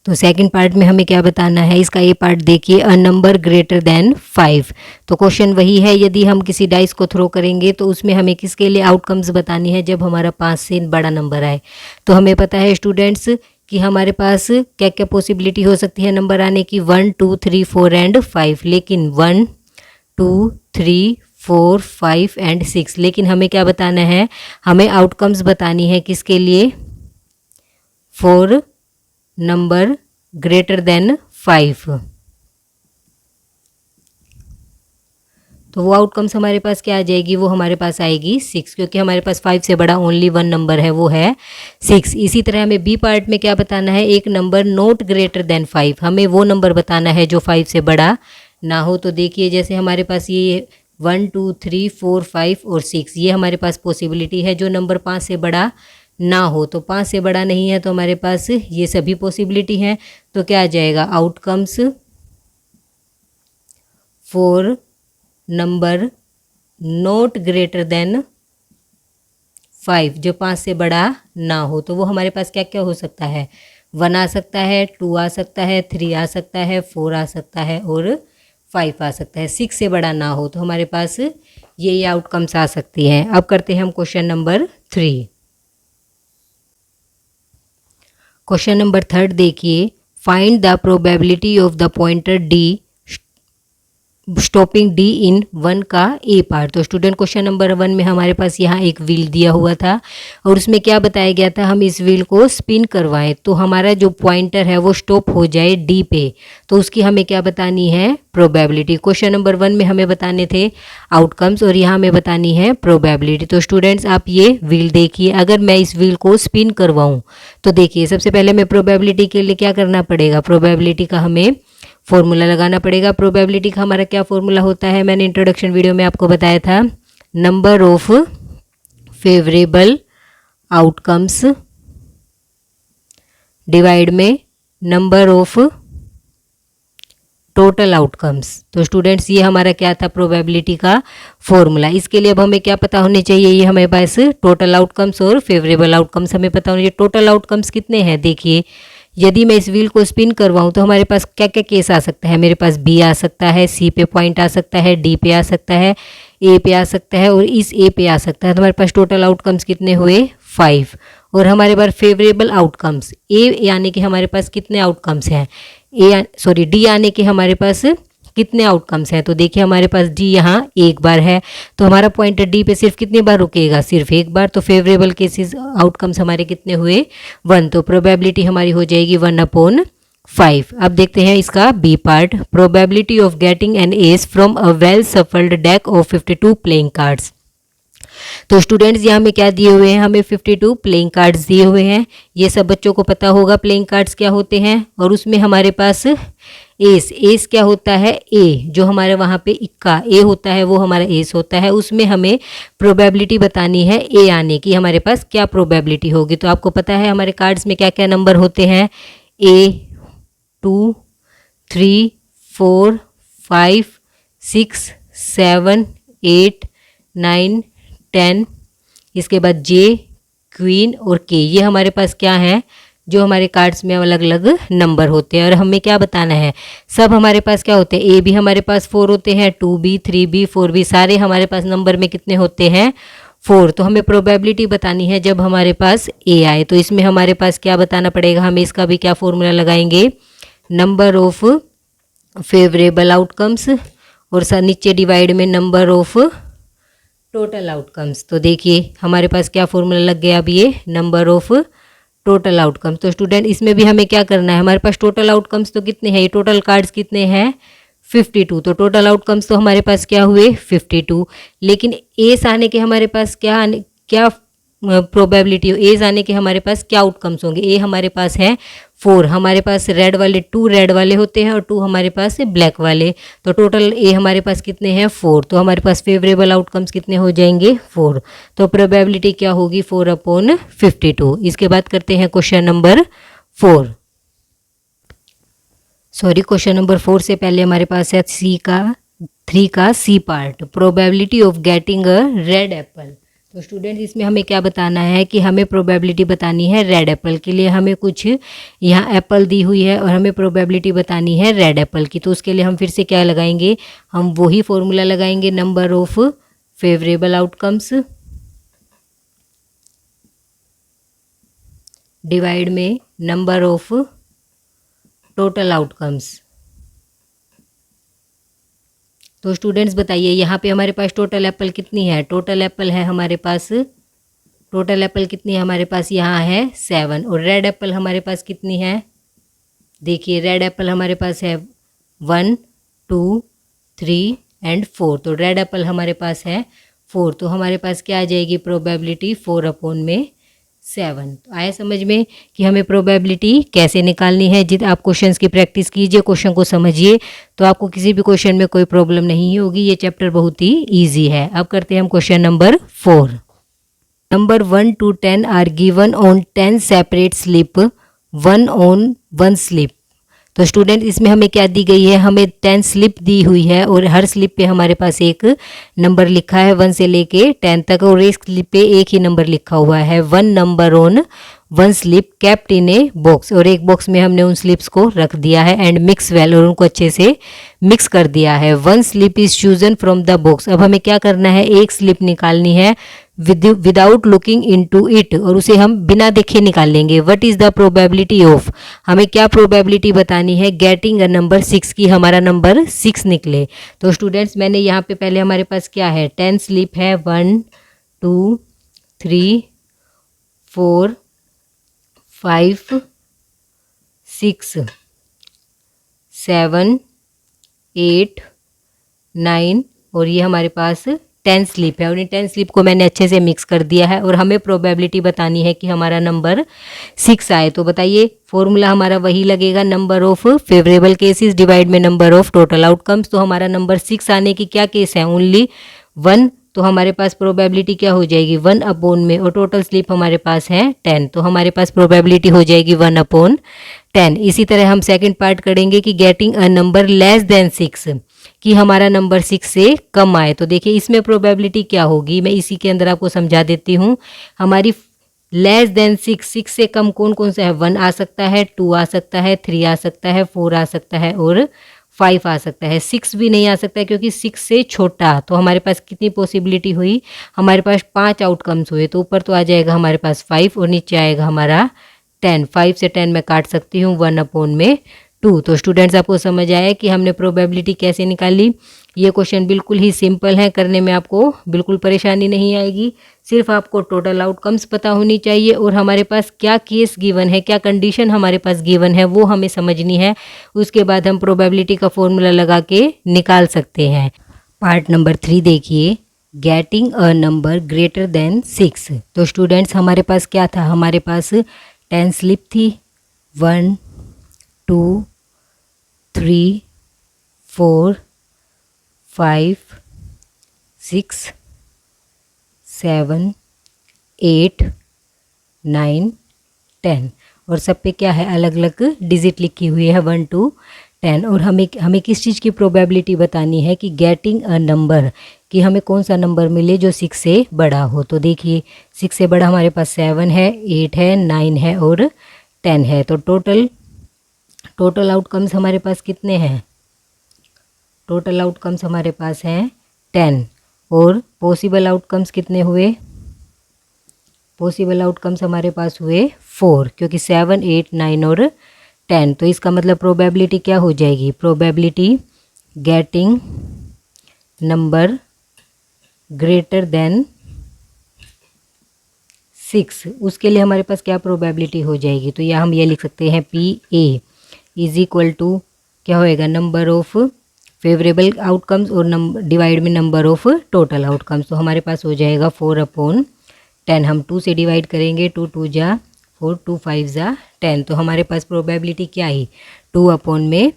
तो सेकंड पार्ट में हमें क्या बताना है, इसका ये पार्ट देखिए, अ नंबर ग्रेटर देन 5। तो क्वेश्चन वही है, यदि हम किसी डाइस को थ्रो करेंगे तो उसमें हमें किसके लिए आउटकम्स बतानी है जब हमारा 5 से बड़ा नंबर आए। तो हमें पता है स्टूडेंट्स कि हमारे पास क्या क्या पॉसिबिलिटी हो सकती है नंबर आने की, 1 2 3 4 एंड 5। लेकिन 1 2 3 4 5 एंड 6। लेकिन हमें क्या बताना है, हमें आउटकम्स बतानी है किसके लिए, 4 नंबर ग्रेटर देन 5। तो वो आउटकम्स हमारे पास क्या आ जाएगी, वो हमारे पास आएगी 6, क्योंकि हमारे पास 5 से बड़ा ओनली 1 नंबर है, वो है 6। इसी तरह हमें बी पार्ट में क्या बताना है, एक नंबर नॉट ग्रेटर देन 5। हमें वो नंबर बताना है जो 5 से बड़ा ना हो। तो देखिए जैसे हमारे पास ये 1 2 3 4 5 और 6, ये हमारे पास पॉसिबिलिटी है जो नंबर 5 से बड़ा ना हो। तो 5 से बड़ा नहीं है तो हमारे पास ये सभी पॉसिबिलिटी हैं। तो क्या आ जाएगा, outcomes 4 number not greater than 5, जो 5 से बड़ा ना हो। तो वो हमारे पास क्या क्या हो सकता है, 1 आ सकता है, 2 आ सकता है, 3 आ सकता है, 4 आ सकता है और 5 आ सकता है। 6 से बड़ा ना हो तो हमारे पास ये आउटकम्स आ सकती हैं। अब करते हैं हम क्वेश्चन नंबर 3। क्वेश्चन नंबर 3 देखिए, find the probability of the pointer D stopping D in 1 का ए पार्ट। तो स्टूडेंट क्वेश्चन नंबर 1 में हमारे पास यहाँ एक व्हील दिया हुआ था और उसमें क्या बताया गया था, हम इस व्हील को स्पिन करवाएं तो हमारा जो पॉइंटर है वो स्टॉप हो जाए डी पे। तो उसकी हमें क्या बतानी है, प्रोबेबिलिटी। क्वेश्चन नंबर 1 में हमें बताने थे आउटकम्स और यहाँ हमें बतानी है प्रोबेबिलिटी। तो स्टूडेंट्स आप ये व्हील देखिए, अगर मैं इस व्हील को स्पिन करवाऊँ तो देखिए सबसे पहले हमें प्रोबेबिलिटी के लिए क्या करना पड़ेगा, प्रोबेबिलिटी का हमें फॉर्मूला लगाना पड़ेगा। प्रोबेबिलिटी का हमारा क्या फॉर्मूला होता है, मैंने इंट्रोडक्शन वीडियो में आपको बताया था, number of favourable outcomes divide में नंबर ऑफ टोटल आउटकम्स। तो स्टूडेंट्स ये हमारा क्या था, प्रोबेबिलिटी का फॉर्मूला। इसके लिए अब हमें क्या पता होने चाहिए, ये हमें पास टोटल आउटकम्स और फेवरेबल आउटकम्स हमें पता होने चाहिए। टोटल आउटकम्स कितने हैं, देखिए यदि मैं इस व्हील को स्पिन करवाऊँ तो हमारे पास क्या क्या केस आ सकता है, मेरे पास बी आ सकता है, सी पे पॉइंट आ सकता है, डी पे आ सकता है, ए पे आ सकता है और इस ए पे आ सकता है। तो हमारे पास टोटल आउटकम्स कितने हुए, 5। और हमारे पास फेवरेबल आउटकम्स ए यानी कि हमारे पास कितने आउटकम्स हैं, डी आने के हमारे पास कितने आउटकम्स हैं। तो देखिए हमारे पास डी यहाँ एक बार है, तो हमारा पॉइंटर डी पे सिर्फ कितनी बार रुकेगा, सिर्फ एक बार। तो फेवरेबल केसेस आउटकम्स हमारे कितने हुए, 1। तो प्रोबेबिलिटी हमारी हो जाएगी 1/5। अब देखते हैं इसका B part, probability of getting an ace from a well shuffled deck of 52 playing cards. तो स्टूडेंट्स यहाँ में क्या दिए हुए हैं, हमें 52 प्लेइंग कार्ड्स दिए हुए हैं। ये सब बच्चों को पता होगा प्लेइंग कार्ड्स क्या होते हैं। और उसमें हमारे पास एस क्या होता है, ए जो हमारे वहाँ पे इक्का ए होता है वो हमारा एस होता है। उसमें हमें प्रोबेबिलिटी बतानी है ए आने की, हमारे पास क्या प्रोबेबिलिटी होगी। तो आपको पता है हमारे कार्ड्स में क्या क्या नंबर होते हैं, ए 2 3 4 5 6 7 8 9 10, इसके बाद जे, क्वीन और के, ये हमारे पास क्या है, जो हमारे कार्ड्स में अलग अलग नंबर होते हैं। और हमें क्या बताना है, सब हमारे पास क्या होते हैं, ए भी हमारे पास 4 होते हैं, 2B 3B 4B सारे हमारे पास नंबर में कितने होते हैं, 4। तो हमें प्रोबेबिलिटी बतानी है जब हमारे पास ए आए। तो इसमें हमारे पास क्या बताना पड़ेगा, हमें इसका भी क्या फॉर्मूला लगाएंगे, नंबर ऑफ फेवरेबल आउटकम्स और नीचे डिवाइड में नंबर ऑफ टोटल आउटकम्स। तो देखिए हमारे पास क्या फॉर्मूला लग गया, अब ये नंबर ऑफ टोटल आउटकम्स। तो स्टूडेंट इसमें भी हमें क्या करना है, हमारे पास टोटल आउटकम्स तो कितने हैं, ये टोटल कार्ड्स कितने हैं, 52। तो टोटल आउटकम्स तो हमारे पास क्या हुए, 52। लेकिन एस आने के हमारे पास क्या प्रोबेबिलिटी, एज आने के हमारे पास क्या आउटकम्स होंगे। ए हमारे पास है 4, हमारे पास रेड वाले 2 रेड वाले होते हैं और 2 हमारे पास ब्लैक वाले। तो टोटल ए हमारे पास कितने हैं, 4। तो हमारे पास फेवरेबल आउटकम्स कितने हो जाएंगे, 4। तो प्रोबेबिलिटी क्या होगी, 4/52। इसके बाद करते हैं क्वेश्चन नंबर 4। क्वेश्चन नंबर 4 से पहले हमारे पास है 3 का C part, probability of getting a red apple. तो स्टूडेंट इसमें हमें क्या बताना है कि हमें प्रोबेबिलिटी बतानी है रेड एप्पल के लिए। हमें कुछ यहाँ एप्पल दी हुई है और हमें प्रोबेबिलिटी बतानी है रेड एप्पल की। तो उसके लिए हम फिर से क्या लगाएंगे, हम वही फॉर्मूला लगाएंगे, number of favourable outcomes divide में नंबर ऑफ टोटल आउटकम्स। तो स्टूडेंट्स बताइए यहाँ पे हमारे पास टोटल एप्पल कितनी है, टोटल एप्पल है हमारे पास, टोटल एप्पल कितनी है हमारे पास, यहाँ है 7। और रेड एप्पल हमारे पास कितनी है, देखिए रेड एप्पल हमारे पास है 1 2 3 एंड 4। तो रेड एप्पल हमारे पास है 4। तो हमारे पास क्या आ जाएगी प्रोबेबिलिटी, 4/7। तो आया समझ में कि हमें प्रोबेबिलिटी कैसे निकालनी है। जित आप क्वेश्चंस की प्रैक्टिस कीजिए, क्वेश्चन को समझिए, तो आपको किसी भी क्वेश्चन में कोई प्रॉब्लम नहीं होगी। ये चैप्टर बहुत ही इजी है। अब करते हैं हम question number 4। Number 1 to 10 are given on 10 separate slip, 1 on 1 slip. तो स्टूडेंट इसमें हमें क्या दी गई है, हमें 10 स्लिप दी हुई है और हर स्लिप पे हमारे पास एक नंबर लिखा है 1 से लेके 10 तक, और एक स्लिप पे एक ही नंबर लिखा हुआ है, 1 number on 1 slip kept in a box. और एक बॉक्स में हमने उन स्लिप्स को रख दिया है एंड मिक्स वेल, और उनको अच्छे से मिक्स कर दिया है। 1 slip is chosen from the box. अब हमें क्या करना है, एक स्लिप निकालनी है विदाउट लुकिंग इनटू इट, और उसे हम बिना देखे निकाल लेंगे। What is the probability of, हमें क्या प्रोबेबिलिटी बतानी है, गेटिंग अ नंबर 6 की हमारा नंबर 6 निकले। तो स्टूडेंट्स मैंने यहाँ पे पहले हमारे पास क्या है, 10 स्लिप है, 1 2 3 4 5 6 7 8 9, और ये हमारे पास 10 स्लिप है। और इन 10 स्लिप को मैंने अच्छे से मिक्स कर दिया है और हमें प्रोबेबिलिटी बतानी है कि हमारा नंबर 6 आए। तो बताइए फॉर्मूला हमारा वही लगेगा, number of favourable cases divide में नंबर ऑफ टोटल आउटकम्स। तो हमारा नंबर 6 आने की क्या केस है, ओनली 1 तो हमारे पास प्रोबेबिलिटी क्या हो जाएगी 1 अपॉन में, और टोटल स्लिप हमारे पास है 10, तो हमारे पास प्रोबेबिलिटी हो जाएगी 1 अपॉन 10। इसी तरह हम सेकंड पार्ट करेंगे कि getting a number less than 6, कि हमारा नंबर 6 से कम आए। तो देखिए इसमें प्रोबेबिलिटी क्या होगी, मैं इसी के अंदर आपको समझा देती हूँ। हमारी लेस देन 6 से कम कौन कौन सा है, 1 आ सकता है, 2 आ सकता है, 3 आ सकता है, 4 आ सकता है और 5 आ सकता है। 6 भी नहीं आ सकता है क्योंकि 6 से छोटा। तो हमारे पास कितनी पॉसिबिलिटी हुई, हमारे पास 5 आउटकम्स हुए। तो ऊपर तो आ जाएगा हमारे पास 5 और नीचे आएगा हमारा 10। 5 से 10 मैं काट सकती हूँ 1 अपॉन में 2। तो स्टूडेंट्स आपको समझ आया कि हमने प्रोबेबिलिटी कैसे निकाली। ये क्वेश्चन बिल्कुल ही सिंपल है, करने में आपको बिल्कुल परेशानी नहीं आएगी। सिर्फ आपको टोटल आउटकम्स पता होनी चाहिए और हमारे पास क्या केस गिवन है, क्या कंडीशन हमारे पास गिवन है वो हमें समझनी है। उसके बाद हम प्रोबेबिलिटी का फॉर्मूला लगा के निकाल सकते हैं। पार्ट नंबर 3 देखिए, getting a number greater than 6। तो स्टूडेंट्स हमारे पास क्या था, हमारे पास 10 स्लिप थी, 1 2 3 4 5 6 7 8 9 10, और सब पे क्या है, अलग अलग डिजिट लिखी हुई है 1 to 10। और हमें किस चीज़ की प्रोबेबिलिटी बतानी है कि गेटिंग अ नंबर, कि हमें कौन सा नंबर मिले जो 6 से बड़ा हो। तो देखिए 6 से बड़ा हमारे पास 7 है, 8 है, 9 है और 10 है। तो टोटल आउटकम्स हमारे पास कितने हैं, टोटल आउटकम्स हमारे पास हैं 10, और पॉसिबल आउटकम्स कितने हुए, पॉसिबल आउटकम्स हमारे पास हुए 4, क्योंकि 7 8 9 और 10। तो इसका मतलब प्रोबेबिलिटी क्या हो जाएगी, probability getting number greater than 6, उसके लिए हमारे पास क्या प्रोबेबिलिटी हो जाएगी। तो या हम ये लिख सकते हैं PA इज इक्वल टू क्या होएगा, नंबर ऑफ फेवरेबल आउटकम्स और डिवाइड में नंबर ऑफ टोटल आउटकम्स। तो हमारे पास हो जाएगा 4 अपॉन 10। हम 2 से डिवाइड करेंगे, 2 2 जा 4, 2 5 जा 10। तो हमारे पास प्रोबेबिलिटी क्या आई, 2 अपॉन में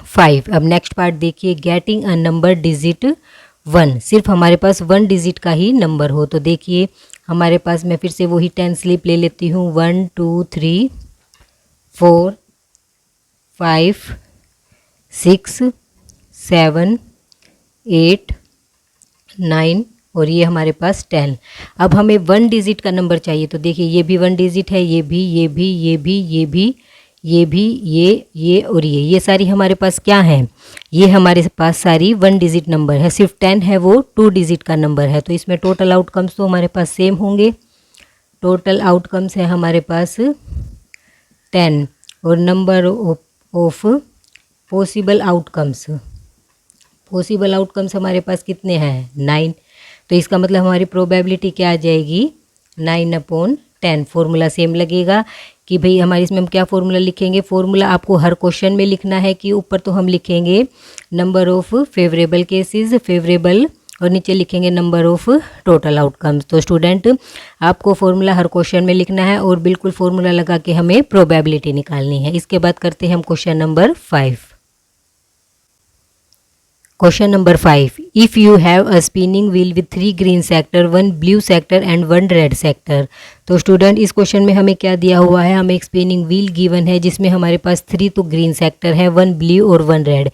5। अब नेक्स्ट पार्ट देखिए, गेटिंग अ नंबर डिजिट 1, सिर्फ हमारे पास 1 डिजिट का ही नंबर हो। तो देखिए हमारे पास, मैं फिर से वही 10 स्लिप ले लेती हूँ, 1 2 3 4 5 6 7 8 9 और ये हमारे पास 10। अब हमें 1 डिजिट का नंबर चाहिए। तो देखिए ये भी 1 डिजिट है, ये भी, ये भी, ये भी, ये भी, ये भी, ये और ये सारी हमारे पास क्या हैं, ये हमारे पास सारी 1 डिजिट नंबर है। सिर्फ 10 है वो 2 डिजिट का नंबर है। तो इसमें टोटल आउटकम्स तो हमारे पास सेम होंगे। टोटल आउटकम्स है हमारे पास 10 और number of possible outcomes, possible outcomes हमारे पास कितने हैं, 9। तो इसका मतलब हमारी प्रोबेबिलिटी क्या आ जाएगी, 9 अपॉन 10। फॉर्मूला सेम लगेगा कि भाई हमारे इसमें हम क्या फॉर्मूला लिखेंगे, फॉर्मूला आपको हर क्वेश्चन में लिखना है कि ऊपर तो हम लिखेंगे number of favourable cases, favourable, और नीचे लिखेंगे नंबर ऑफ टोटल आउटकम्स। तो स्टूडेंट आपको फॉर्मूला हर क्वेश्चन में लिखना है और बिल्कुल फॉर्मूला लगा के हमें प्रोबेबिलिटी निकालनी है। इसके बाद करते हैं हम question number 5। Question number 5, if you have a spinning wheel with 3 green sector, 1 blue sector and 1 red sector. तो स्टूडेंट इस क्वेश्चन में हमें क्या दिया हुआ है, हमें एक स्पिनिंग व्हील गिवन है जिसमें हमारे पास 3 तो ग्रीन सेक्टर है, 1 ब्लू और 1 रेड।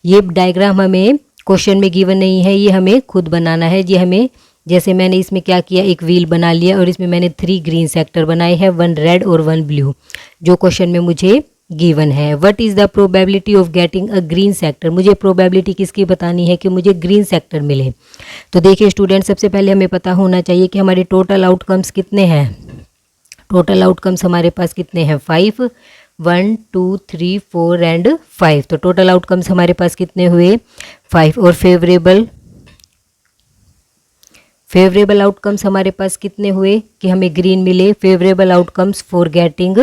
ये डायग्राम हमें क्वेश्चन में गिवन नहीं है, ये हमें खुद बनाना है। ये हमें, जैसे मैंने इसमें क्या किया, एक व्हील बना लिया और इसमें मैंने 3 ग्रीन सेक्टर बनाए हैं, 1 रेड और 1 ब्लू, जो क्वेश्चन में मुझे गिवन है। What is the probability of getting a green sector, मुझे प्रोबेबिलिटी किसकी बतानी है कि मुझे ग्रीन सेक्टर मिले। तो देखिए स्टूडेंट, सबसे पहले हमें पता होना चाहिए कि हमारे टोटल आउटकम्स कितने हैं। टोटल आउटकम्स हमारे पास कितने हैं, 5, 1 2 3 4 एंड 5। तो टोटल आउटकम्स हमारे पास कितने हुए, 5। और फेवरेबल आउटकम्स हमारे पास कितने हुए कि हमें ग्रीन मिले, favourable outcomes for getting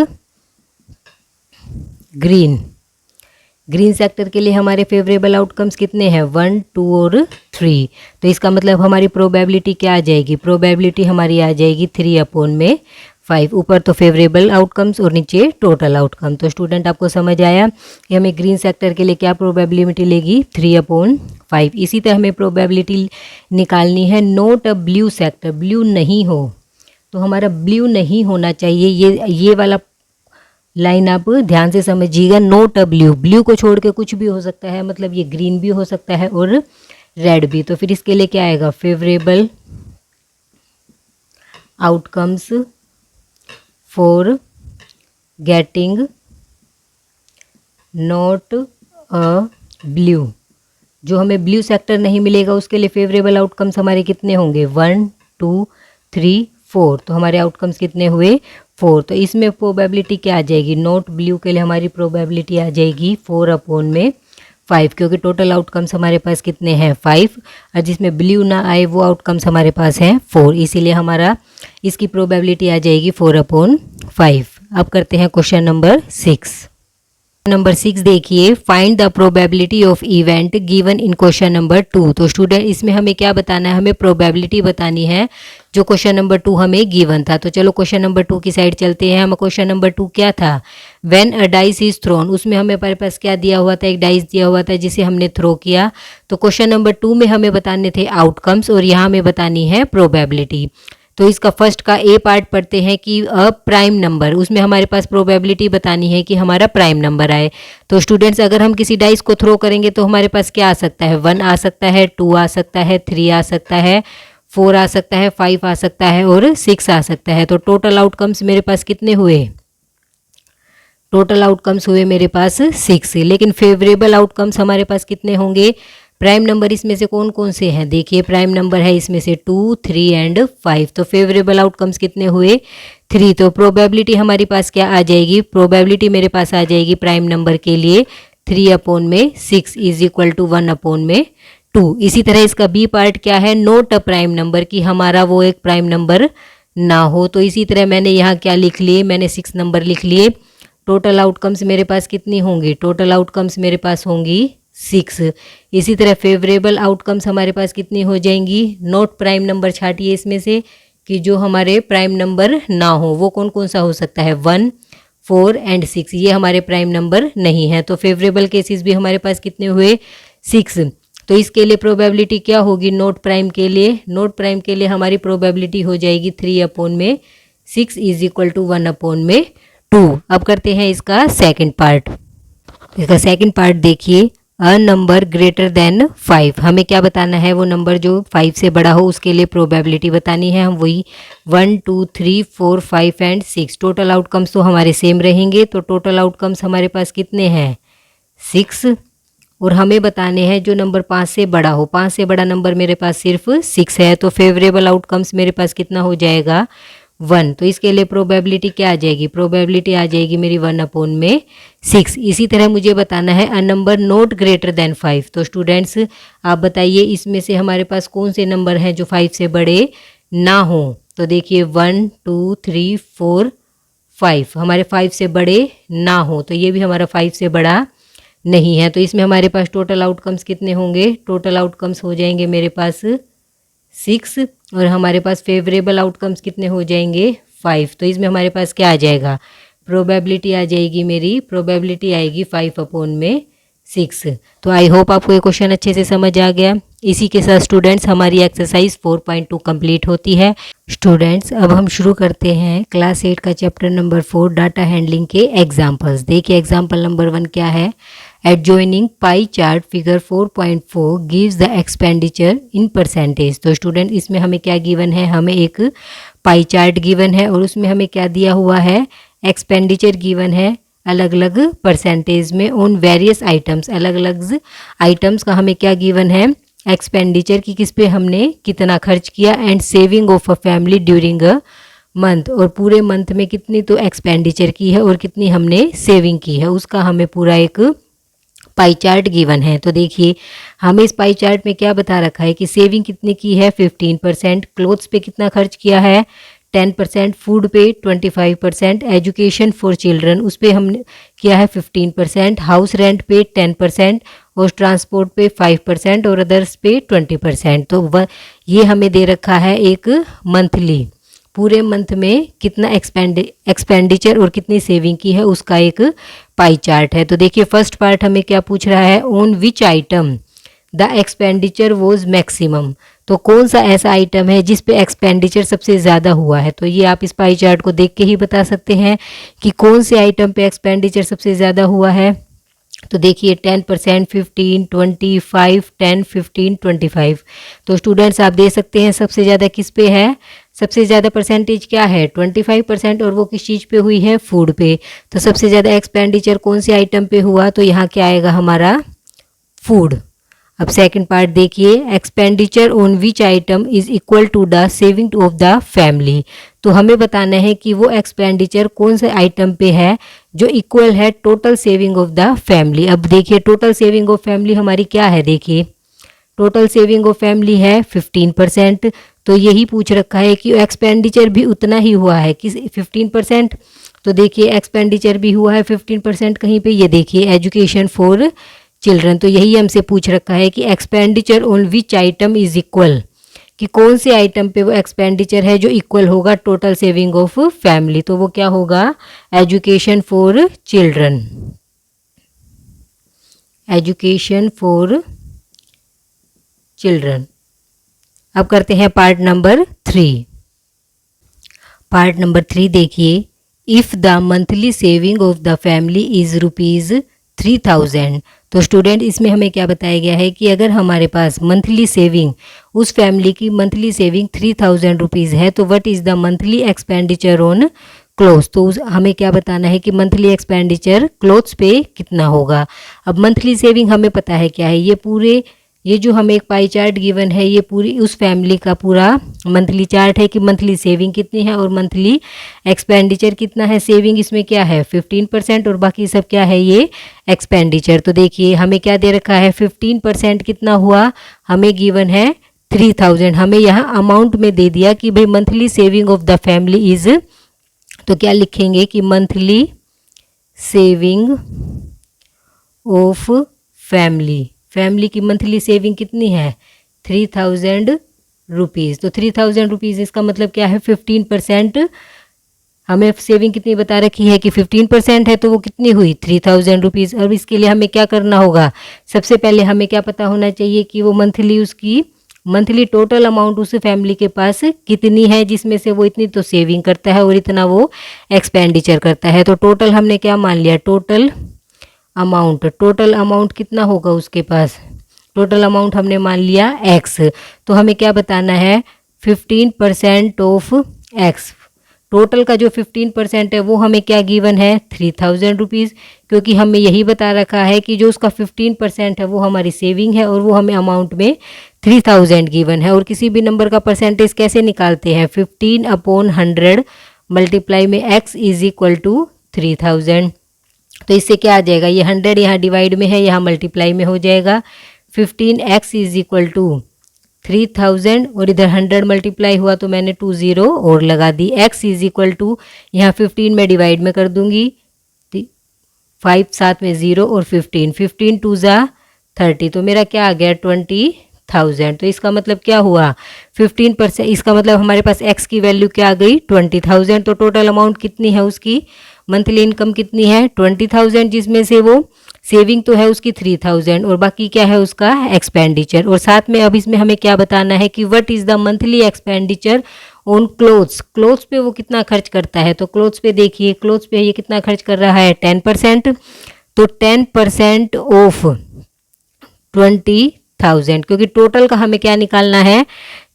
green sector के लिए हमारे फेवरेबल आउटकम्स कितने हैं, 1 2 और 3। तो इसका मतलब हमारी प्रोबेबिलिटी क्या आ जाएगी, प्रोबेबिलिटी हमारी आ जाएगी 3 अपॉन में 5। ऊपर तो फेवरेबल आउटकम्स और नीचे टोटल आउटकम। तो स्टूडेंट आपको समझ आया कि हमें ग्रीन सेक्टर के लिए क्या प्रोबेबिलिटी लेगी 3/5। इसी तरह हमें प्रोबेबिलिटी निकालनी है नोट अ ब्लू सेक्टर, ब्लू नहीं हो, तो हमारा ब्लू नहीं होना चाहिए। ये वाला लाइन आप ध्यान से समझिएगा, नोट अ ब्लू, ब्लू को छोड़ के कुछ भी हो सकता है, मतलब ये ग्रीन भी हो सकता है और रेड भी। तो फिर इसके लिए क्या आएगा, favourable outcomes for getting not a blue. जो हमें ब्लू सेक्टर नहीं मिलेगा उसके लिए फेवरेबल आउटकम्स हमारे कितने होंगे, 1 2 3 4। तो हमारे आउटकम्स कितने हुए, 4। तो इसमें प्रोबेबिलिटी क्या आ जाएगी, नॉट ब्लू के लिए हमारी प्रोबेबिलिटी आ जाएगी 4/5, क्योंकि टोटल आउटकम्स हमारे पास कितने हैं 5, और जिसमें ब्लू ना आए वो आउटकम्स हमारे पास हैं 4, इसीलिए हमारा इसकी प्रोबेबिलिटी आ जाएगी 4/5। अब करते हैं क्वेश्चन नंबर 6। नंबर 6 देखिए, find the probability of event given in question number 2। तो स्टूडेंट इसमें हमें क्या बताना है, हमें प्रोबेबिलिटी बतानी है जो क्वेश्चन नंबर 2 हमें गिवन था। तो चलो क्वेश्चन नंबर 2 की साइड चलते हैं। हम क्वेश्चन नंबर 2 क्या था, when a dice is throne, उसमें हमें पास क्या दिया हुआ था, एक डाइस दिया हुआ था जिसे हमने थ्रो किया। तो क्वेश्चन नंबर 2 में हमें बताने थे आउटकम्स और यहाँ हमें बतानी है प्रोबेबिलिटी। तो इसका फर्स्ट का ए पार्ट पढ़ते हैं कि अ प्राइम नंबर, उसमें हमारे पास प्रोबेबिलिटी बतानी है कि हमारा प्राइम नंबर आए। तो स्टूडेंट्स अगर हम किसी डाइस को थ्रो करेंगे तो हमारे पास क्या आ सकता है, 1 आ सकता है, 2 आ सकता है, 3 आ सकता है, 4 आ सकता है, 5 आ सकता है और 6 आ सकता है। तो टोटल आउटकम्स मेरे पास कितने हुए, टोटल आउटकम्स हुए मेरे पास 6। लेकिन फेवरेबल आउटकम्स हमारे पास कितने होंगे, प्राइम नंबर इसमें से कौन कौन से हैं, देखिए प्राइम नंबर है इसमें से 2 3 एंड 5। तो फेवरेबल आउटकम्स कितने हुए 3। तो प्रोबेबिलिटी हमारी पास क्या आ जाएगी, प्रोबेबिलिटी मेरे पास आ जाएगी प्राइम नंबर के लिए 3/6 इज इक्वल टू 1/2। इसी तरह इसका बी पार्ट क्या है, नोट अ प्राइम नंबर, कि हमारा वो एक प्राइम नंबर ना हो। तो इसी तरह मैंने यहाँ क्या लिख लिए, मैंने 6 नंबर लिख लिए। टोटल आउटकम्स मेरे पास कितनी होंगी, टोटल आउटकम्स मेरे पास होंगी 6। इसी तरह फेवरेबल आउटकम्स हमारे पास कितनी हो जाएंगी, नोट प्राइम नंबर छाटिए इसमें से, कि जो हमारे प्राइम नंबर ना हो वो कौन कौन सा हो सकता है, 1 4 एंड 6, ये हमारे प्राइम नंबर नहीं है। तो फेवरेबल केसेस भी हमारे पास कितने हुए 6। तो इसके लिए प्रोबेबिलिटी क्या होगी, नोट प्राइम के लिए, नोट प्राइम के लिए हमारी प्रोबेबिलिटी हो जाएगी 3/6 इज इक्वल टू 1/2। अब करते हैं इसका सेकंड पार्ट। इसका सेकंड पार्ट देखिए, अ नंबर ग्रेटर देन 5, हमें क्या बताना है, वो नंबर जो 5 से बड़ा हो उसके लिए प्रोबेबिलिटी बतानी है। हम वही 1 2 3 4 5 एंड 6। टोटल आउटकम्स तो हमारे सेम रहेंगे। तो टोटल आउटकम्स हमारे पास कितने हैं 6, और हमें बताने हैं जो नंबर 5 से बड़ा हो। 5 से बड़ा नंबर मेरे पास सिर्फ 6 है। तो फेवरेबल आउटकम्स मेरे पास कितना हो जाएगा 1। तो इसके लिए प्रोबेबिलिटी क्या आ जाएगी, प्रोबेबिलिटी आ जाएगी मेरी 1/6। इसी तरह मुझे बताना है a number note greater than 5। तो स्टूडेंट्स आप बताइए इसमें से हमारे पास कौन से नंबर हैं जो 5 से बड़े ना हो। तो देखिए 1 2 3 4 5 हमारे 5 से बड़े ना हो, तो ये भी हमारा 5 से बड़ा नहीं है। तो इसमें हमारे पास टोटल आउटकम्स कितने होंगे, टोटल आउटकम्स हो जाएंगे मेरे पास 6, और हमारे पास फेवरेबल आउटकम्स कितने हो जाएंगे 5। तो इसमें हमारे पास क्या आ जाएगा, प्रोबेबिलिटी आ जाएगी मेरी, प्रोबेबिलिटी आएगी 5/6। तो आई होप आपको ये क्वेश्चन अच्छे से समझ आ गया। इसी के साथ स्टूडेंट्स हमारी एक्सरसाइज 4.2 कंप्लीट होती है। स्टूडेंट्स अब हम शुरू करते हैं क्लास 8 का चैप्टर नंबर 4 डाटा हैंडलिंग के एग्जाम्पल्स। देखिए एग्जाम्पल नंबर 1 क्या है, adjoining pie chart figure 4.4 gives the expenditure in percentage. तो स्टूडेंट इसमें हमें क्या गिवन है, हमें एक पाई चार्ट गिवन है और उसमें हमें क्या दिया हुआ है, एक्सपेंडिचर गिवन है अलग अलग परसेंटेज में ऑन वेरियस आइटम्स। अलग अलग आइटम्स का हमें क्या गिवन है, एक्सपेंडिचर की किस पे हमने कितना खर्च किया, and saving of a family during a month, और पूरे मंथ में कितनी तो एक्सपेंडिचर की है और कितनी हमने सेविंग की है, उसका हमें पूरा एक पाई चार्ट गिवन है। तो देखिए हमें इस पाई चार्ट में क्या बता रखा है कि सेविंग कितनी की है 15%, क्लोथ्स पे कितना खर्च किया है 10%, फूड पे 25%, एजुकेशन फॉर चिल्ड्रन उस पे हमने किया है 15%, हाउस रेंट पे 10% और ट्रांसपोर्ट पे 5% और अदर्स पे 20%। तो ये हमें दे रखा है एक मंथली पूरे मंथ में कितना एक्सपेंडिचर और कितनी सेविंग की है उसका एक पाई चार्ट है। तो देखिए फर्स्ट पार्ट हमें क्या पूछ रहा है, on which item the expenditure was maximum. तो कौन सा ऐसा आइटम है जिस पे एक्सपेंडिचर सबसे ज़्यादा हुआ है। तो ये आप इस पाई चार्ट को देख के ही बता सकते हैं कि कौन से आइटम पे एक्सपेंडिचर सबसे ज़्यादा हुआ है। तो देखिए 10%, 15, 25, 10, 15, 25। तो स्टूडेंट्स आप दे सकते हैं सबसे ज़्यादा किस पे है, सबसे ज़्यादा परसेंटेज क्या है 25%, और वो किस चीज़ पे हुई है, फूड पे। तो सबसे ज़्यादा एक्सपेंडिचर कौन से आइटम पे हुआ, तो यहाँ क्या आएगा हमारा, फूड। अब सेकंड पार्ट देखिए, expenditure on which item is equal to the saving of the family. तो हमें बताना है कि वो एक्सपेंडिचर कौन से आइटम पे है जो इक्वल है total saving of the family. अब देखिए टोटल सेविंग ऑफ फैमिली हमारी क्या है, देखिए टोटल सेविंग ऑफ फैमिली है 15%। तो यही पूछ रखा है कि एक्सपेंडिचर भी उतना ही हुआ है कि 15%। तो देखिए एक्सपेंडिचर भी हुआ है 15% कहीं पे, ये देखिए एजुकेशन फॉर चिल्ड्रन। तो यही हमसे पूछ रखा है कि expenditure on which item is equal, कि कौन से आइटम पे वो एक्सपेंडिचर है जो इक्वल होगा टोटल सेविंग ऑफ फैमिली। तो वो क्या होगा, education for children, education for children. अब करते हैं पार्ट नंबर 3। पार्ट नंबर 3 देखिए, if the monthly saving of the family is ₹3000। तो स्टूडेंट इसमें हमें क्या बताया गया है कि अगर हमारे पास मंथली सेविंग, उस फैमिली की मंथली सेविंग 3000 रुपीज़ है, तो what is the monthly expenditure on clothes. तो हमें क्या बताना है कि मंथली एक्सपेंडिचर क्लोथ्स पे कितना होगा। अब मंथली सेविंग हमें पता है क्या है, ये जो हमें एक पाई चार्ट गिवन है, ये पूरी उस फैमिली का पूरा मंथली चार्ट है कि मंथली सेविंग कितनी है और मंथली एक्सपेंडिचर कितना है। सेविंग इसमें क्या है 15% और बाकी सब क्या है, ये एक्सपेंडिचर। तो देखिए हमें क्या दे रखा है, 15% कितना हुआ, हमें गिवन है 3000। हमें यहाँ अमाउंट में दे दिया कि भाई monthly saving of the family is, तो क्या लिखेंगे कि मंथली सेविंग ऑफ फैमिली की मंथली सेविंग कितनी है 3000 रुपीज़। तो 3000 रुपीज़ इसका मतलब क्या है 15%। हमें सेविंग कितनी बता रखी है कि 15% है, तो वो कितनी हुई 3000 रुपीज़। और इसके लिए हमें क्या करना होगा, सबसे पहले हमें क्या पता होना चाहिए कि वो मंथली टोटल अमाउंट उस फैमिली के पास कितनी है, जिसमें से वो इतनी तो सेविंग करता है और इतना वो एक्सपेंडिचर करता है। तो टोटल हमने क्या मान लिया, टोटल अमाउंट कितना होगा उसके पास, टोटल अमाउंट हमने मान लिया x। तो हमें क्या बताना है 15% ऑफ x। टोटल का जो 15% है वो हमें क्या गिवन है 3000 रुपीज़, क्योंकि हमें यही बता रखा है कि जो उसका 15% है वो हमारी सेविंग है और वो हमें अमाउंट में 3000 गिवन है। और किसी भी नंबर का परसेंटेज कैसे निकालते हैं, 15/100 मल्टीप्लाई में x इज इक्वल टू 3000। तो इससे क्या आ जाएगा, ये 100 यहाँ डिवाइड में है, यहाँ मल्टीप्लाई में हो जाएगा। 15x इज इक्वल टू 3000 और इधर 100 मल्टीप्लाई हुआ तो मैंने 2 0 और लगा दी। x इज इक्वल टू यहाँ 15 में डिवाइड में कर दूंगी, 5 साथ में 0 और 15 2 ज़ा 30, तो मेरा क्या आ गया 20,000। तो इसका मतलब क्या हुआ 15%, इसका मतलब हमारे पास x की वैल्यू क्या आ गई 20,000। तो टोटल अमाउंट कितनी है उसकी, मंथली इनकम कितनी है 20,000, जिसमें से वो सेविंग तो है उसकी 3000 और बाकी क्या है उसका एक्सपेंडिचर। और साथ में अब इसमें हमें क्या बताना है कि what is the monthly expenditure on clothes पे वो कितना खर्च करता है। तो क्लोथ्स पे देखिए, क्लोथ्स पे ये कितना खर्च कर रहा है 10%। तो 10% ऑफ 20,000, क्योंकि टोटल का हमें क्या निकालना है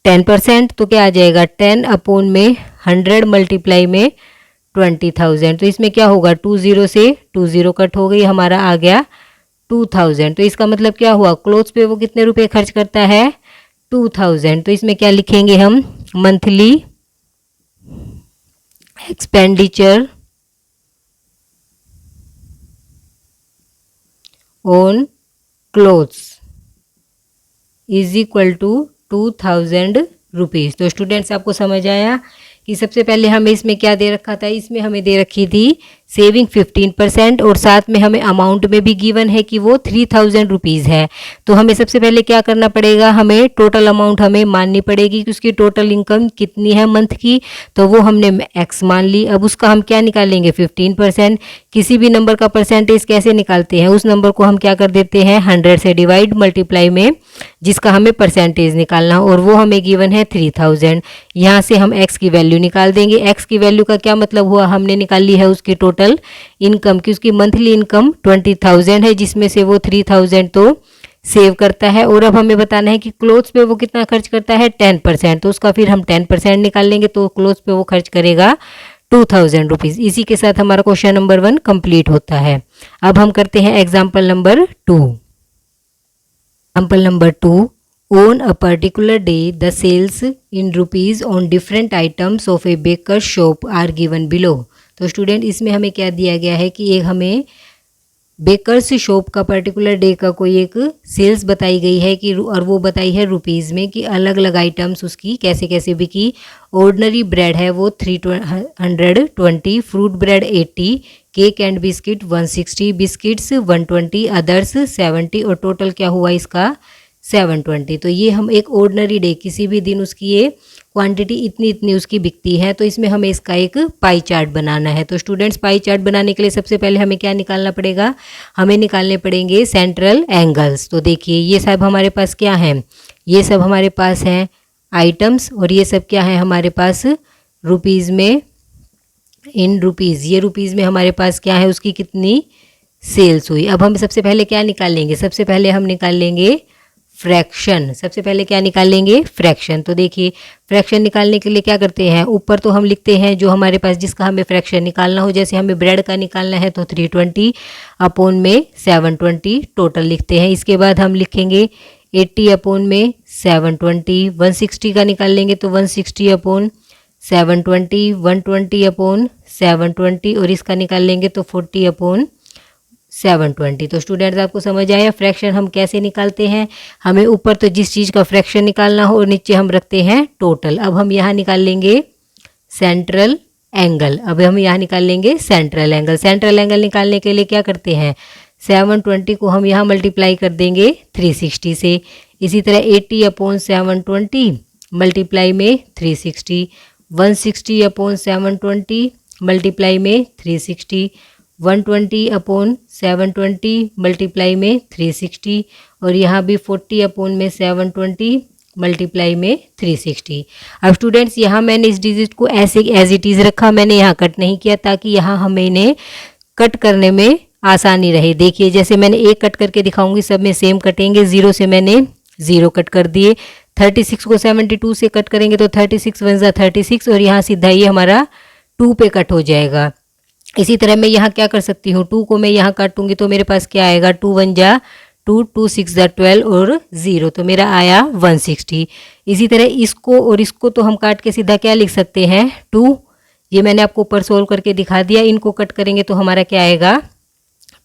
10%, तो क्या आ जाएगा 10/100 मल्टीप्लाई में 20,000। तो इसमें क्या होगा 2 0 से 2 0 कट हो गई, हमारा आ गया 2000। तो इसका मतलब क्या हुआ, क्लोथ्स पे वो कितने रुपए खर्च करता है 2000। तो इसमें क्या लिखेंगे हम, monthly expenditure on clothes is equal to 2000 rupees. तो स्टूडेंट्स आपको समझ आया कि सबसे पहले हमें इसमें क्या दे रखा था, इसमें हमें दे रखी थी सेविंग 15% और साथ में हमें अमाउंट में भी गिवन है कि वो 3000 रुपीज़ है। तो हमें सबसे पहले क्या करना पड़ेगा, हमें टोटल अमाउंट हमें माननी पड़ेगी कि उसकी टोटल इनकम कितनी है मंथ की, तो वो हमने एक्स मान ली। अब उसका हम क्या निकालेंगे 15%। किसी भी नंबर का परसेंटेज कैसे निकालते हैं, उस नंबर को हम क्या कर देते हैं 100 से डिवाइड मल्टीप्लाई में जिसका हमें परसेंटेज निकालना, और वो हमें गिवन है 3000। यहाँ से हम x की वैल्यू निकाल देंगे। x की वैल्यू का क्या मतलब हुआ, हमने निकाल ली है उसकी टोटल इनकम की। उसकी मंथली इनकम 20,000 है, जिसमें से वो 3000 तो सेव करता है। और अब हमें बताना है कि क्लोथ्स पे वो कितना खर्च करता है 10%, तो उसका फिर हम 10% निकाल लेंगे। तो क्लोथ्स पे वो खर्च करेगा 2000 रुपीज़। इसी के साथ हमारा क्वेश्चन नंबर 1 कंप्लीट होता है। अब हम करते हैं example number 2। Example number 2, on a particular day the sales in rupees on different items of a baker shop are given below। तो स्टूडेंट इसमें हमें क्या दिया गया है कि एक हमें बेकर्स शॉप का पर्टिकुलर डे का कोई एक सेल्स बताई गई है कि, और वो बताई है रुपीज़ में कि अलग अलग आइटम्स उसकी कैसे कैसे बिकी। ऑर्डिनरी ब्रेड है वो 320, fruit bread 80, cake and biscuit 160, biscuits 120, others 70, और टोटल क्या हुआ इसका 720। तो ये हम एक ऑर्डिनरी डे किसी भी दिन उसकी ये क्वांटिटी इतनी इतनी उसकी बिकती है। तो इसमें हमें इसका एक पाई चार्ट बनाना है। तो स्टूडेंट्स पाई चार्ट बनाने के लिए सबसे पहले हमें क्या निकालना पड़ेगा, हमें निकालने पड़ेंगे सेंट्रल एंगल्स। तो देखिए ये सब हमारे पास क्या है, ये सब हमारे पास हैं आइटम्स, और ये सब क्या है हमारे पास रुपीज़ में, इन रुपीज़, ये रुपीज़ में हमारे पास क्या है उसकी कितनी सेल्स हुई। अब हम सबसे पहले क्या निकाल लेंगे, सबसे पहले हम निकाल लेंगे फ्रैक्शन। सबसे पहले क्या निकाल लेंगे फ्रैक्शन। तो देखिए फ्रैक्शन निकालने के लिए क्या करते हैं, ऊपर तो हम लिखते हैं जो हमारे पास जिसका हमें फ्रैक्शन निकालना हो। जैसे हमें ब्रेड का निकालना है तो 320 अपॉन में 720 टोटल लिखते हैं। इसके बाद हम लिखेंगे 80 अपॉन में 720, 160 का निकाल लेंगे तो 160 अपॉन 720, 120 अपॉन 720, और इसका निकाल लेंगे तो 40 अपॉन 720। तो स्टूडेंट्स आपको समझ आया फ्रैक्शन हम कैसे निकालते हैं। हमें ऊपर तो जिस चीज़ का फ्रैक्शन निकालना हो और नीचे हम रखते हैं टोटल। अब हम यहाँ निकाल लेंगे सेंट्रल एंगल। अब हम यहाँ निकाल लेंगे सेंट्रल एंगल। सेंट्रल एंगल निकालने के लिए क्या करते हैं, 720 को हम यहाँ मल्टीप्लाई कर देंगे 360 से। इसी तरह 80 अपॉन 720 मल्टीप्लाई में 360, 160 अपॉन 720 मल्टीप्लाई में 360, 120 अपॉन 720 मल्टीप्लाई में 360, और यहाँ भी 40 अपॉन में 720 मल्टीप्लाई में 360। अब स्टूडेंट्स यहाँ मैंने इस डिजिट को ऐसे एज इट इज़ रखा, मैंने यहाँ कट नहीं किया ताकि यहाँ हमें इन्हें कट करने में आसानी रहे। देखिए जैसे मैंने एक कट करके दिखाऊंगी, सब में सेम कटेंगे। 0 से मैंने 0 कट कर दिए। 36 को 72 से कट करेंगे तो 36 वन ज़ा 36, और यहाँ सीधा ये हमारा 2 पे कट हो जाएगा। इसी तरह मैं यहाँ क्या कर सकती हूँ, 2 को मैं यहाँ काटूंगी तो मेरे पास क्या आएगा, 2 वन जा 2, 2 6 जा 12 और 0, तो मेरा आया 160। इसी तरह इसको और इसको तो हम काट के सीधा क्या लिख सकते हैं 2। ये मैंने आपको ऊपर सोल्व करके दिखा दिया। इनको कट करेंगे तो हमारा क्या आएगा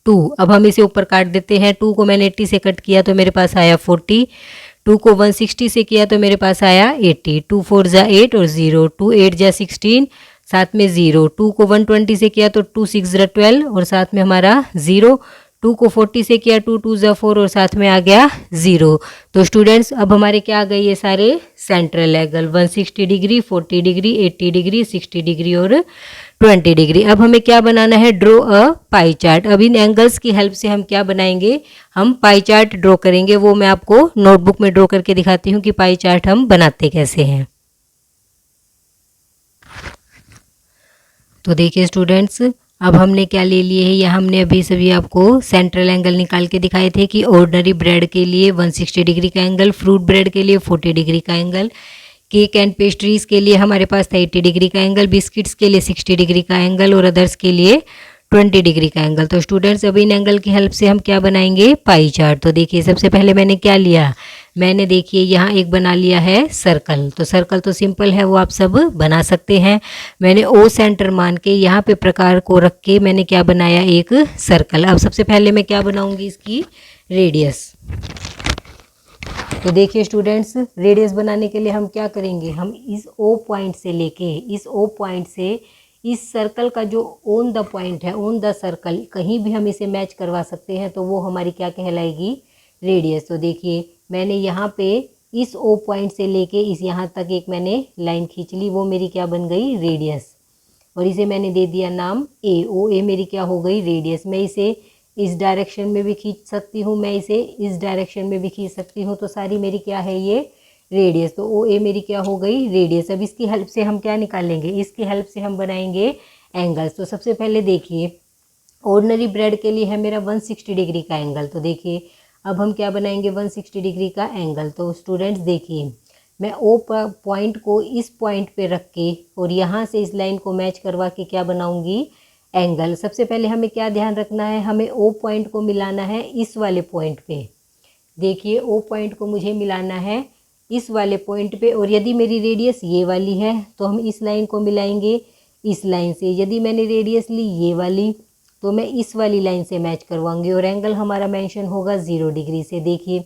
2। अब हम इसे ऊपर काट देते हैं। 2 को मैंने 80 से कट किया तो मेरे पास आया 40। 2 को 160 से किया तो मेरे पास आया 80। 2 4 जा 8 और 0, 2 8 जा 16, साथ में 0। 2 को 120 से किया तो 2 6 जा 12 और साथ में हमारा 0। 2 को 40 से किया 2 2 जा 4 और साथ में आ गया 0। तो स्टूडेंट्स अब हमारे क्या आ गए ये सारे central angle, 160 degree, 40 degree, 80 degree, 60 degree और 20 डिग्री। अब हमें क्या बनाना है, ड्रॉ अ पाई चार्ट। अब इन एंगल्स की हेल्प से हम क्या बनाएंगे, हम पाई चार्ट ड्रॉ करेंगे। वो मैं आपको नोटबुक में ड्रॉ करके दिखाती हूँ कि पाई चार्ट हम बनाते कैसे हैं। तो देखिए स्टूडेंट्स अब हमने क्या ले लिए है, या हमने अभी सभी आपको सेंट्रल एंगल निकाल के दिखाए थे कि ऑर्डिनरी ब्रेड के लिए 160 डिग्री का एंगल, फ्रूट ब्रेड के लिए 40 डिग्री का एंगल, केक एंड पेस्ट्रीज के लिए हमारे पास था 80 डिग्री का एंगल, बिस्किट्स के लिए 60 डिग्री का एंगल और अदर्स के लिए 20 डिग्री का एंगल। तो स्टूडेंट्स अभी इन एंगल की हेल्प से हम क्या बनाएंगे, पाई चार्ट। तो देखिए सबसे पहले मैंने क्या लिया, मैंने देखिए यहाँ एक बना लिया है सर्कल। तो सर्कल तो सिंपल है, वो आप सब बना सकते हैं। मैंने ओ सेंटर मान के यहाँ पे प्रकार को रख के मैंने क्या बनाया, एक सर्कल। अब सबसे पहले मैं क्या बनाऊंगी, इसकी रेडियस। तो देखिए स्टूडेंट्स रेडियस बनाने के लिए हम क्या करेंगे, हम इस ओ पॉइंट से लेके इस ओ पॉइंट से इस सर्कल का जो ऑन द पॉइंट है, ऑन द सर्कल, कहीं भी हम इसे मैच करवा सकते हैं तो वो हमारी क्या कहलाएगी, रेडियस। तो देखिए मैंने यहाँ पे इस ओ पॉइंट से लेके इस यहाँ तक एक मैंने लाइन खींच ली, वो मेरी क्या बन गई, रेडियस। और इसे मैंने दे दिया नाम ए। ओ ए मेरी क्या हो गई, रेडियस। मैं इसे इस डायरेक्शन में भी खींच सकती हूँ, मैं इसे इस डायरेक्शन में भी खींच सकती हूँ, तो सारी मेरी क्या है, ये रेडियस। तो ओ ए मेरी क्या हो गई, रेडियस। अब इसकी हेल्प से हम क्या निकालेंगे, इसकी हेल्प से हम बनाएंगे एंगल्स। तो सबसे पहले देखिए ऑर्डिनरी ब्रेड के लिए है मेरा 160 डिग्री का एंगल। तो देखिए अब हम क्या बनाएंगे, 160 डिग्री का एंगल। तो स्टूडेंट्स देखिए मैं ओ पॉइंट को इस पॉइंट पे रख के और यहाँ से इस लाइन को मैच करवा के क्या बनाऊंगी, एंगल। सबसे पहले हमें क्या ध्यान रखना है, हमें ओ पॉइंट को मिलाना है इस वाले पॉइंट पे। देखिए ओ पॉइंट को मुझे मिलाना है इस वाले पॉइंट पे, और यदि मेरी रेडियस ये वाली है तो हम इस लाइन को मिलाएंगे इस लाइन से। यदि मैंने रेडियस ली ये वाली तो मैं इस वाली लाइन से मैच करवाऊंगी, और एंगल हमारा मेंशन होगा 0 डिग्री से। देखिए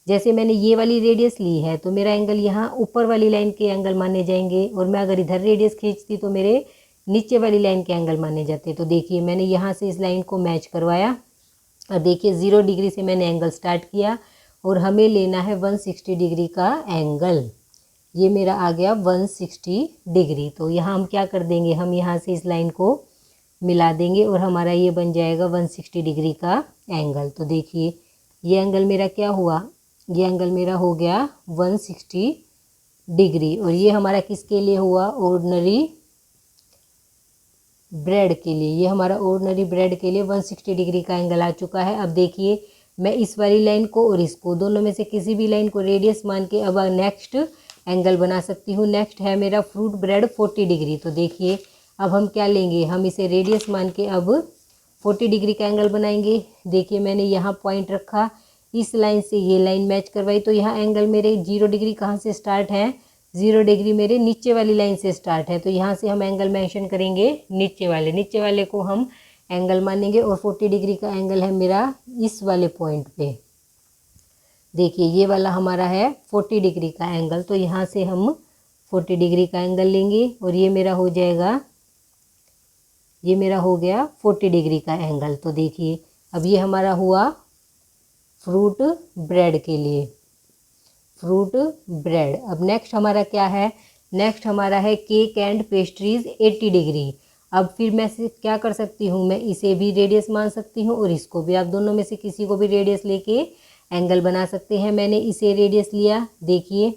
जैसे मैंने ये वाली रेडियस ली है तो मेरा एंगल यहाँ ऊपर वाली लाइन के एंगल माने जाएंगे, और मैं अगर इधर रेडियस खींचती तो मेरे नीचे वाली लाइन के एंगल माने जाते। तो देखिए मैंने यहाँ से इस लाइन को मैच करवाया, और देखिए 0 डिग्री से मैंने एंगल स्टार्ट किया, और हमें लेना है 160 डिग्री का एंगल। ये मेरा आ गया 160 डिग्री। तो यहाँ हम क्या कर देंगे, हम यहाँ से इस लाइन को मिला देंगे और हमारा ये बन जाएगा 160 डिग्री का एंगल। तो देखिए ये एंगल मेरा क्या हुआ, ये एंगल मेरा हो गया 160 डिग्री। और ये हमारा किसके लिए हुआ, ऑर्डिनरी ब्रेड के लिए। ये हमारा ऑर्डिनरी ब्रेड के लिए 160 डिग्री का एंगल आ चुका है। अब देखिए मैं इस वाली लाइन को और इसको, दोनों में से किसी भी लाइन को रेडियस मान के अब नेक्स्ट एंगल बना सकती हूँ। नेक्स्ट है मेरा फ्रूट ब्रेड 40 डिग्री। तो देखिए अब हम क्या लेंगे, हम इसे रेडियस मान के अब 40 डिग्री का एंगल बनाएंगे। देखिए मैंने यहाँ पॉइंट रखा, इस लाइन से ये लाइन मैच करवाई, तो यहाँ एंगल मेरे 0 डिग्री कहाँ से स्टार्ट है, 0 डिग्री मेरे नीचे वाली लाइन से स्टार्ट है। तो यहाँ से हम एंगल मेंशन करेंगे नीचे वाले को हम एंगल मानेंगे, और 40 डिग्री का एंगल है मेरा इस वाले पॉइंट पे। देखिए ये वाला हमारा है 40 डिग्री का एंगल। तो यहाँ से हम 40 डिग्री का एंगल लेंगे, और ये मेरा हो जाएगा, ये मेरा हो गया 40 डिग्री का एंगल। तो देखिए अब ये हमारा हुआ फ्रूट ब्रेड के लिए, फ्रूट ब्रेड। अब नेक्स्ट हमारा क्या है, नेक्स्ट हमारा है केक एंड पेस्ट्रीज 80 डिग्री। अब फिर मैं क्या कर सकती हूँ, मैं इसे भी रेडियस मान सकती हूँ और इसको भी। आप दोनों में से किसी को भी रेडियस लेके एंगल बना सकते हैं। मैंने इसे रेडियस लिया, देखिए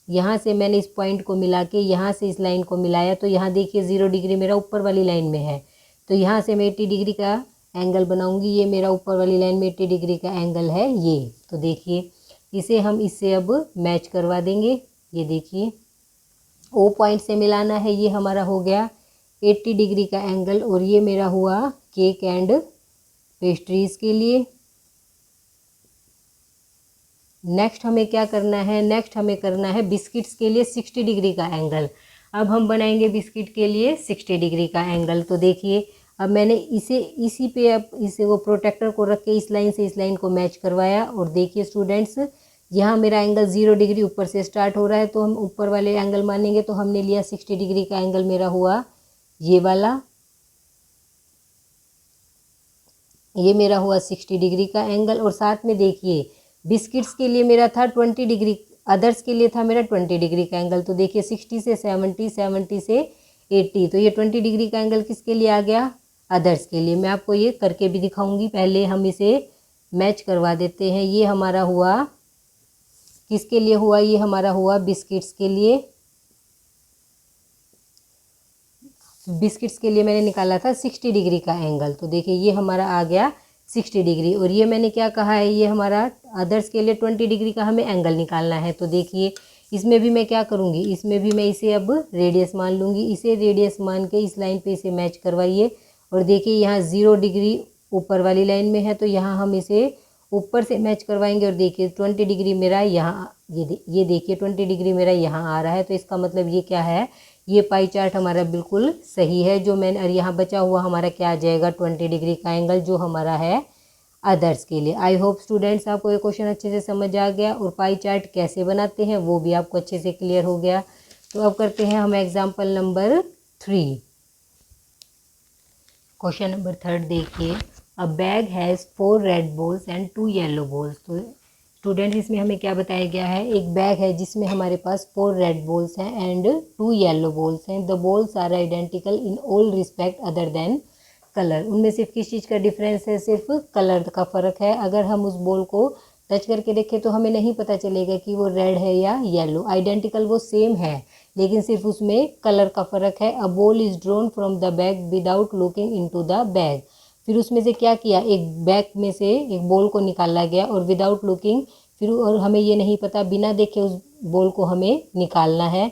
यहाँ से मैंने इस पॉइंट को मिला के यहाँ से इस लाइन को मिलाया, तो यहाँ देखिए 0 डिग्री मेरा ऊपर वाली लाइन में है, तो यहाँ से मैं 80 डिग्री का एंगल बनाऊंगी। ये मेरा ऊपर वाली लाइन में 80 डिग्री का एंगल है ये। तो देखिए इसे हम इससे अब मैच करवा देंगे। ये देखिए ओ पॉइंट से मिलाना है, ये हमारा हो गया 80 डिग्री का एंगल, और ये मेरा हुआ केक एंड पेस्ट्रीज के लिए। नेक्स्ट हमें क्या करना है, नेक्स्ट हमें करना है बिस्किट्स के लिए 60 डिग्री का एंगल। अब हम बनाएंगे बिस्किट के लिए 60 डिग्री का एंगल। तो देखिए अब मैंने इसे इसी पे अब इसे वो प्रोटेक्टर को रख के इस लाइन से इस लाइन को मैच करवाया, और देखिए स्टूडेंट्स यहाँ मेरा एंगल 0 डिग्री ऊपर से स्टार्ट हो रहा है, तो हम ऊपर वाले एंगल मानेंगे। तो हमने लिया 60 डिग्री का एंगल, मेरा हुआ ये वाला, ये मेरा हुआ 60 डिग्री का एंगल। और साथ में देखिए बिस्किट्स के लिए मेरा था 20 डिग्री, अदर्स के लिए था मेरा 20 डिग्री का एंगल। तो देखिए 60 से 70, 70 से 80, तो ये 20 डिग्री का एंगल किसके लिए आ गया, अदर्स के लिए। मैं आपको ये करके भी दिखाऊंगी, पहले हम इसे मैच करवा देते हैं। ये हमारा हुआ किसके लिए हुआ, ये हमारा हुआ बिस्किट्स के लिए। बिस्किट्स के लिए मैंने निकाला था 60 डिग्री का एंगल। तो देखिए ये हमारा आ गया 60 डिग्री, और ये मैंने क्या कहा है, ये हमारा अदर्स के लिए 20 डिग्री का हमें एंगल निकालना है। तो देखिए इसमें भी मैं क्या करूँगी, इसमें भी मैं इसे अब रेडियस मान लूँगी। इसे रेडियस मान के इस लाइन पे इसे मैच करवाइए, और देखिए यहाँ 0 डिग्री ऊपर वाली लाइन में है, तो यहाँ हम इसे ऊपर से मैच करवाएंगे। और देखिए 20 डिग्री मेरा यहाँ, ये देखिए 20 डिग्री मेरा यहाँ आ रहा है। तो इसका मतलब ये क्या है, ये पाई चार्ट हमारा बिल्कुल सही है जो मैंने, और यहाँ बचा हुआ हमारा क्या आ जाएगा 20 डिग्री का एंगल, जो हमारा है अदर्स के लिए। आई होप स्टूडेंट्स आपको ये क्वेश्चन अच्छे से समझ आ गया, और पाई चार्ट कैसे बनाते हैं वो भी आपको अच्छे से क्लियर हो गया। तो अब करते हैं हम एग्जाम्पल नंबर 3। क्वेश्चन नंबर 3 देखिए, अ bag has 4 red balls and 2 yellow balls. तो स्टूडेंट्स इसमें हमें क्या बताया गया है, एक बैग है जिसमें हमारे पास 4 रेड बॉल्स हैं एंड 2 येलो बॉल्स हैं। The balls are identical in all respect other than colour. उनमें सिर्फ किस चीज़ का डिफरेंस है, सिर्फ कलर का फ़र्क है। अगर हम उस बॉल को टच करके देखें तो हमें नहीं पता चलेगा कि वो रेड है या येलो, आइडेंटिकल वो सेम है, लेकिन सिर्फ उसमें कलर का फ़र्क है। A ball is drawn from the bag without looking into the bag. फिर उसमें से क्या किया, एक बैग में से एक बॉल को निकाला गया और विदाउट लुकिंग, फिर और हमें ये नहीं पता, बिना देखे उस बॉल को हमें निकालना है।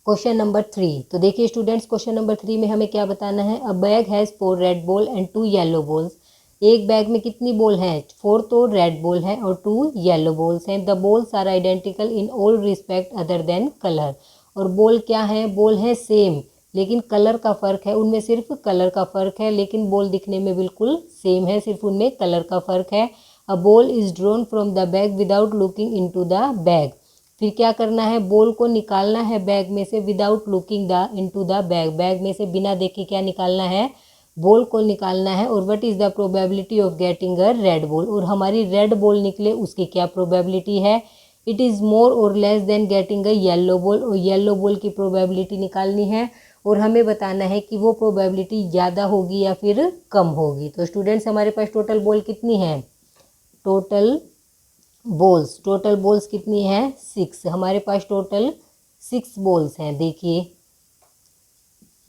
क्वेश्चन नंबर 3, तो देखिए स्टूडेंट्स क्वेश्चन नंबर 3 में हमें क्या बताना है, अ bag has 4 red ball and 2 yellow balls. एक बैग में कितनी बॉल हैं, 4 तो रेड बॉल हैं और 2 येलो बॉल्स हैं। The balls are identical in all respect other than colour. और बॉल क्या है, बॉल है सेम, लेकिन कलर का फ़र्क है, उनमें सिर्फ कलर का फ़र्क है, लेकिन बॉल दिखने में बिल्कुल सेम है, सिर्फ उनमें कलर का फ़र्क है। A ball is drawn from the bag without looking into the bag. फिर क्या करना है, बॉल को निकालना है बैग में से without looking the into the bag. Bag में से बिना देखे क्या निकालना है, बॉल को निकालना है। और what is the probability of getting a red ball, और हमारी रेड बॉल निकले उसकी क्या प्रोबेबिलिटी है, इट इज़ मोर और less than getting a yellow ball. और येलो बॉल की प्रोबेबिलिटी निकालनी है और हमें बताना है कि वो प्रोबेबिलिटी ज़्यादा होगी या फिर कम होगी। तो स्टूडेंट्स हमारे पास टोटल बॉल कितनी है, टोटल बॉल्स कितनी है, 6। हमारे पास टोटल 6 बॉल्स हैं। देखिए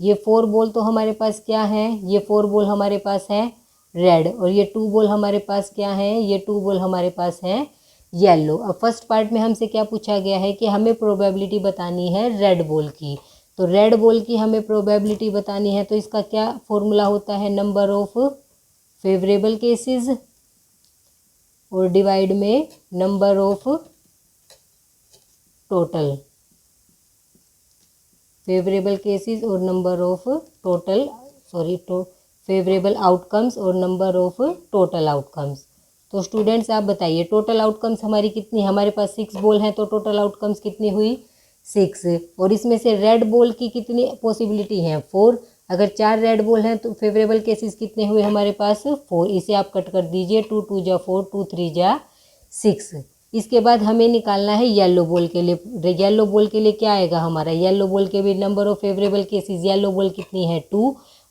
ये 4 बॉल तो हमारे पास क्या है, ये 4 बॉल हमारे पास है रेड, और ये 2 बॉल हमारे पास क्या है, ये 2 बॉल हमारे पास है येलो। अब फर्स्ट पार्ट में हमसे क्या पूछा गया है कि हमें प्रोबेबिलिटी बतानी है रेड बॉल की। तो रेड बॉल की हमें प्रोबेबिलिटी बतानी है, तो इसका क्या फॉर्मूला होता है, नंबर ऑफ फेवरेबल केसेस और डिवाइड में number of total favourable cases और नंबर ऑफ फेवरेबल आउटकम्स और नंबर ऑफ टोटल आउटकम्स। तो स्टूडेंट्स आप बताइए टोटल आउटकम्स हमारी कितनी, हमारे पास 6 बॉल हैं तो टोटल आउटकम्स कितनी हुई, 6। और इसमें से रेड बॉल की कितनी पॉसिबिलिटी हैं, 4। अगर 4 रेड बॉल हैं तो फेवरेबल केसेस कितने हुए हमारे पास, 4। इसे आप कट कर दीजिए, 2 2 जा 4, 2 3 जा 6। इसके बाद हमें निकालना है येलो बॉल के लिए। येलो बॉल के लिए क्या आएगा हमारा, येलो बॉल के भी number of favourable cases, yellow ball कितनी है 2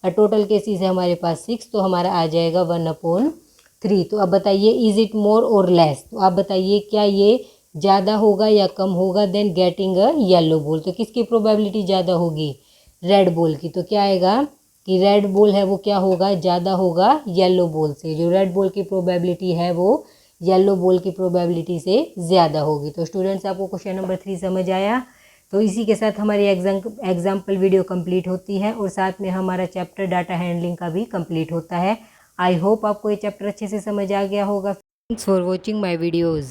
और टोटल केसेस है हमारे पास 6, तो हमारा आ जाएगा 1/3। तो अब बताइए इज इट मोर और लेस, तो आप बताइए क्या ये ज़्यादा होगा या कम होगा than getting a yellow ball. तो किसकी प्रोबेबिलिटी ज़्यादा होगी, रेड बॉल की। तो क्या आएगा कि रेड बॉल है वो क्या होगा, ज़्यादा होगा येलो बॉल से। जो रेड बॉल की प्रोबेबिलिटी है वो येलो बॉल की प्रोबेबिलिटी से ज़्यादा होगी। तो स्टूडेंट्स आपको क्वेश्चन नंबर 3 समझ आया। तो इसी के साथ हमारी एग्जाम्पल वीडियो कंप्लीट होती है और साथ में हमारा चैप्टर डाटा हैंडलिंग का भी कंप्लीट होता है। आई होप आपको ये चैप्टर अच्छे से समझ आ गया होगा। Thanks for watching my videos.